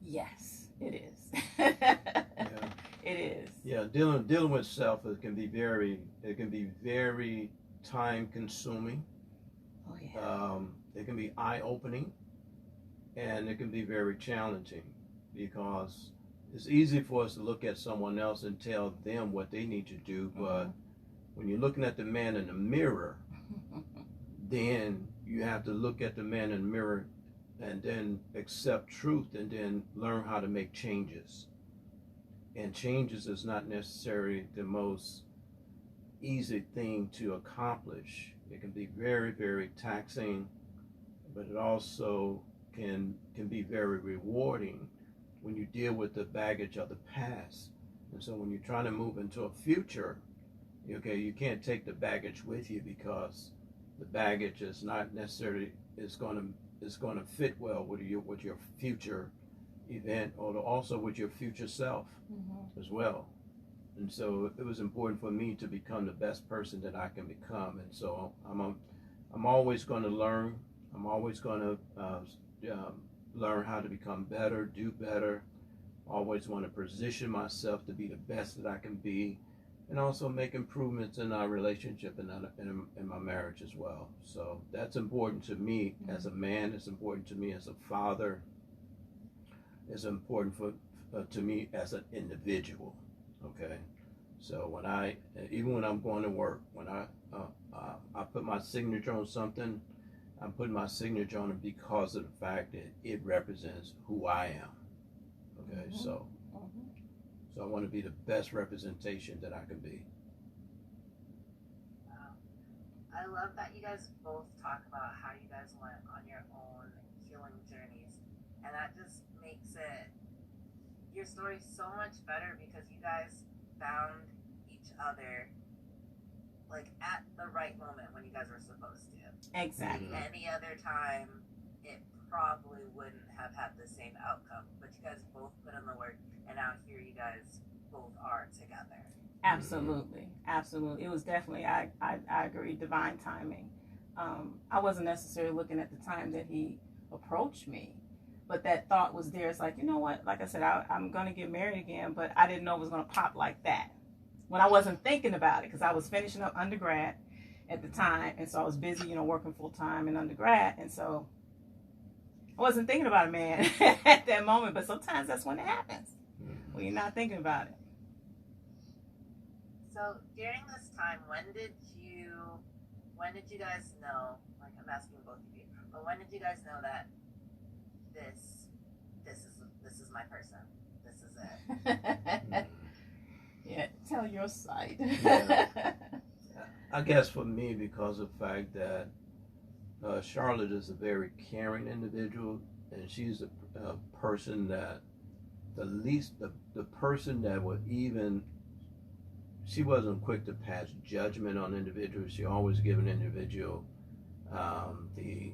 Yes, it is. Yeah. It is. Yeah, dealing with self, it can be very time consuming. Oh yeah. It can be eye opening, and it can be very challenging, because it's easy for us to look at someone else and tell them what they need to do, but when you're looking at the man in the mirror, then you have to look at the man in the mirror and then accept truth and then learn how to make changes. And changes is not necessarily the most easy thing to accomplish. It can be very, very taxing, but it also can be very rewarding when you deal with the baggage of the past. And so when you're trying to move into a future, you can't take the baggage with you, because the baggage is not necessarily is going to fit well with your future event, or also with your future self as well. And so it was important for me to become the best person that I can become. And so I'm always going to learn. I'm always going to learn how to become better, do better. Always want to position myself to be the best that I can be, and also make improvements in our relationship and in my marriage as well. So that's important to me as a man. It's important to me as a father. It's important to me as an individual. Okay, so even when I'm going to work, when I put my signature on something, I'm putting my signature on it because of the fact that it represents who I am. Okay, so I want to be the best representation that I can be. Wow. I love that you guys both talk about how you guys went on your own healing journeys, and that just makes your story so much better because you guys found each other like at the right moment when you guys were supposed to. Exactly. Any other time, it probably wouldn't have had the same outcome. But you guys both put in the work, and now here you guys both are together. Absolutely, absolutely. It was definitely, I agree, divine timing. I wasn't necessarily looking at the time that he approached me, but that thought was there. It's like, you know what? Like I said, I'm going to get married again, but I didn't know it was going to pop like that when I wasn't thinking about it, because I was finishing up undergrad at the time, and so I was busy, working full time in undergrad, and so I wasn't thinking about a man at that moment. But sometimes that's when it happens, when you're not thinking about it. So during this time, when did you guys know? Like, I'm asking both of you, but when did you guys know that this is my person? This is it. Yeah, tell your side. Yeah. I guess for me, because of the fact that Charlotte is a very caring individual, and she's a person that the person that would even, she wasn't quick to pass judgment on individuals. She always gave an individual the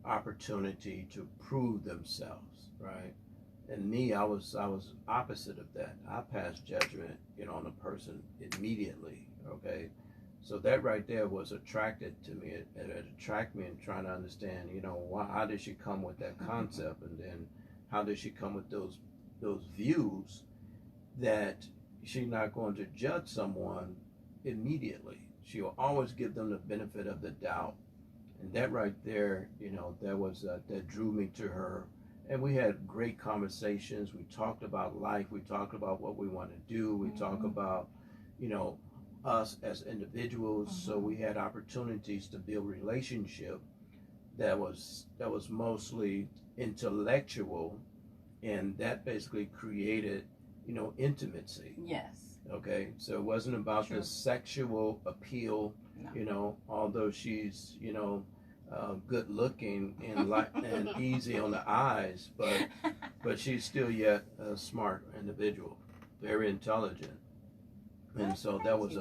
opportunity to prove themselves, right? And me, I was opposite of that. I passed judgment, on a person immediately. Okay, so that right there was attracted to me. It attracted me in trying to understand, how did she come with that concept, and then how did she come with those views that she's not going to judge someone immediately. She'll always give them the benefit of the doubt, and that right there, that was that drew me to her. And we had great conversations. We talked about life. We talked about what we want to do. We talked about, us as individuals. So we had opportunities to build relationship that was mostly intellectual, and that basically created, intimacy. Yes. Okay. So it wasn't about the sexual appeal, No. Although she's, good looking and easy on the eyes, but she's still yet a smart individual, very intelligent, and so that was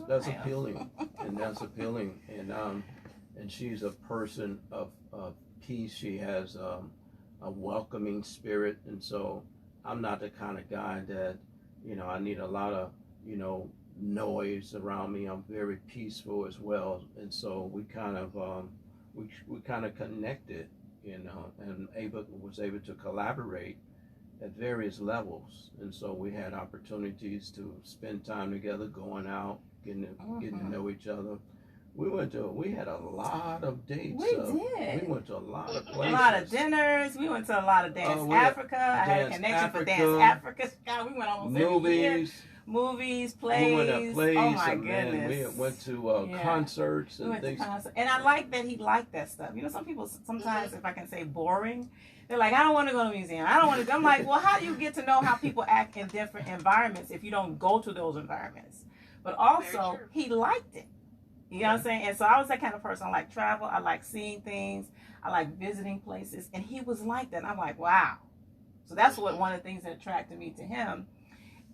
that's appealing, and that's appealing, and she's a person of peace. She has a welcoming spirit, and so I'm not the kind of guy that I need a lot of noise around me. I'm very peaceful as well, and so we kind of we kind of connected, and was able to collaborate at various levels, and so we had opportunities to spend time together, going out, getting to know each other. We had a lot of dates. We did. We went to a lot of places. A lot of dinners. We went to a lot of Dance Africa. I had a connection for Dance Africa. God, we went almost every year. Movies, plays. We went to plays. Oh my goodness. Man, we went to concerts and things. And I like that he liked that stuff. Some people sometimes, if I can say, boring. They're like, I don't want to go to a museum. I don't want to. I'm like, well, how do you get to know how people act in different environments if you don't go to those environments? But also, he liked it. You know what I'm saying? And so I was that kind of person. I like travel. I like seeing things. I like visiting places. And he was like that. And I'm like, wow. So that's one of the things that attracted me to him.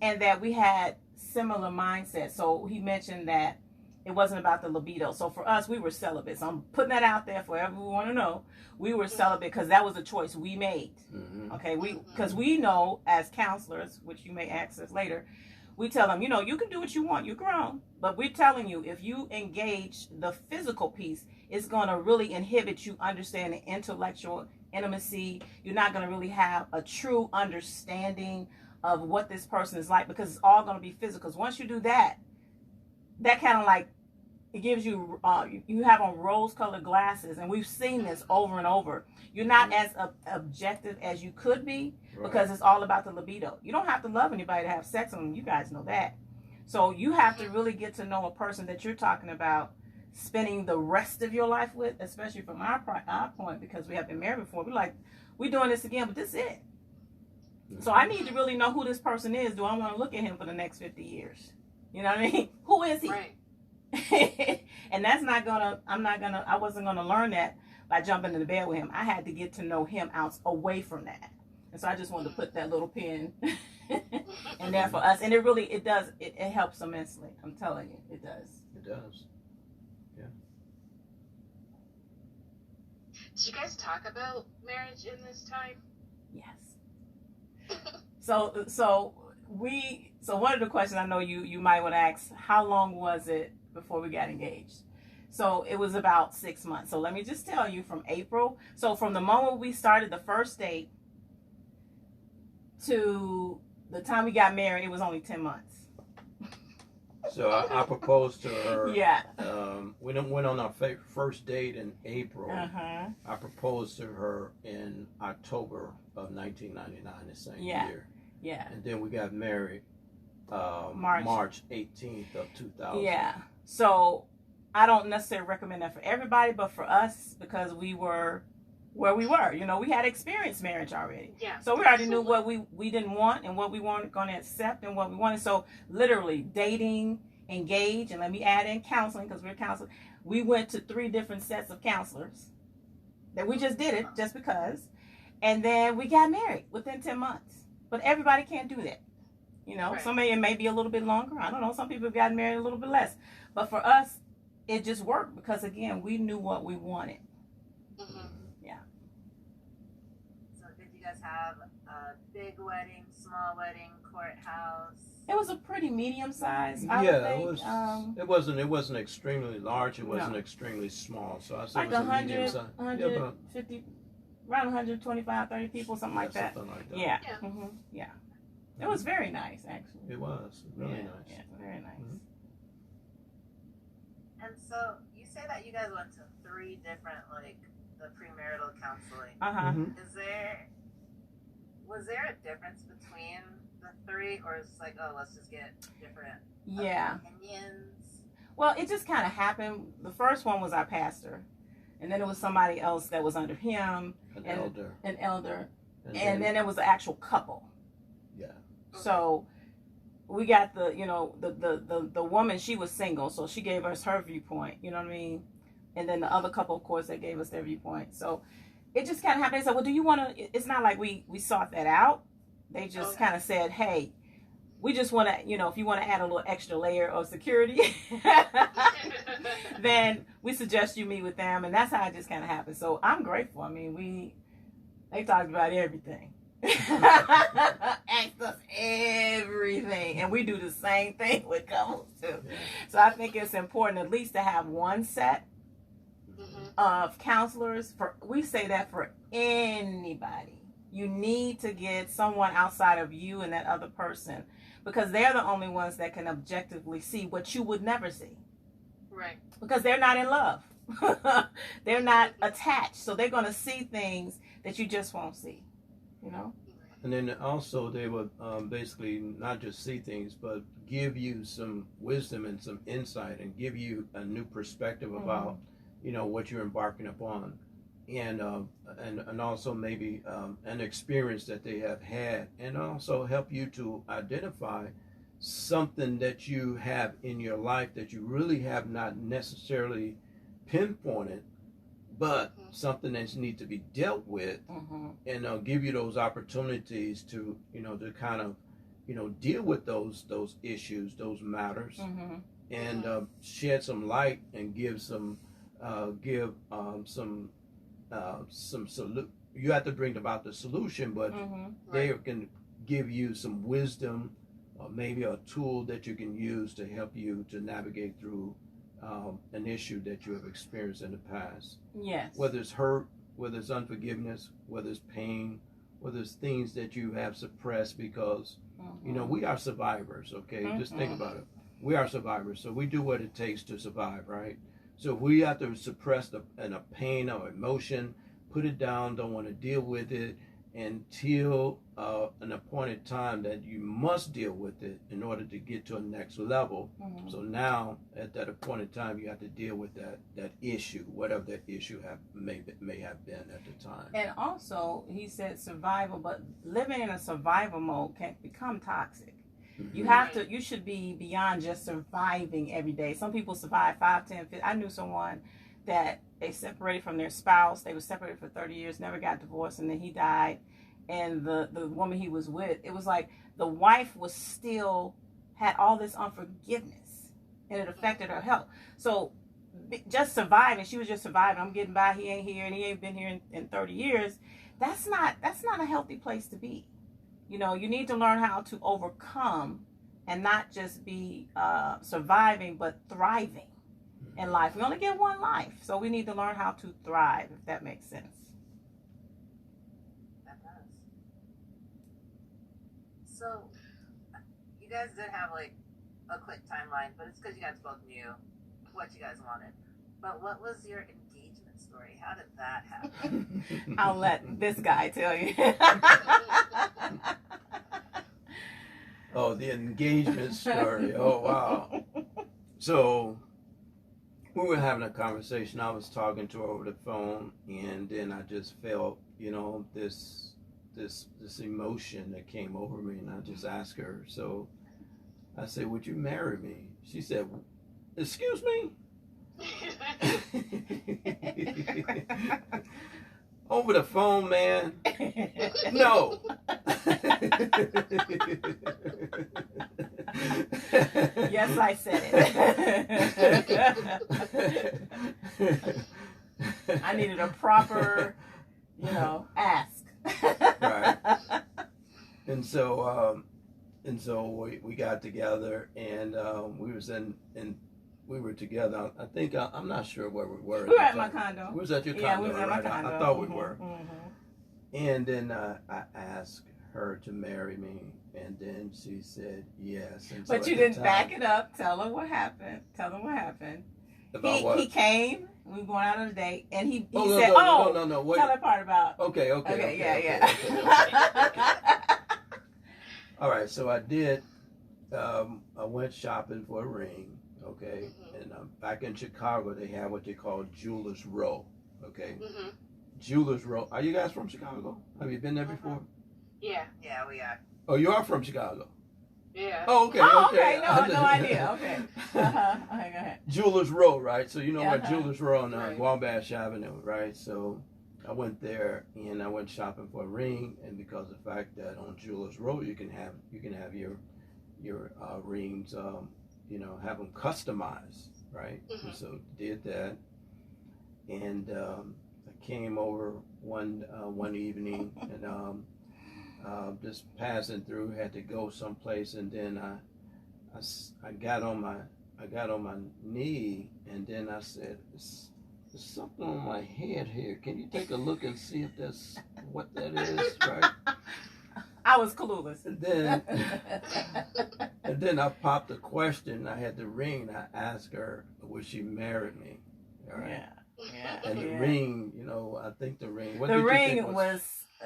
And that we had similar mindsets. So he mentioned that it wasn't about the libido. So for us, we were celibate. So I'm putting that out there for everyone to know. We were celibate because that was a choice we made. Okay, because we know as counselors, which you may access later, we tell them, you can do what you want. You're grown. But we're telling you, if you engage the physical piece, it's going to really inhibit you understanding intellectual intimacy. You're not going to really have a true understanding of what this person is like, because it's all going to be physical. Because once you do that, that kind of like it gives you you have on rose-colored glasses, and we've seen this over and over. You're not as objective as you could be because it's all about the libido. You don't have to love anybody to have sex with them. You guys know that. So you have to really get to know a person that you're talking about spending the rest of your life with, especially from our point, because we have been married before. We're doing this again, but this is it. So I need to really know who this person is. Do I want to look at him for the next 50 years? You know what I mean? Who is he? Right. And that's not gonna, I wasn't gonna learn that by jumping into bed with him. I had to get to know him away from that. And so I just wanted to put that little pin in there for us. And it does, it helps immensely. I'm telling you, it does. It does. Yeah. Did you guys talk about marriage in this time? Yes. So one of the questions I know you might want to ask, how long was it before we got engaged? So it was about 6 months. So let me just tell you, from April, so from the moment we started the first date to the time we got married, it was only 10 months. So I proposed to her. Yeah. We went on our first date in April. Uh-huh. I proposed to her in October of 1999, the same year. Yeah. And then we got married March 18th of 2000. Yeah. So I don't necessarily recommend that for everybody, but for us, because we were where we were, we had experienced marriage already. Yeah. So we already knew what we didn't want and what we weren't going to accept and what we wanted. So literally dating, engage, and let me add in counseling, because we're counseling. We went to 3 different sets of counselors. That we just did it just because. And then we got married within 10 months. But everybody can't do that. Right. Somebody, it may be a little bit longer. I don't know. Some people have gotten married a little bit less. But for us, it just worked because, again, we knew what we wanted. Mm-hmm. Yeah. So did you guys have a big wedding, small wedding, courthouse? It was a pretty medium size. It wasn't extremely large. It wasn't extremely small. So I said like it was a medium size. 150, around 125, 30 people, something like that. Something like that. Yeah. Yeah. Mm-hmm. Yeah. It was very nice, actually. It was really nice. Yeah, very nice. Mhm. And so you say that you guys went to 3 different, the premarital counseling. Uh-huh. Mhm. Was there a difference between the 3, or is it like, oh, let's just get different opinions? Well, it just kind of happened. The first one was our pastor, and then it was somebody else that was under him, An elder. and then it was the actual couple. Yeah. So we got the woman, she was single, so she gave us her viewpoint, you know what I mean? And then the other couple, of course, they gave us their viewpoint. So it just kind of happened. They said, well, do you want to, it's not like we sought that out. They just kind of said, hey, we just want to, if you want to add a little extra layer of security, then we suggest you meet with them. And that's how it just kind of happened. So I'm grateful. I mean, they talked about everything. Asked us everything, and we do the same thing with couples too. Yeah. So I think it's important at least to have one set of counselors. We say that for anybody. You need to get someone outside of you and that other person, because they're the only ones that can objectively see what you would never see. Right. Because they're not in love. They're not attached, so they're going to see things that you just won't see. And then also they would basically not just see things, but give you some wisdom and some insight, and give you a new perspective about, what you're embarking upon, and also maybe an experience that they have had, and also help you to identify something that you have in your life that you really have not necessarily pinpointed, but something that needs to be dealt with, and give you those opportunities to, to kind of, deal with those issues, those matters, and shed some light and give some you have to bring about the solution, but they can give you some wisdom, or maybe a tool that you can use to help you to navigate through an issue that you have experienced in the past. Yes. Whether it's hurt, whether it's unforgiveness, whether it's pain, whether it's things that you have suppressed because, we are survivors, okay? Just think about it. we are survivors, so we do what it takes to survive, right? So if we have to suppress a pain or emotion, put it down, don't want to deal with it until an appointed time that you must deal with it in order to get to a next level. So now, at that appointed time, you have to deal with that issue, whatever that issue may have been at the time. And also, he said survival, but living in a survival mode can become toxic. You should be beyond just surviving every day. Some people survive 5, 10, 15. I knew someone that they separated from their spouse. They were separated for 30 years, never got divorced, and then he died. And the woman he was with, it was like the wife was still, had all this unforgiveness, and it affected her health. So just surviving, she was just surviving. I'm getting by, he ain't here, and he ain't been here in 30 years. That's not a healthy place to be. You know, you need to learn how to overcome and not just be surviving, but thriving in life. We only get one life, so we need to learn how to thrive, if that makes sense. That does. So, you guys did have like a quick timeline, but it's because you guys both knew what you guys wanted. But what was your engagement story? How did that happen? I'll let this guy tell you. Oh, the engagement story. Oh, wow. So we were having a conversation. I was talking to her over the phone, and then I just felt, you know, this emotion that came over me, and I just asked her. So I said, "Would you marry me?" She said, "Excuse me?" Over the phone, man. No. Yes, I said it. I needed a proper, ask. Right. And so we got together, and we were together. I think I'm not sure where we were. We were at my condo. We was at your condo. Yeah, we was at right? my condo. I thought we were. Mm-hmm. And then I asked her to marry me, and then she said yes. And so but you didn't back it up. Tell her what happened. Tell them what happened. He came. We were going out on a date, and he said, no, wait. Tell that part about. Okay. Yeah. All right, so I did. I went shopping for a ring. Okay, and back in Chicago, they have what they call Jewelers Row. Okay, Jewelers Row. Are you guys from Chicago? Have you been there before? Yeah, we are. Oh, you are from Chicago. Yeah. Oh, okay. Okay. No idea. Okay. Okay, go ahead. Jewelers Row, right? So you know what Jewelers Row on Right. Wabash Avenue, right? So I went there and I went shopping for a ring, and because of the fact that on Jewelers Row you can have your rings, have them customized, right? And so did that, and I came over one evening and just passing through, had to go someplace, and then I got on my knee, and then I said, "There's something on my head here. Can you take a look and see if that's what that is?" Right? I was clueless. And then I popped a question. I had the ring. And I asked her, "Would she marry me?" All right. Yeah. And the ring, I think the ring. What The did you ring think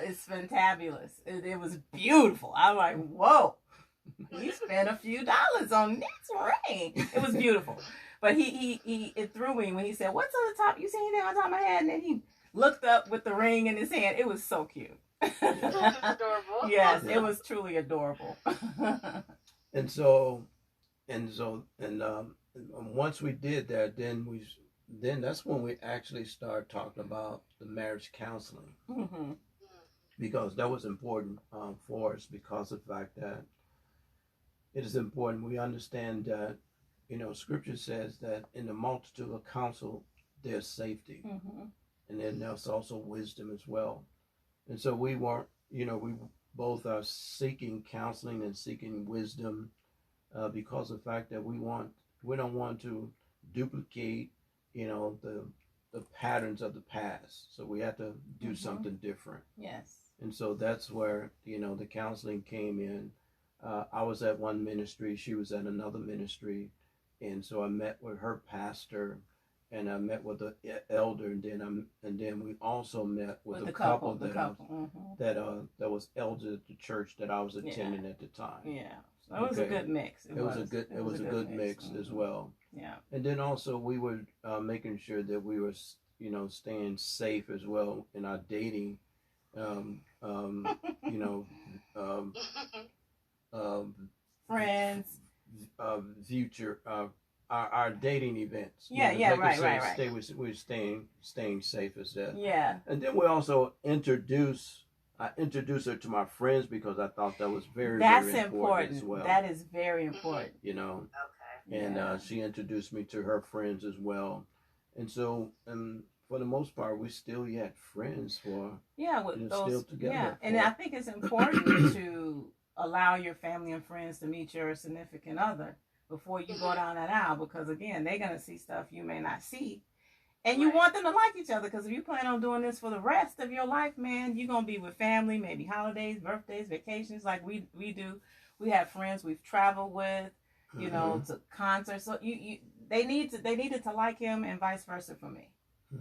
it's fantabulous. It was beautiful. I'm like, whoa. He spent a few dollars on this ring. It was beautiful. But it threw me when he said, "What's on the top? You see anything on top of my head?" And then he looked up with the ring in his hand. It was so cute. Adorable. Yes, it was truly adorable. And once we did that, then that's when we actually started talking about the marriage counseling, because that was important for us, because of the fact that it is important we understand that Scripture says that in the multitude of counsel there's safety, and then there's also wisdom as well. And so we both are seeking counseling and seeking wisdom, because of the fact that we don't want to duplicate, the patterns of the past. So we have to do something different. Yes. And so that's where, the counseling came in. I was at one ministry, she was at another ministry, and so I met with her pastor, and I met with the elder, and then we also met with a couple that was elders at the church that I was attending at the time. Yeah, so it was a good mix. It was a good mix as well. Yeah, and then also we were making sure that we were staying safe as well in our dating. You know. Friends, future our dating events. Right. We're staying safe as that. Yeah. And then we also I introduced her to my friends because I thought that was very important as well. That is very important. You know. Okay. And she introduced me to her friends as well, and so for the most part, we still yet friends with those, still together. Yeah, and I think it's important to allow your family and friends to meet your significant other before you go down that aisle, because again, they're gonna see stuff you may not see, and you want them to like each other. Because if you plan on doing this for the rest of your life, man, you're gonna be with family, maybe holidays, birthdays, vacations, like we do. We have friends we've traveled with, you know, to concerts. So they needed to like him, and vice versa for me.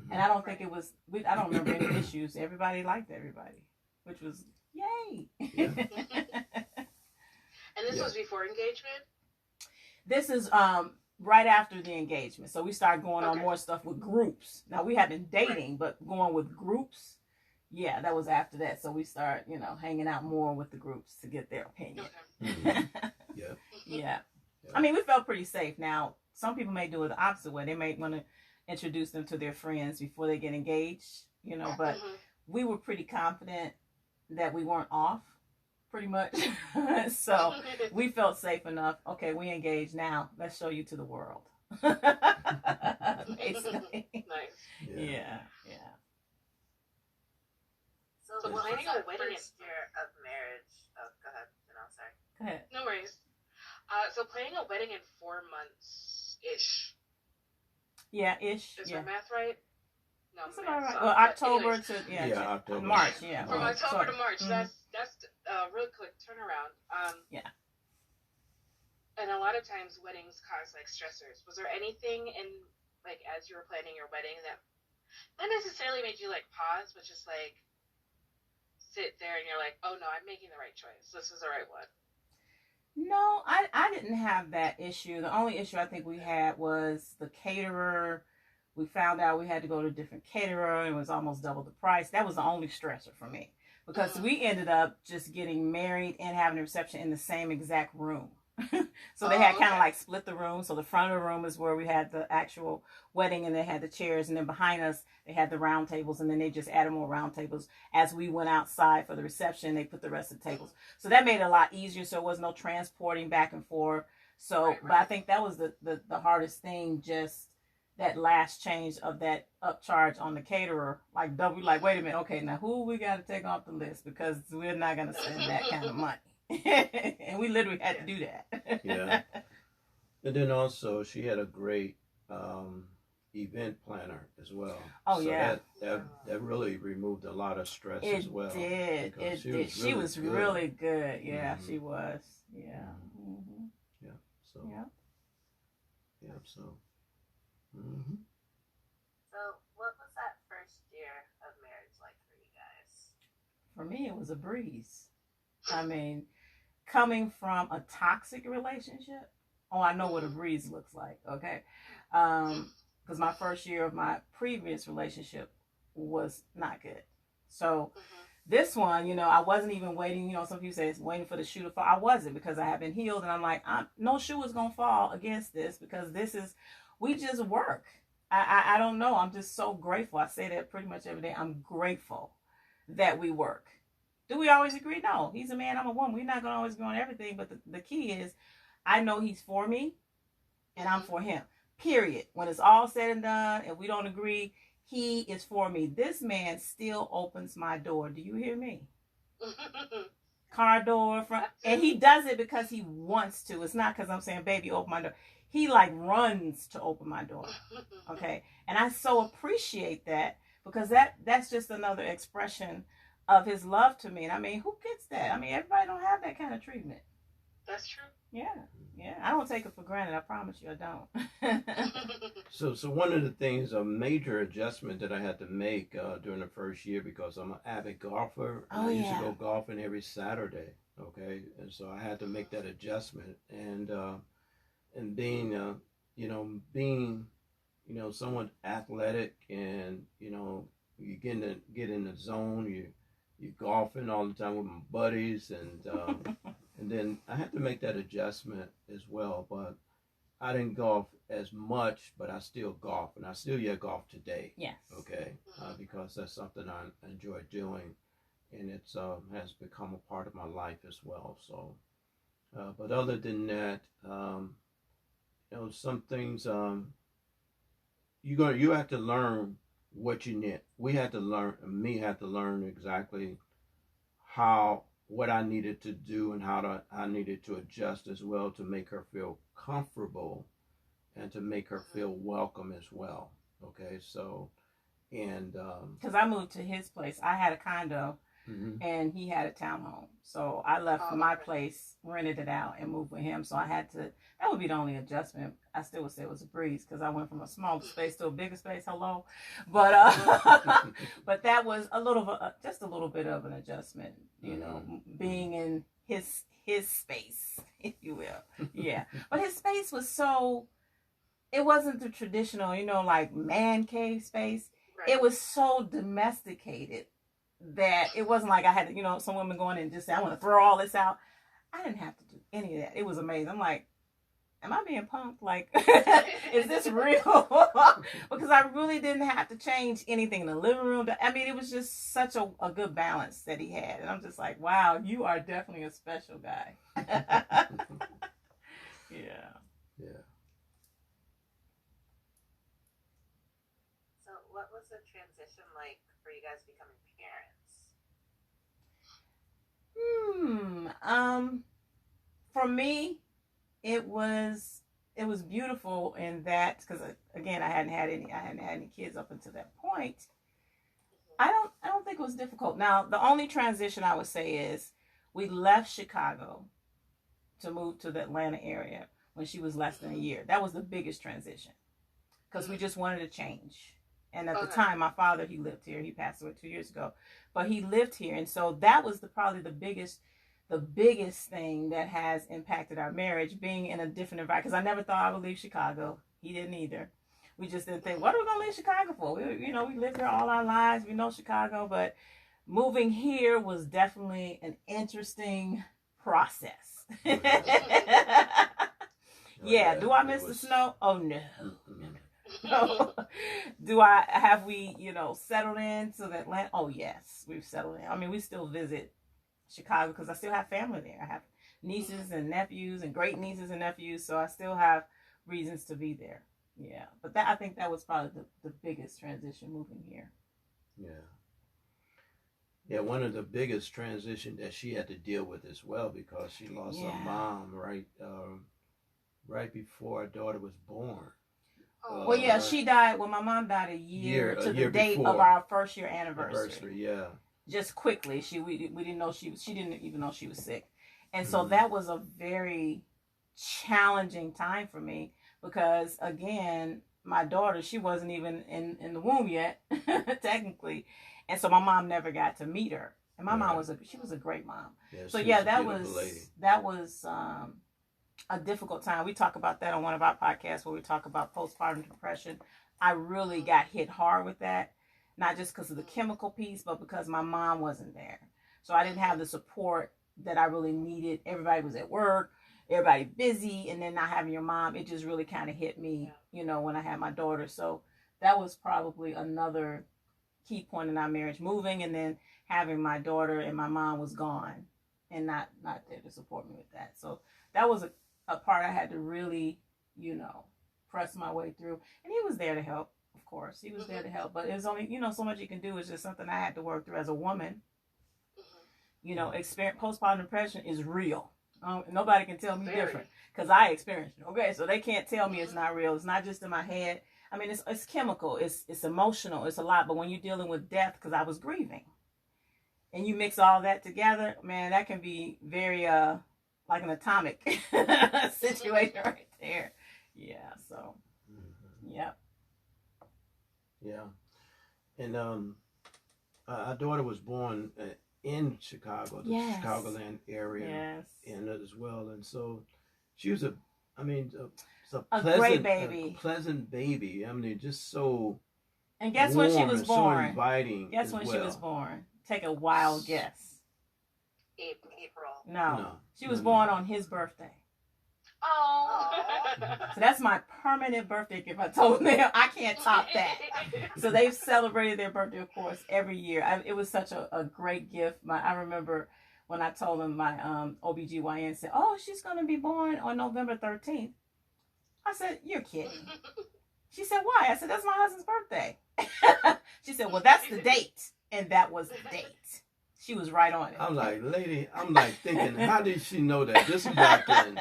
And I don't think it was. I don't remember any issues. Everybody liked everybody, which was yay. Yeah. And this was before engagement? This is right after the engagement. So we started going on more stuff with groups. Now we had been dating, but going with groups, yeah, that was after that. So we start, hanging out more with the groups to get their opinion. Yeah. Yeah. I mean, we felt pretty safe. Now, some people may do it the opposite way. They may want to introduce them to their friends before they get engaged, but we were pretty confident that we weren't off, pretty much. So we felt safe enough. Okay, we engaged now. Let's show you to the world. Basically. Nice. Yeah. So what was that first year of marriage? Oh, go ahead. No, sorry. Go ahead. No worries. So planning a wedding in 4 months-ish. Yeah, ish. Is my math right? No, that's about right. Well, October anyways. to October. March. Yeah. From October to March. Mm-hmm. That's a real quick turnaround. Yeah. And a lot of times weddings cause like stressors. Was there anything in like as you were planning your wedding that not necessarily made you like pause, but just like sit there and you're like, oh no, I'm making the right choice. This is the right one. No, I didn't have that issue. The only issue I think we had was the caterer. We found out we had to go to a different caterer. It was almost double the price. That was the only stressor for me, because we ended up just getting married and having a reception in the same exact room. So they had kind of like split the room. So the front of the room is where we had the actual wedding, and they had the chairs, and then behind us they had the round tables, and then they just added more round tables as we went outside for the reception. They put the rest of the tables, so that made it a lot easier. So it was no transporting back and forth. So Right. But I think that was the hardest thing, just that last change of that upcharge on the caterer, like double, like, wait a minute, okay, now who we got to take off the list, because we're not going to spend that kind of money. And we literally had to do that. Yeah. And then also she had a great event planner as well. Oh, so yeah. That really removed a lot of stress It as well. did. It did. She was really good. Yeah, she was. Yeah. Mm-hmm. Yeah. So. Yeah. Yeah. So. So what was that first year of marriage like for you guys? For me, it was a breeze. I mean, coming from a toxic relationship, I know what a breeze looks like, okay? Because my first year of my previous relationship was not good. So this one, I wasn't even waiting. Some people say it's waiting for the shoe to fall. I wasn't, because I have been healed, and I'm like, no shoe is going to fall against this, because we just work. I don't know. I'm just so grateful. I say that pretty much every day. I'm grateful that we work. Do we always agree? No. He's a man, I'm a woman. We're not going to always agree on everything. But the key is, I know he's for me and I'm for him. Period. When it's all said and done, and we don't agree, he is for me. This man still opens my door. Do you hear me? Car door, front. And he does it because he wants to. It's not because I'm saying, baby, open my door. He like runs to open my door. Okay. And I so appreciate that, because that's just another expression of his love to me. And I mean, who gets that? I mean, everybody don't have that kind of treatment. That's true. Yeah. I don't take it for granted. I promise you, I don't. So one of the things, a major adjustment that I had to make during the first year, because I'm an avid golfer, and Oh, I used to yeah. go golfing every Saturday. Okay, and so I had to make that adjustment, and being being somewhat athletic, and you get in the zone, you golfing all the time with my buddies, and then I had to make that adjustment as well. But I didn't golf as much, but I still golf, and I still golf today. Yes. Okay, because that's something I enjoy doing, and it's has become a part of my life as well. So, but other than that, some things you have to learn what you need. We had to learn. Me had to learn exactly what I needed to do, and I needed to adjust as well to make her feel comfortable and to make her feel welcome as well. Okay, so, and because I moved to his place, I had a condo, and he had a townhome, so I left my place, rented it out, and moved with him. So I had to. That would be the only adjustment. I still would say it was a breeze because I went from a small space to a bigger space. Hello, but but that was just a little bit of an adjustment. Being in his space, if you will. Yeah, but his space was so. It wasn't the traditional, like man cave space. Right. It was so domesticated that it wasn't like I had to, some women going in and just say, I want to throw all this out. I didn't have to do any of that. It was amazing. I'm like, am I being punked? Like, is this real? Because I really didn't have to change anything in the living room. I mean, it was just such a good balance that he had. And I'm just like, wow, you are definitely a special guy. Yeah. What was the transition like for you guys becoming parents? For me, it was beautiful in that, because again, I hadn't had any kids up until that point. I don't think it was difficult. Now, the only transition I would say is we left Chicago to move to the Atlanta area when she was less than a year. That was the biggest transition because we just wanted to change. And at the time, my father, he lived here. He passed away 2 years ago, but he lived here. And so that was probably the biggest thing that has impacted our marriage, being in a different environment. Because I never thought I would leave Chicago. He didn't either. We just didn't think, what are we going to leave Chicago for? We lived here all our lives. We know Chicago, but moving here was definitely an interesting process. Yeah. Do I miss the snow? Oh, no. No. Have we settled in to Atlanta? Oh yes, we've settled in. I mean, we still visit Chicago because I still have family there. I have nieces and nephews and great nieces and nephews, so I still have reasons to be there. Yeah, but I think that was probably the biggest transition moving here. Yeah, one of the biggest transition that she had to deal with as well, because she lost her mom right before our daughter was born. Well, yeah, she died. Well, my mom died a year to the date of our first year anniversary. Yeah. Just quickly, we didn't know she didn't even know she was sick, and so that was a very challenging time for me because again, my daughter, she wasn't even in the womb yet, technically, and so my mom never got to meet her. And my mom was a great mom. Yeah, so that was a difficult time. We talk about that on one of our podcasts where we talk about postpartum depression. I really got hit hard with that, not just because of the chemical piece, but because my mom wasn't there. So I didn't have the support that I really needed. Everybody was at work, everybody busy, and then not having your mom, it just really kind of hit me, when I had my daughter. So that was probably another key point in our marriage, moving and then having my daughter, and my mom was gone and not there to support me with that. So that was a part I had to really, press my way through. And he was there to help, of course. He was there to help. But it's only, so much you can do. It's just something I had to work through as a woman. Postpartum depression is real. Nobody can tell me different because I experienced it. Okay, so they can't tell me it's not real. It's not just in my head. I mean, it's chemical. It's emotional. It's a lot. But when you're dealing with death, because I was grieving, and you mix all that together, man, that can be very like an atomic situation right there. Yeah. So. Yep. Yeah. And our daughter was born in Chicago, the Chicagoland area, and as well. And so she was a pleasant, great baby, pleasant baby. I mean, just so. And guess when she was born? So inviting. Guess when she was born? Take a wild guess. April. No. She was born on his birthday. Oh. So that's my permanent birthday gift. I told them I can't top that. So they've celebrated their birthday, of course, every year. It was such a great gift. I remember when I told them, my OBGYN said, oh, she's going to be born on November 13th. I said, you're kidding. She said, why? I said, that's my husband's birthday. She said, well, that's the date. And that was the date. She was right on it. I'm like, lady, thinking, how did she know that? This is back in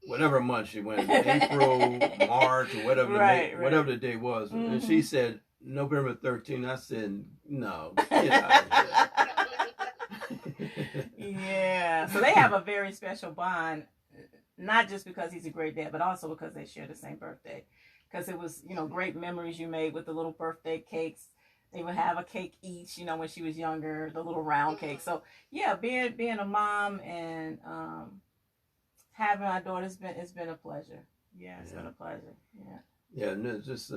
whatever month she went, April, March, or whatever, whatever the day was. Mm-hmm. And she said, November 13th. I said, no, get out of here. Yeah. So they have a very special bond, not just because he's a great dad, but also because they share the same birthday. Because it was, great memories you made with the little birthday cakes. They would have a cake each, when she was younger, the little round cake. So yeah, being a mom and having our daughter it's been a pleasure. Yeah, it's been a pleasure. Yeah. Yeah, and it's just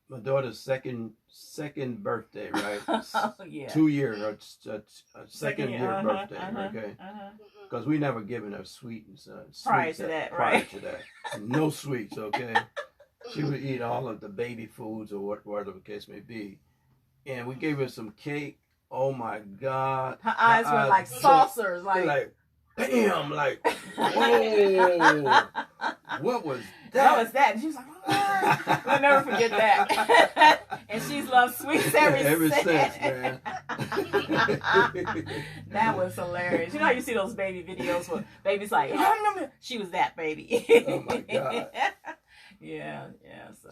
my daughter's second birthday, right? Oh, yeah. 2 years, second year birthday, okay? Because we never given her sweets prior to that. No sweets, okay? She would eat all of the baby foods or whatever the case may be. And we gave her some cake. Oh my God. Her eyes were like saucers. Like bam, like, whoa. What was that? What was that? And she was like, oh, we'll never forget that. And she's loved sweets ever since, man. That was hilarious. You know how you see those baby videos where baby's like, she was that baby. Oh my God. Yeah.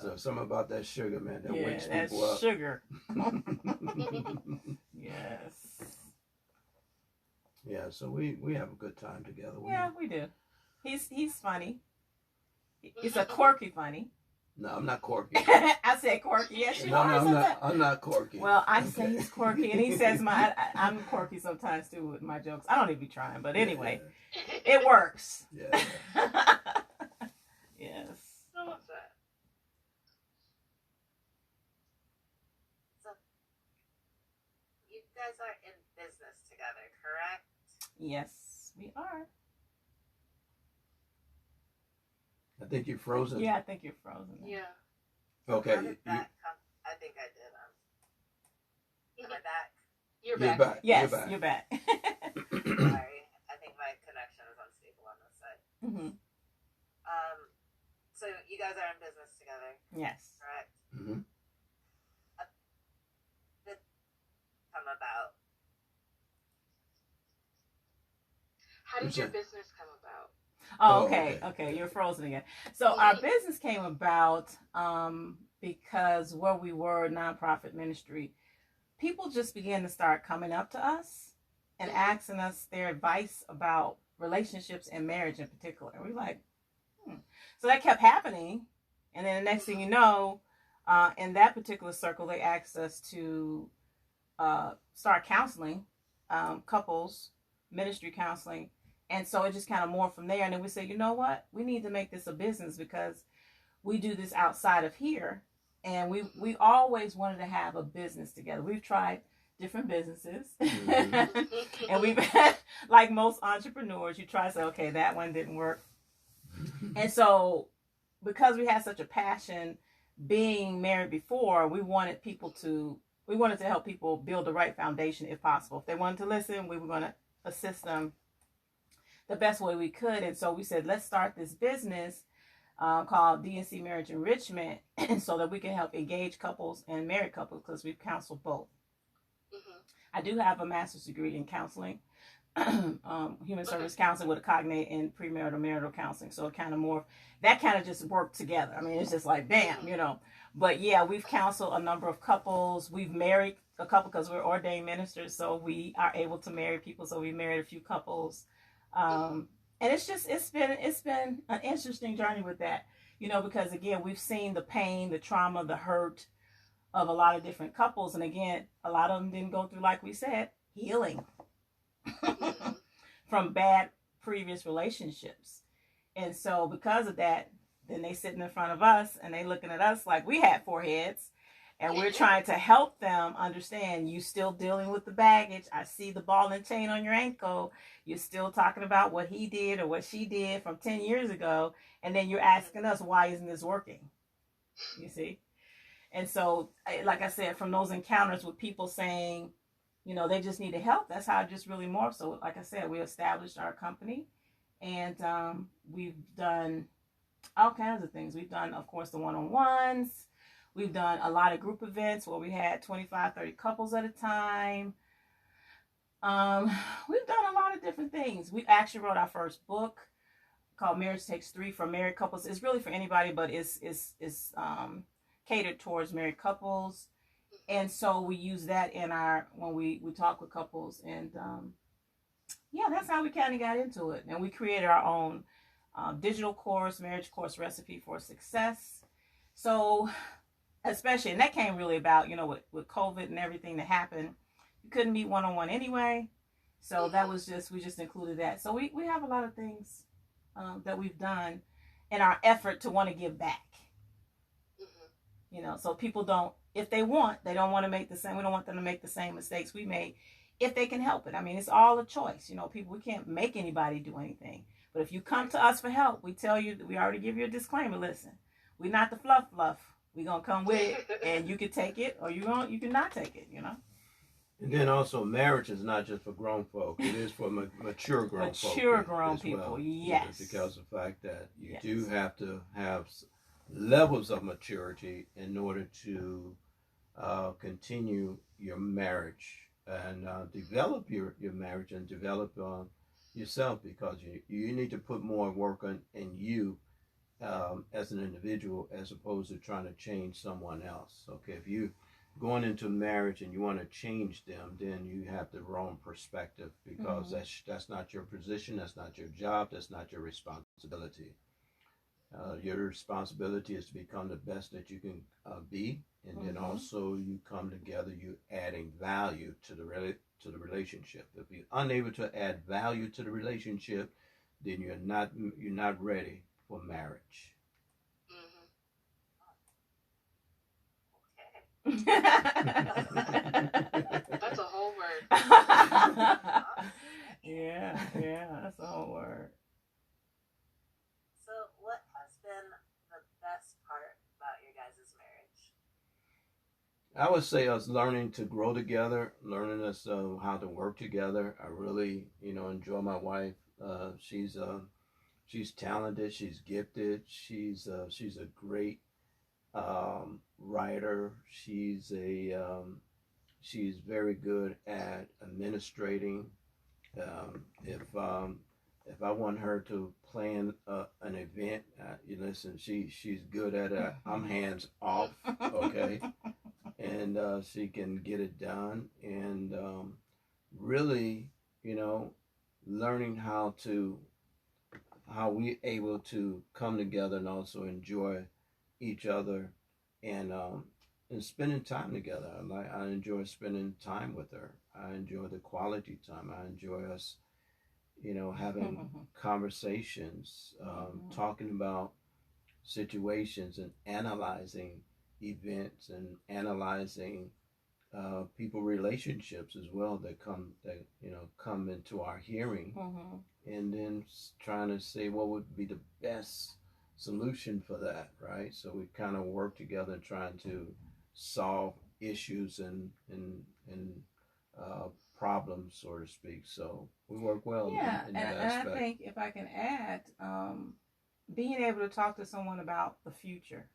So something about that sugar, man, that wakes people up. Sugar. Yes. Yeah, so we have a good time together. We do. He's funny. He's a quirky funny. No, I'm not quirky. I said quirky. Yes, you are. I'm not quirky. Well, I say he's quirky, and he says I'm quirky sometimes too with my jokes. I don't even be trying, but anyway, it works. Yeah. Yes. I love that. So, you guys are in business together, correct? Yes, we are. I think you're frozen. Yeah, I think you're frozen. Yeah. Okay. How did that come? I think I did. Am I back? You're back. back. Yes, you're back. Sorry, I think my connection is unstable on this side. Mm-hmm. So you guys are in business together. Yes. Correct. Mm-hmm. Did come about? How did your business come about? Oh, okay. You're frozen again. So our business came about because where we were, nonprofit ministry, people just began to start coming up to us and asking us their advice about relationships and marriage in particular. And we're like, So that kept happening. And then the next thing you know, in that particular circle, they asked us to start counseling couples, ministry counseling. And so it just kind of morphed from there. And then we said, you know what? We need to make this a business because we do this outside of here. And we always wanted to have a business together. We've tried different businesses. Mm-hmm. And we've, like most entrepreneurs, you try to say, okay, that one didn't work. And so because we had such a passion being married before, we wanted to help people build the right foundation if possible. If they wanted to listen, we were going to assist them the best way we could. And so we said, let's start this business called DNC Marriage Enrichment so that we can help engage couples and married couples because we counsel both. Mm-hmm. I do have a master's degree in counseling, human service counseling with a cognate in premarital marital counseling. So it kind of that kind of just worked together. I mean, it's just like, bam, But yeah, we've counseled a number of couples. We've married a couple because we're ordained ministers, so we are able to marry people. So we married a few couples, and it's been an interesting journey with that, because again, we've seen the pain, the trauma, the hurt of a lot of different couples, and again, a lot of them didn't go through, like we said, healing from bad previous relationships. And so because of that, then they sitting in front of us and they looking at us like we had four heads, and we're trying to help them understand you still dealing with the baggage. I see the ball and chain on your ankle. You're still talking about what he did or what she did from 10 years ago. And then you're asking us, why isn't this working? You see? And so, like I said, from those encounters with people saying, they just needed help, that's how it just really morphed. So, like I said, we established our company, and we've done all kinds of things. We've done, of course, the one-on-ones. We've done a lot of group events where we had 25, 30 couples at a time. We've done a lot of different things. We actually wrote our first book called Marriage Takes Three for married couples. It's really for anybody, but it's catered towards married couples. And so we use that when we talk with couples. And yeah, that's how we kind of got into it. And we created our own digital course, marriage course, recipe for success. So especially, and that came really about, with COVID and everything that happened, you couldn't meet one-on-one anyway. So that was we just included that. So we have a lot of things that we've done in our effort to want to give back. So people don't, if they don't want to make the same, we don't want them to make the same mistakes we made if they can help it. I mean, it's all a choice. We can't make anybody do anything. But if you come to us for help, we tell you, we already give you a disclaimer. Listen, we're not the fluff. We're going to come with it, and you can take it or you can not take it, And then also, marriage is not just for grown folk. It is for mature grown folk. Mature grown people, well, yes. Because of the fact that you do have to have levels of maturity in order to continue your marriage and develop your marriage and develop yourself, because you need to put more work in you as an individual as opposed to trying to change someone else. Okay, if you going into marriage and you want to change them, then you have the wrong perspective, because that's not your position, that's not your job, that's not your responsibility. Your responsibility is to become the best that you can be, and then also you come together, you adding value to the relationship. If you're unable to add value to the relationship, then you're not ready for marriage. That's a whole word. Yeah, that's a whole word. So, what has been the best part about your guys' marriage? I would say us learning to grow together, learning us how to work together. I really, enjoy my wife. She's talented. She's gifted. She's a great writer. She's very good at administrating. If I want her to plan an event, listen, she's good at it. I'm hands off, okay, and she can get it done. And really, learning how we able to come together and also enjoy each other, and spending time together. I enjoy spending time with her. I enjoy the quality time. I enjoy us, having conversations, talking about situations and analyzing events and analyzing people relationships as well that come into our hearing, and then trying to say what would be the best solution for that, right? So we kind of work together trying to solve issues and problems, so to speak. So we work well in that aspect. And I think if I can add, being able to talk to someone about the future.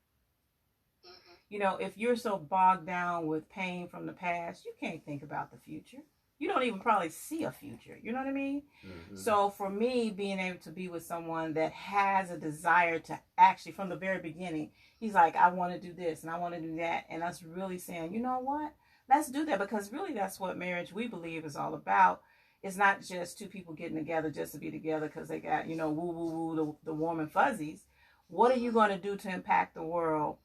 If you're so bogged down with pain from the past, you can't think about the future. you don't even probably see a future. You know what I mean? Mm-hmm. So for me, being able to be with someone that has a desire to actually, from the very beginning, he's like, I want to do this and I want to do that. And us really saying, you know what? Let's do that, because really that's what marriage, we believe, is all about. It's not just two people getting together just to be together because they got, woo, woo, woo, the warm and fuzzies. What are you going to do to impact the world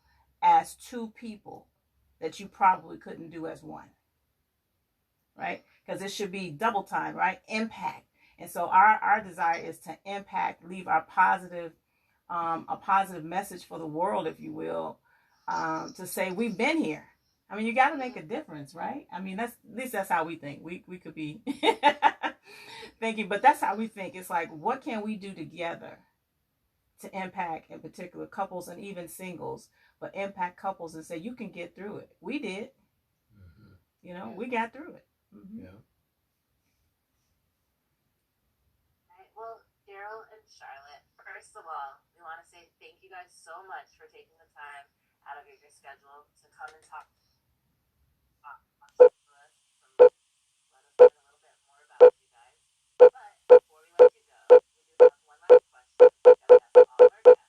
as two people that you probably couldn't do as one? Right? Because it should be double time, right? Impact. And so our desire is to impact, leave our positive, a positive message for the world, if you will, to say we've been here. I mean, you got to make a difference, right? I mean, at least that's how we think. We could be thinking, but that's how we think. It's like, what can we do together to impact, in particular, couples and even singles, but impact couples and say, you can get through it. We did. Mm-hmm. We got through it. Mm-hmm. Yeah. Right. Well, Daryl and Charlotte, first of all, we want to say thank you guys so much for taking the time out of your schedule to come and talk